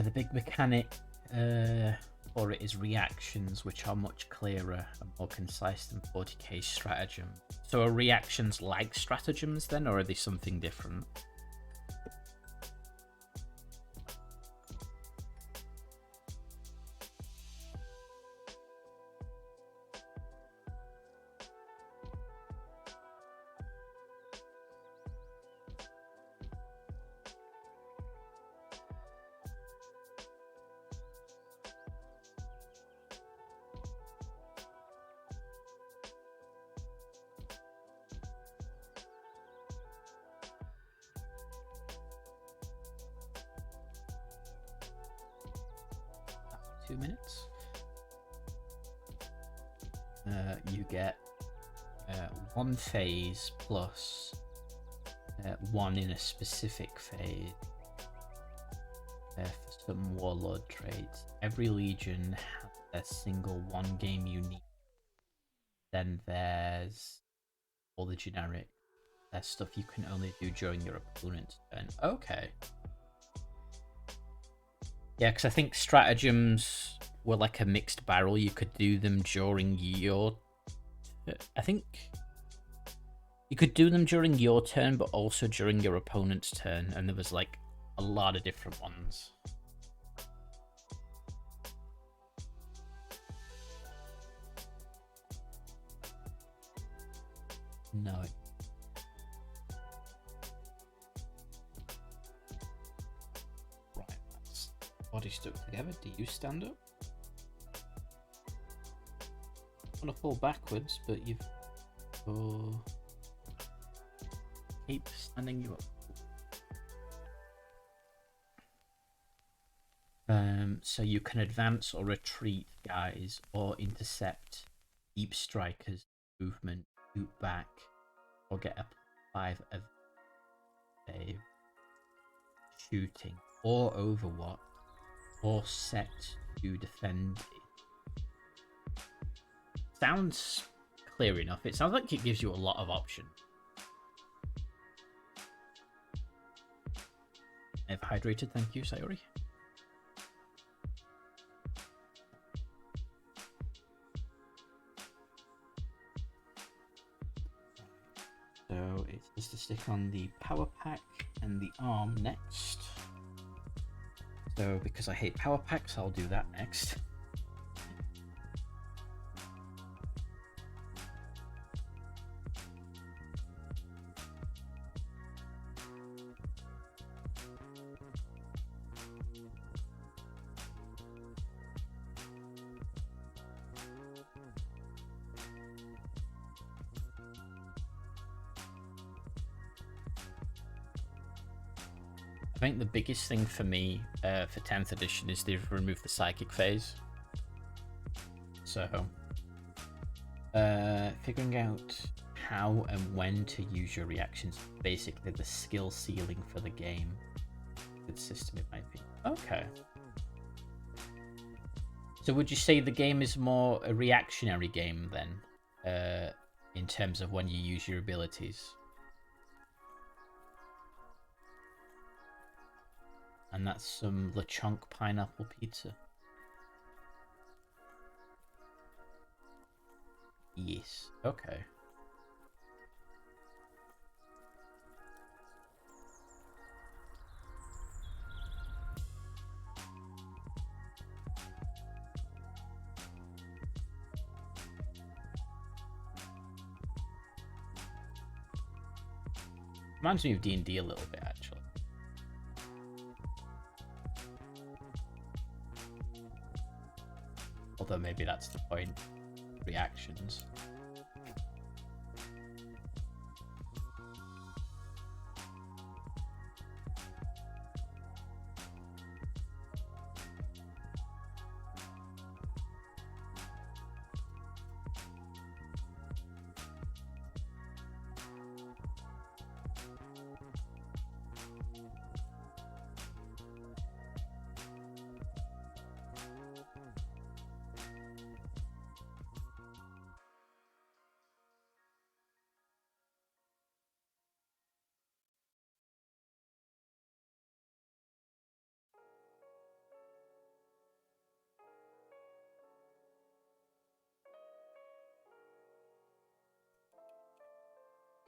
[SPEAKER 1] The big mechanic for it is reactions, which are much clearer and more concise than 40k stratagem. So are reactions like stratagems then, or are they something different? 2 minutes. You get 1 phase plus 1 in a specific phase for some warlord traits. Every legion has their single 1 game unique. Then there's all the generic. There's stuff you can only do during your opponent's turn. Okay. Yeah, because I think stratagems were like a mixed barrel. You could do them during your... I think you could do them during your turn, but also during your opponent's turn. And there was like a lot of different ones. No. Right, that's body stuck together. Do you stand up? I want to fall backwards, but you've... Oh. Keep standing you up. So you can advance or retreat guys, or intercept deep strikers' movement, shoot back, or get a 5 of save, shooting, or overwatch, or set to defend. Sounds clear enough. It sounds like it gives you a lot of options. I've hydrated, thank you, Sayori. So it's just to stick on the power pack and the arm next. So because I hate power packs, I'll do that next. I think the biggest thing for me for 10th edition is they've removed the psychic phase. So, figuring out how and when to use your reactions, basically the skill ceiling for the game. Good system, in my opinion. Okay. So would you say the game is more a reactionary game then, in terms of when you use your abilities? And that's some LeChonk pineapple pizza. Yes. Okay. Reminds me of D&D a little bit, actually. Although maybe that's the point. Reactions.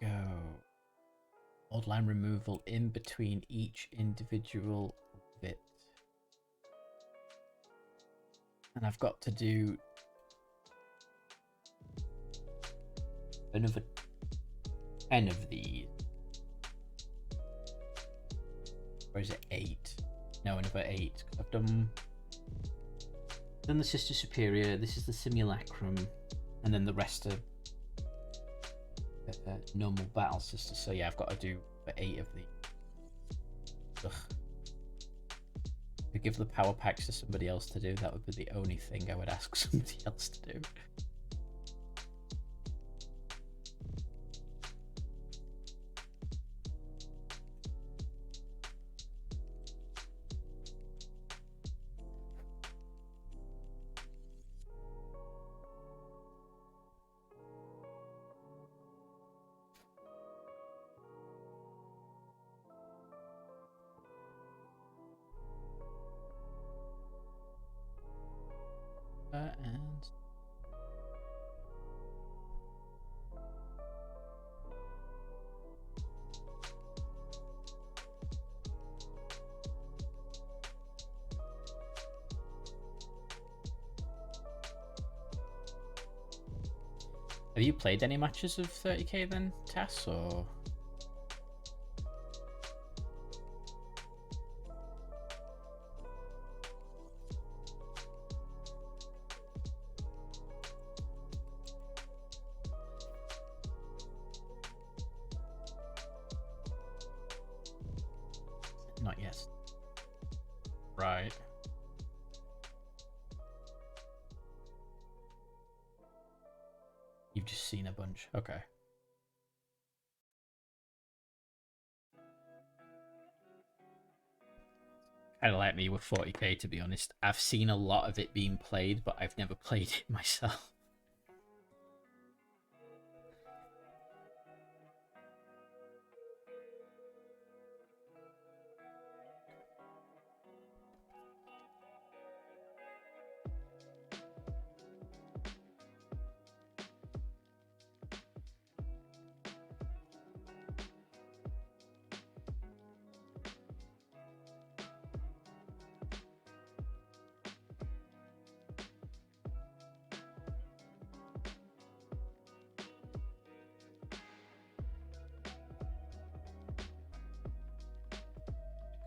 [SPEAKER 1] Go. Old line removal in between each individual bit. And I've got to do another 10 of these. Or is it 8? No, another 8. I've done the Sister Superior, this is the Simulacrum, and then the rest are normal battle sisters. So yeah, I've got to do 8 of these. Ugh. give the power packs to somebody else to do, that would be the only thing I would ask somebody else to do. And have you played any matches of 30k then, Tass, or? Not yet. Right. You've just seen a bunch. Okay. Kind of like me with 40k, to be honest. I've seen a lot of it being played, but I've never played it myself.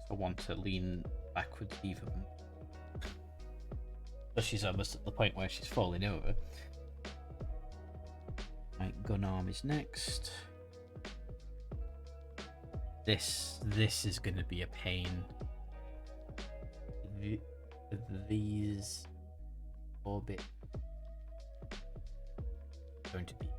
[SPEAKER 1] I want to lean backwards even. But she's almost at the point where she's falling over. Right, gun arm is next. This is going to be a pain. These orbit going to be.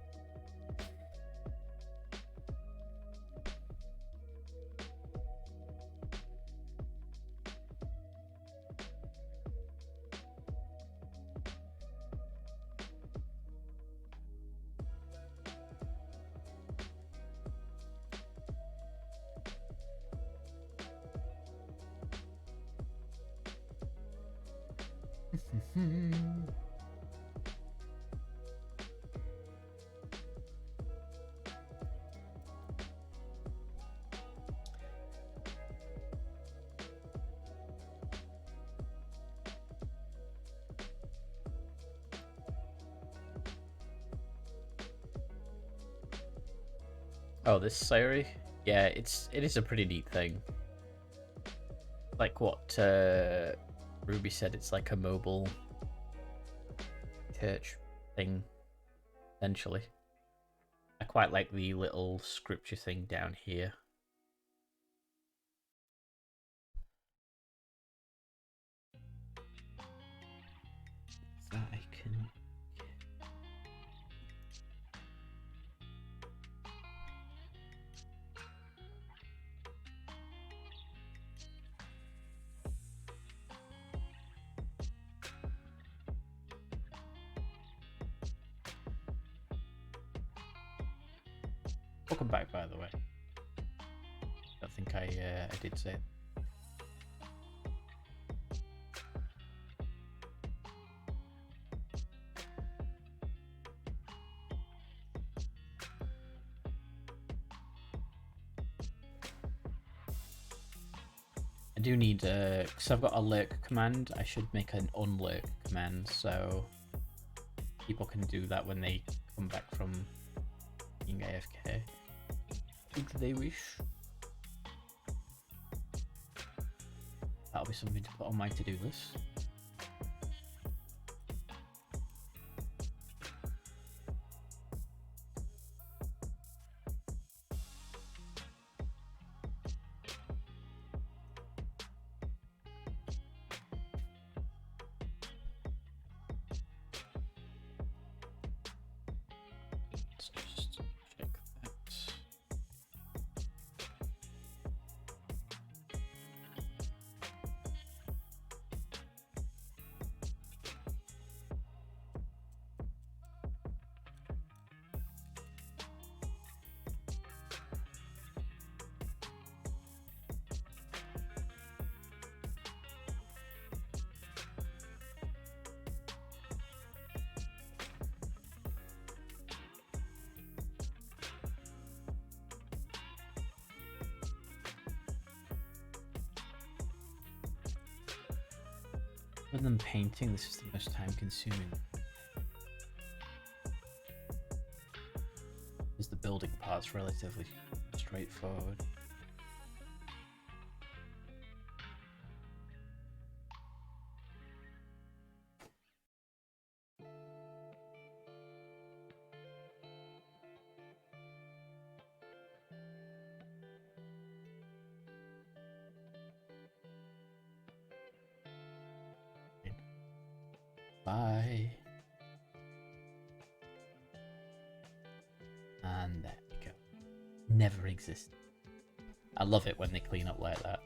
[SPEAKER 1] Oh, this Sayori? Yeah, it is a pretty neat thing. Like what Ruby said, it's like a mobile church thing, essentially. I quite like the little scripture thing down here. That I can. Welcome back, by the way. I think I did say it. I do need, because I've got a lurk command, I should make an unlurk command, so people can do that when they come back from being AFK, if they wish. That'll be something to put on my to-do list. Other than painting, this is the most time consuming. Because the building part's relatively straightforward. Bye. And there we go. Never existed. I love it when they clean up like that.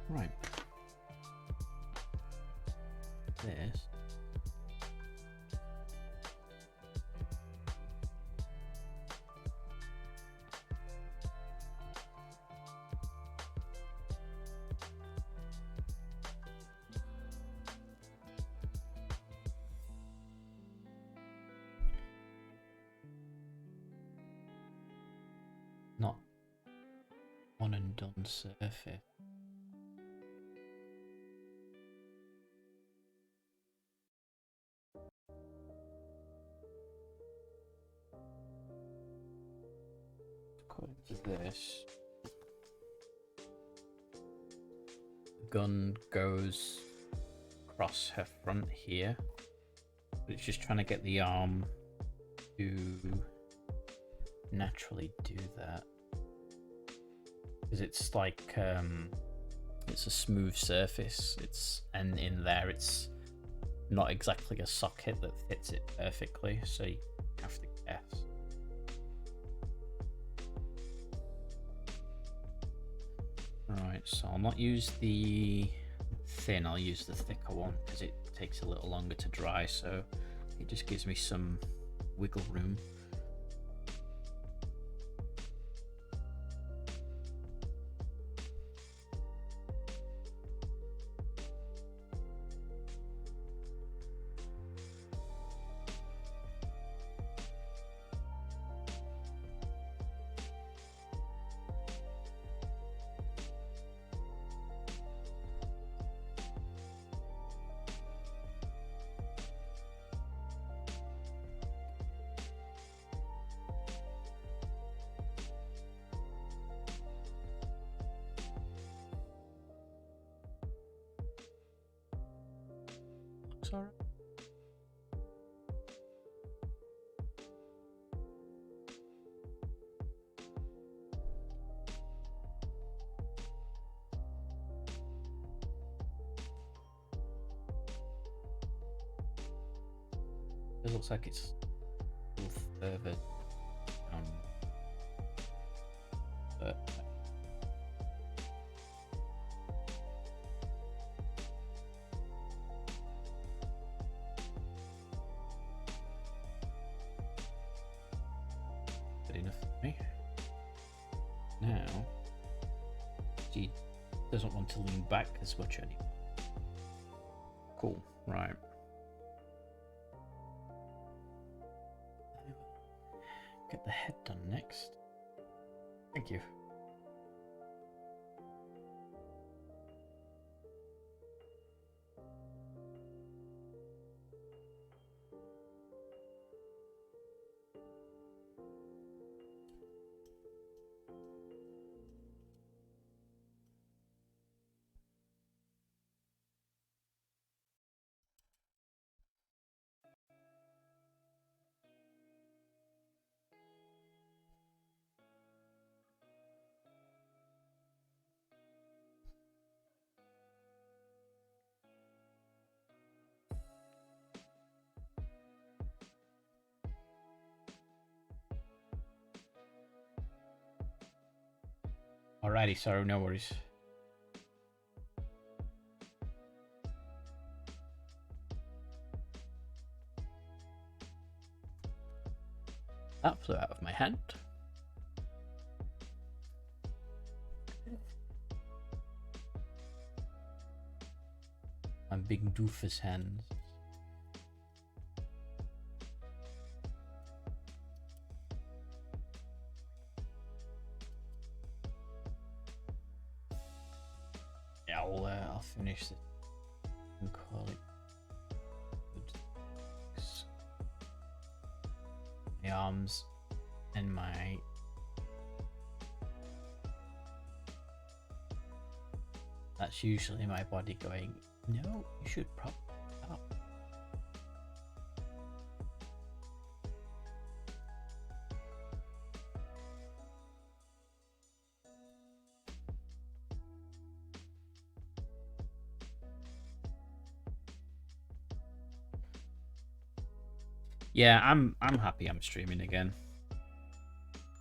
[SPEAKER 1] Right. This. Not one and done surface. According to this, the gun goes across her front here, but it's just trying to get the arm to naturally do that, because it's like it's a smooth surface, and in there it's not exactly a socket that fits it perfectly, so you have to guess. Right, so I'll not use the thin, I'll use the thicker one because it takes a little longer to dry, so it just gives me some wiggle room. Sorry. It looks like it's server. But good enough for me. Now, she doesn't want to lean back as much anymore. Cool, right. Get the head done next. Thank you. Alrighty, sorry, no worries. That flew out of my hand. My big doofus hands. Yeah, I'll finish this and call it good. My arms and my that's usually my body going, no, you should probably stop. Yeah, I'm happy I'm streaming again.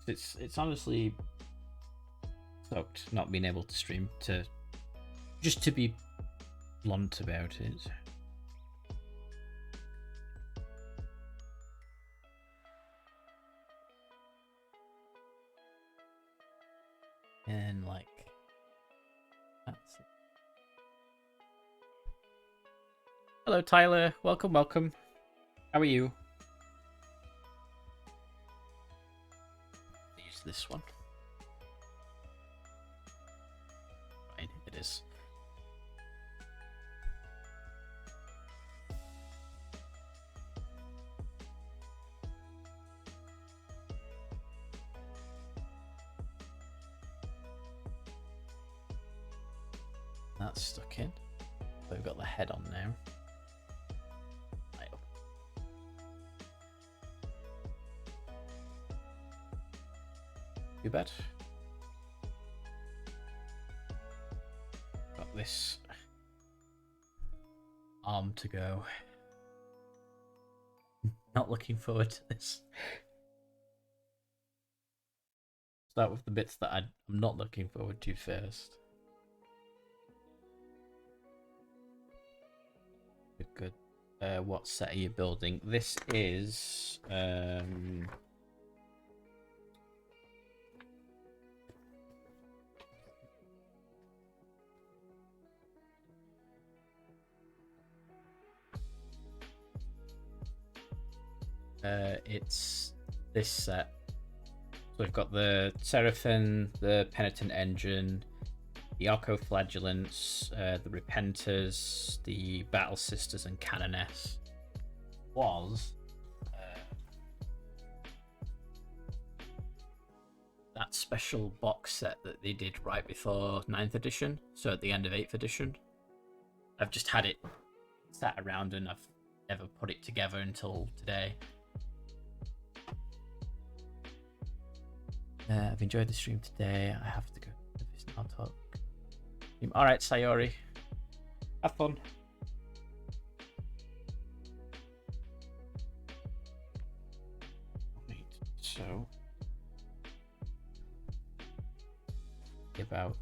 [SPEAKER 1] It's honestly sucked not being able to stream, to just to be blunt about it. And like that's it. Hello Tyler, welcome. How are you? Use this one. Fine, it is. That's stuck in. So we've got the head on now. Too bad. Got this arm to go. Not looking forward to this. Start with the bits that I'm not looking forward to first. Good. What set are you building? This is it's this set. So we've got the Seraphim, the Penitent Engine, the Arcoflagellants, the Repenters, the Battle Sisters, and Canoness. Was that special box set that they did right before 9th edition, so at the end of 8th edition. I've just had it sat around and I've never put it together until today. I've enjoyed the stream today. I have to go to this now talk. Alright, Sayori. Have fun. So, about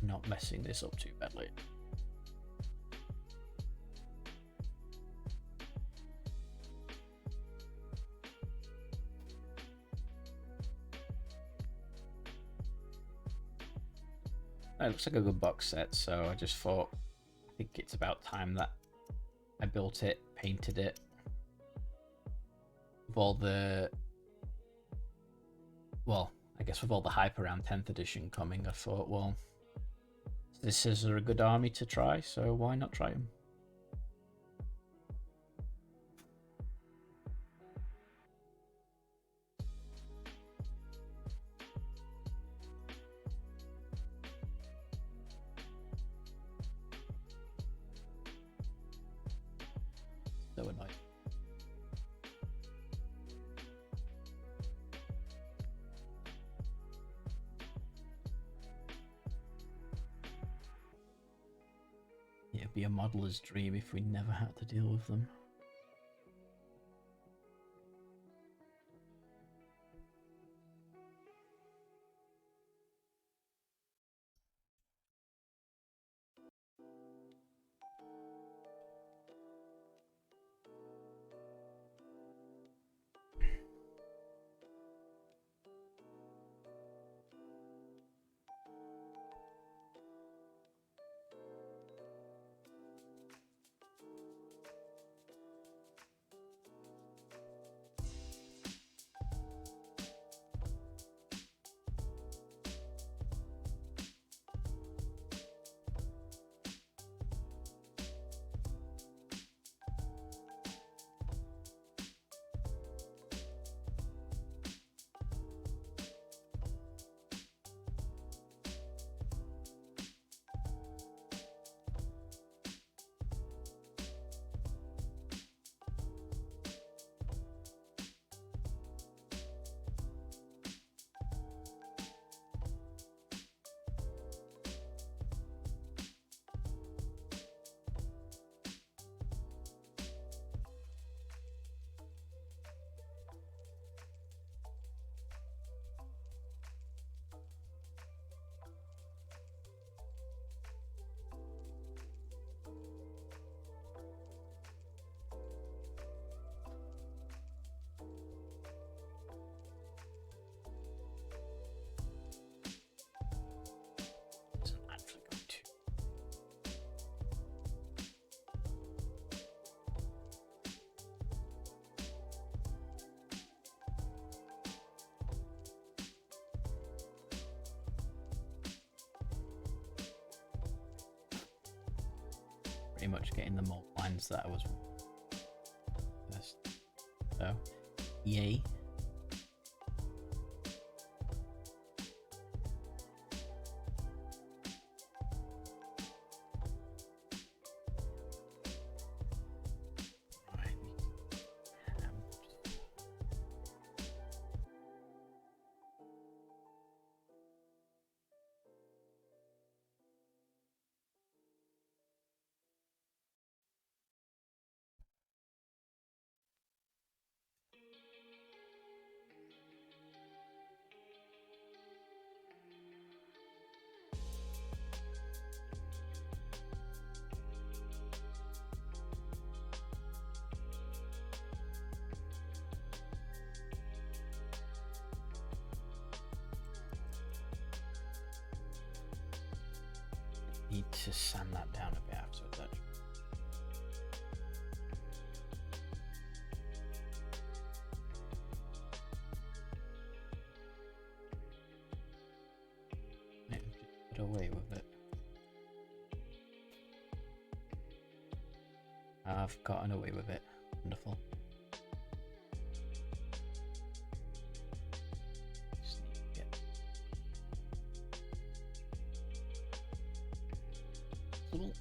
[SPEAKER 1] not messing this up too badly. It looks like a good box set, so I just thought, I think it's about time that I built it, painted it, with all the, well, I guess with all the hype around 10th edition coming, I thought, well, this is a good army to try, so why not try them? So annoying. Yeah, it'd be a modeler's dream if we never had to deal with them. Isn't actually going to. Pretty much getting the mold lines that I was first. So, yay. Right. Need to sand that down a bit after that. Maybe get away with it. I've gotten away with it. Wonderful. Just need to get little.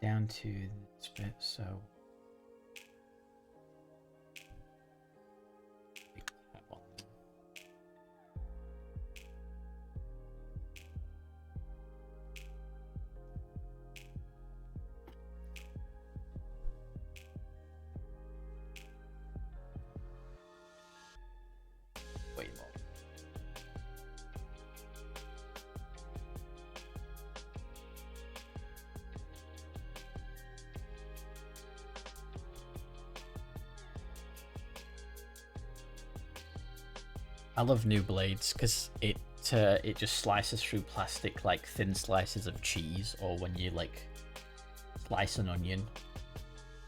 [SPEAKER 1] down to this bit, so way more. I love new blades because it just slices through plastic like thin slices of cheese, or when you like slice an onion.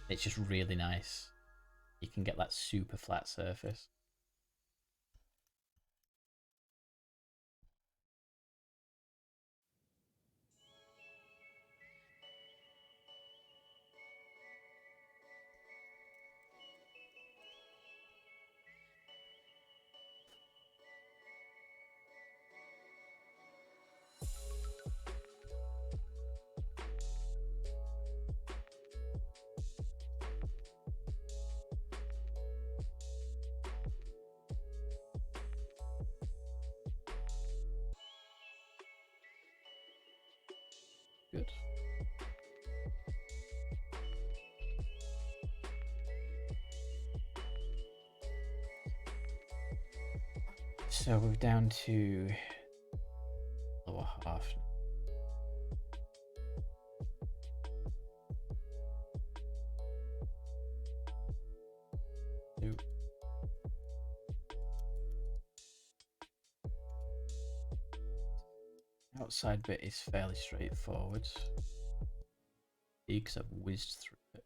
[SPEAKER 1] It's just really nice. You can get that super flat surface. Good. So we're down to lower half. Two. Outside bit is fairly straightforward because I've whizzed through it.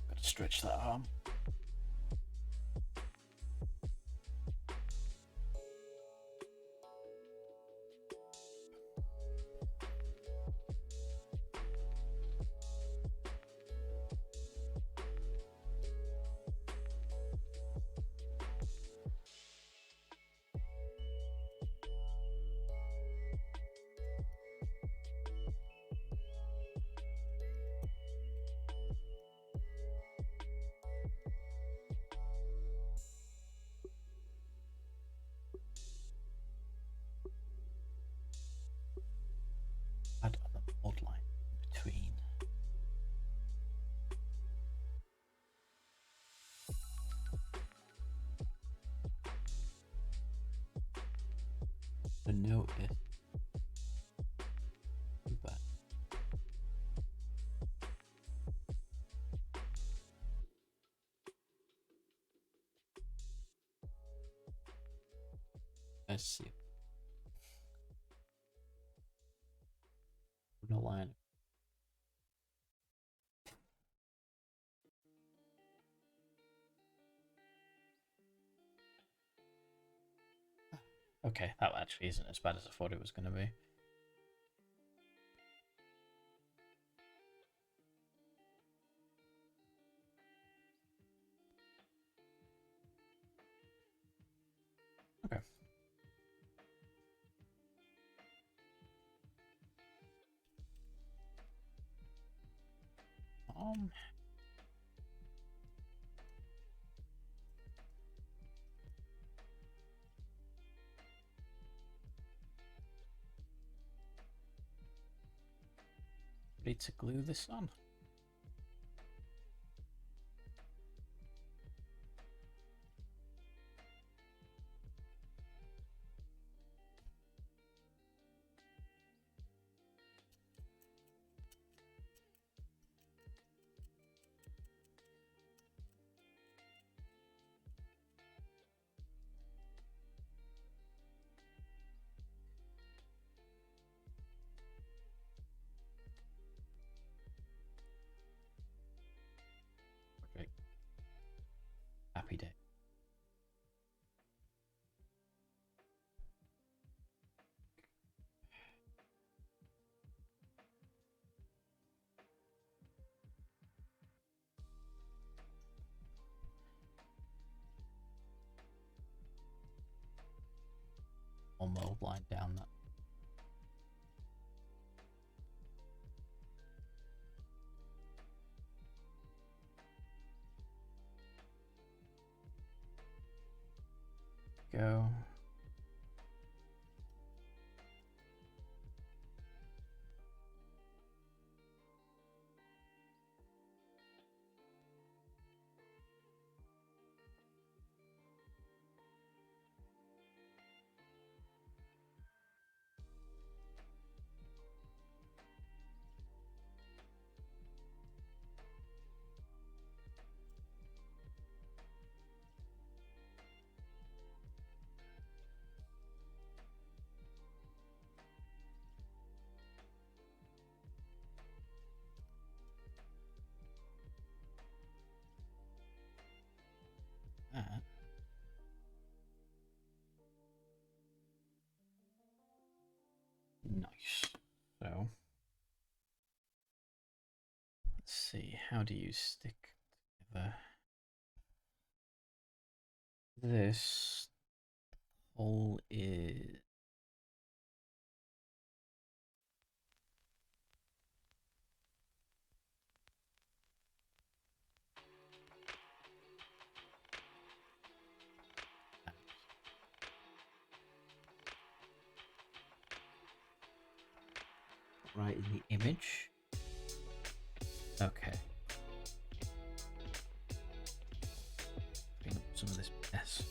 [SPEAKER 1] Got to stretch that arm. Add on the mold line between. The note is too bad. Let's see. No line. Okay, that actually isn't as bad as I thought it was going to be. Okay. Um. Ready to glue this on? or mold line down that. Go. Nice. So let's see, how do you stick together this hole is right in the image. Okay. Clean up some of this mess.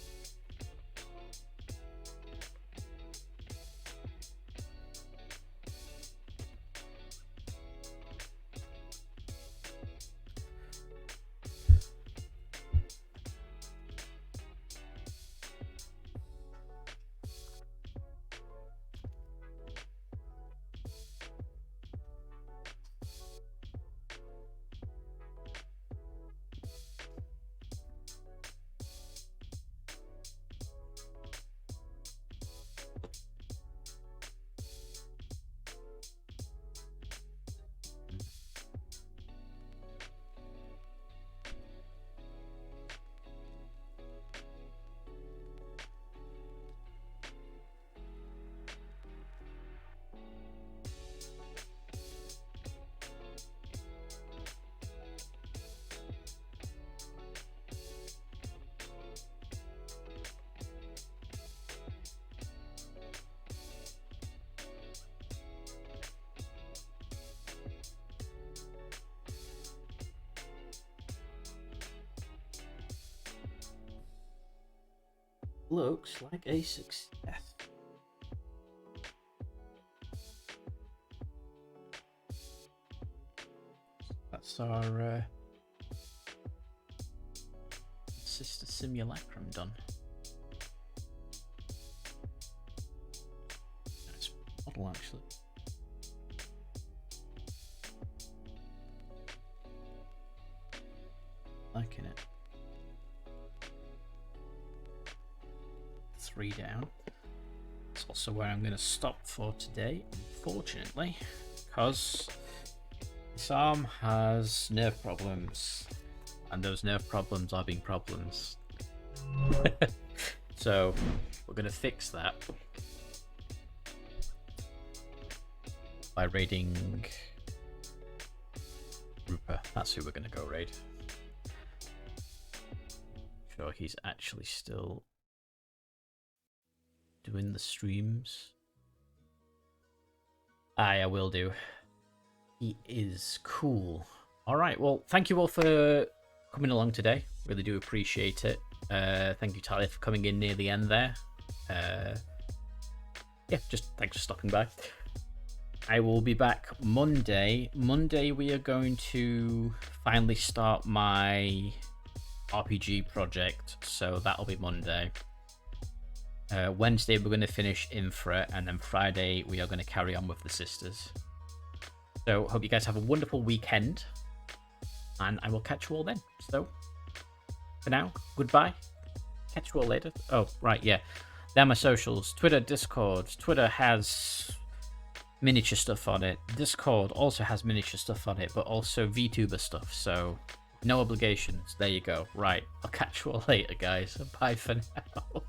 [SPEAKER 1] Looks like a success. That's our sister simulacrum done. Nice model, actually. Liking it. 3 down. It's also where I'm going to stop for today, unfortunately, because this arm has nerve problems, and those nerve problems are being problems. So we're going to fix that by raiding Rupert. That's who we're going to go raid. Sure, he's actually still doing the streams. I will do. He is cool. All right, well, thank you all for coming along today. Really do appreciate it. Thank you, Talia, for coming in near the end there. Yeah, just thanks for stopping by. I will be back Monday. Monday, we are going to finally start my RPG project, so that'll be Monday. Wednesday we're going to finish Infra, and then Friday we are going to carry on with the sisters. So hope you guys have a wonderful weekend, and I will catch you all then. So for now, goodbye. Catch you all later. Oh right, yeah, they're my socials. Twitter, Discord. Twitter has miniature stuff on it. Discord also has miniature stuff on it, but also Vtuber stuff, so no obligations. There you go. Right, I'll catch you all later, guys. Bye for now.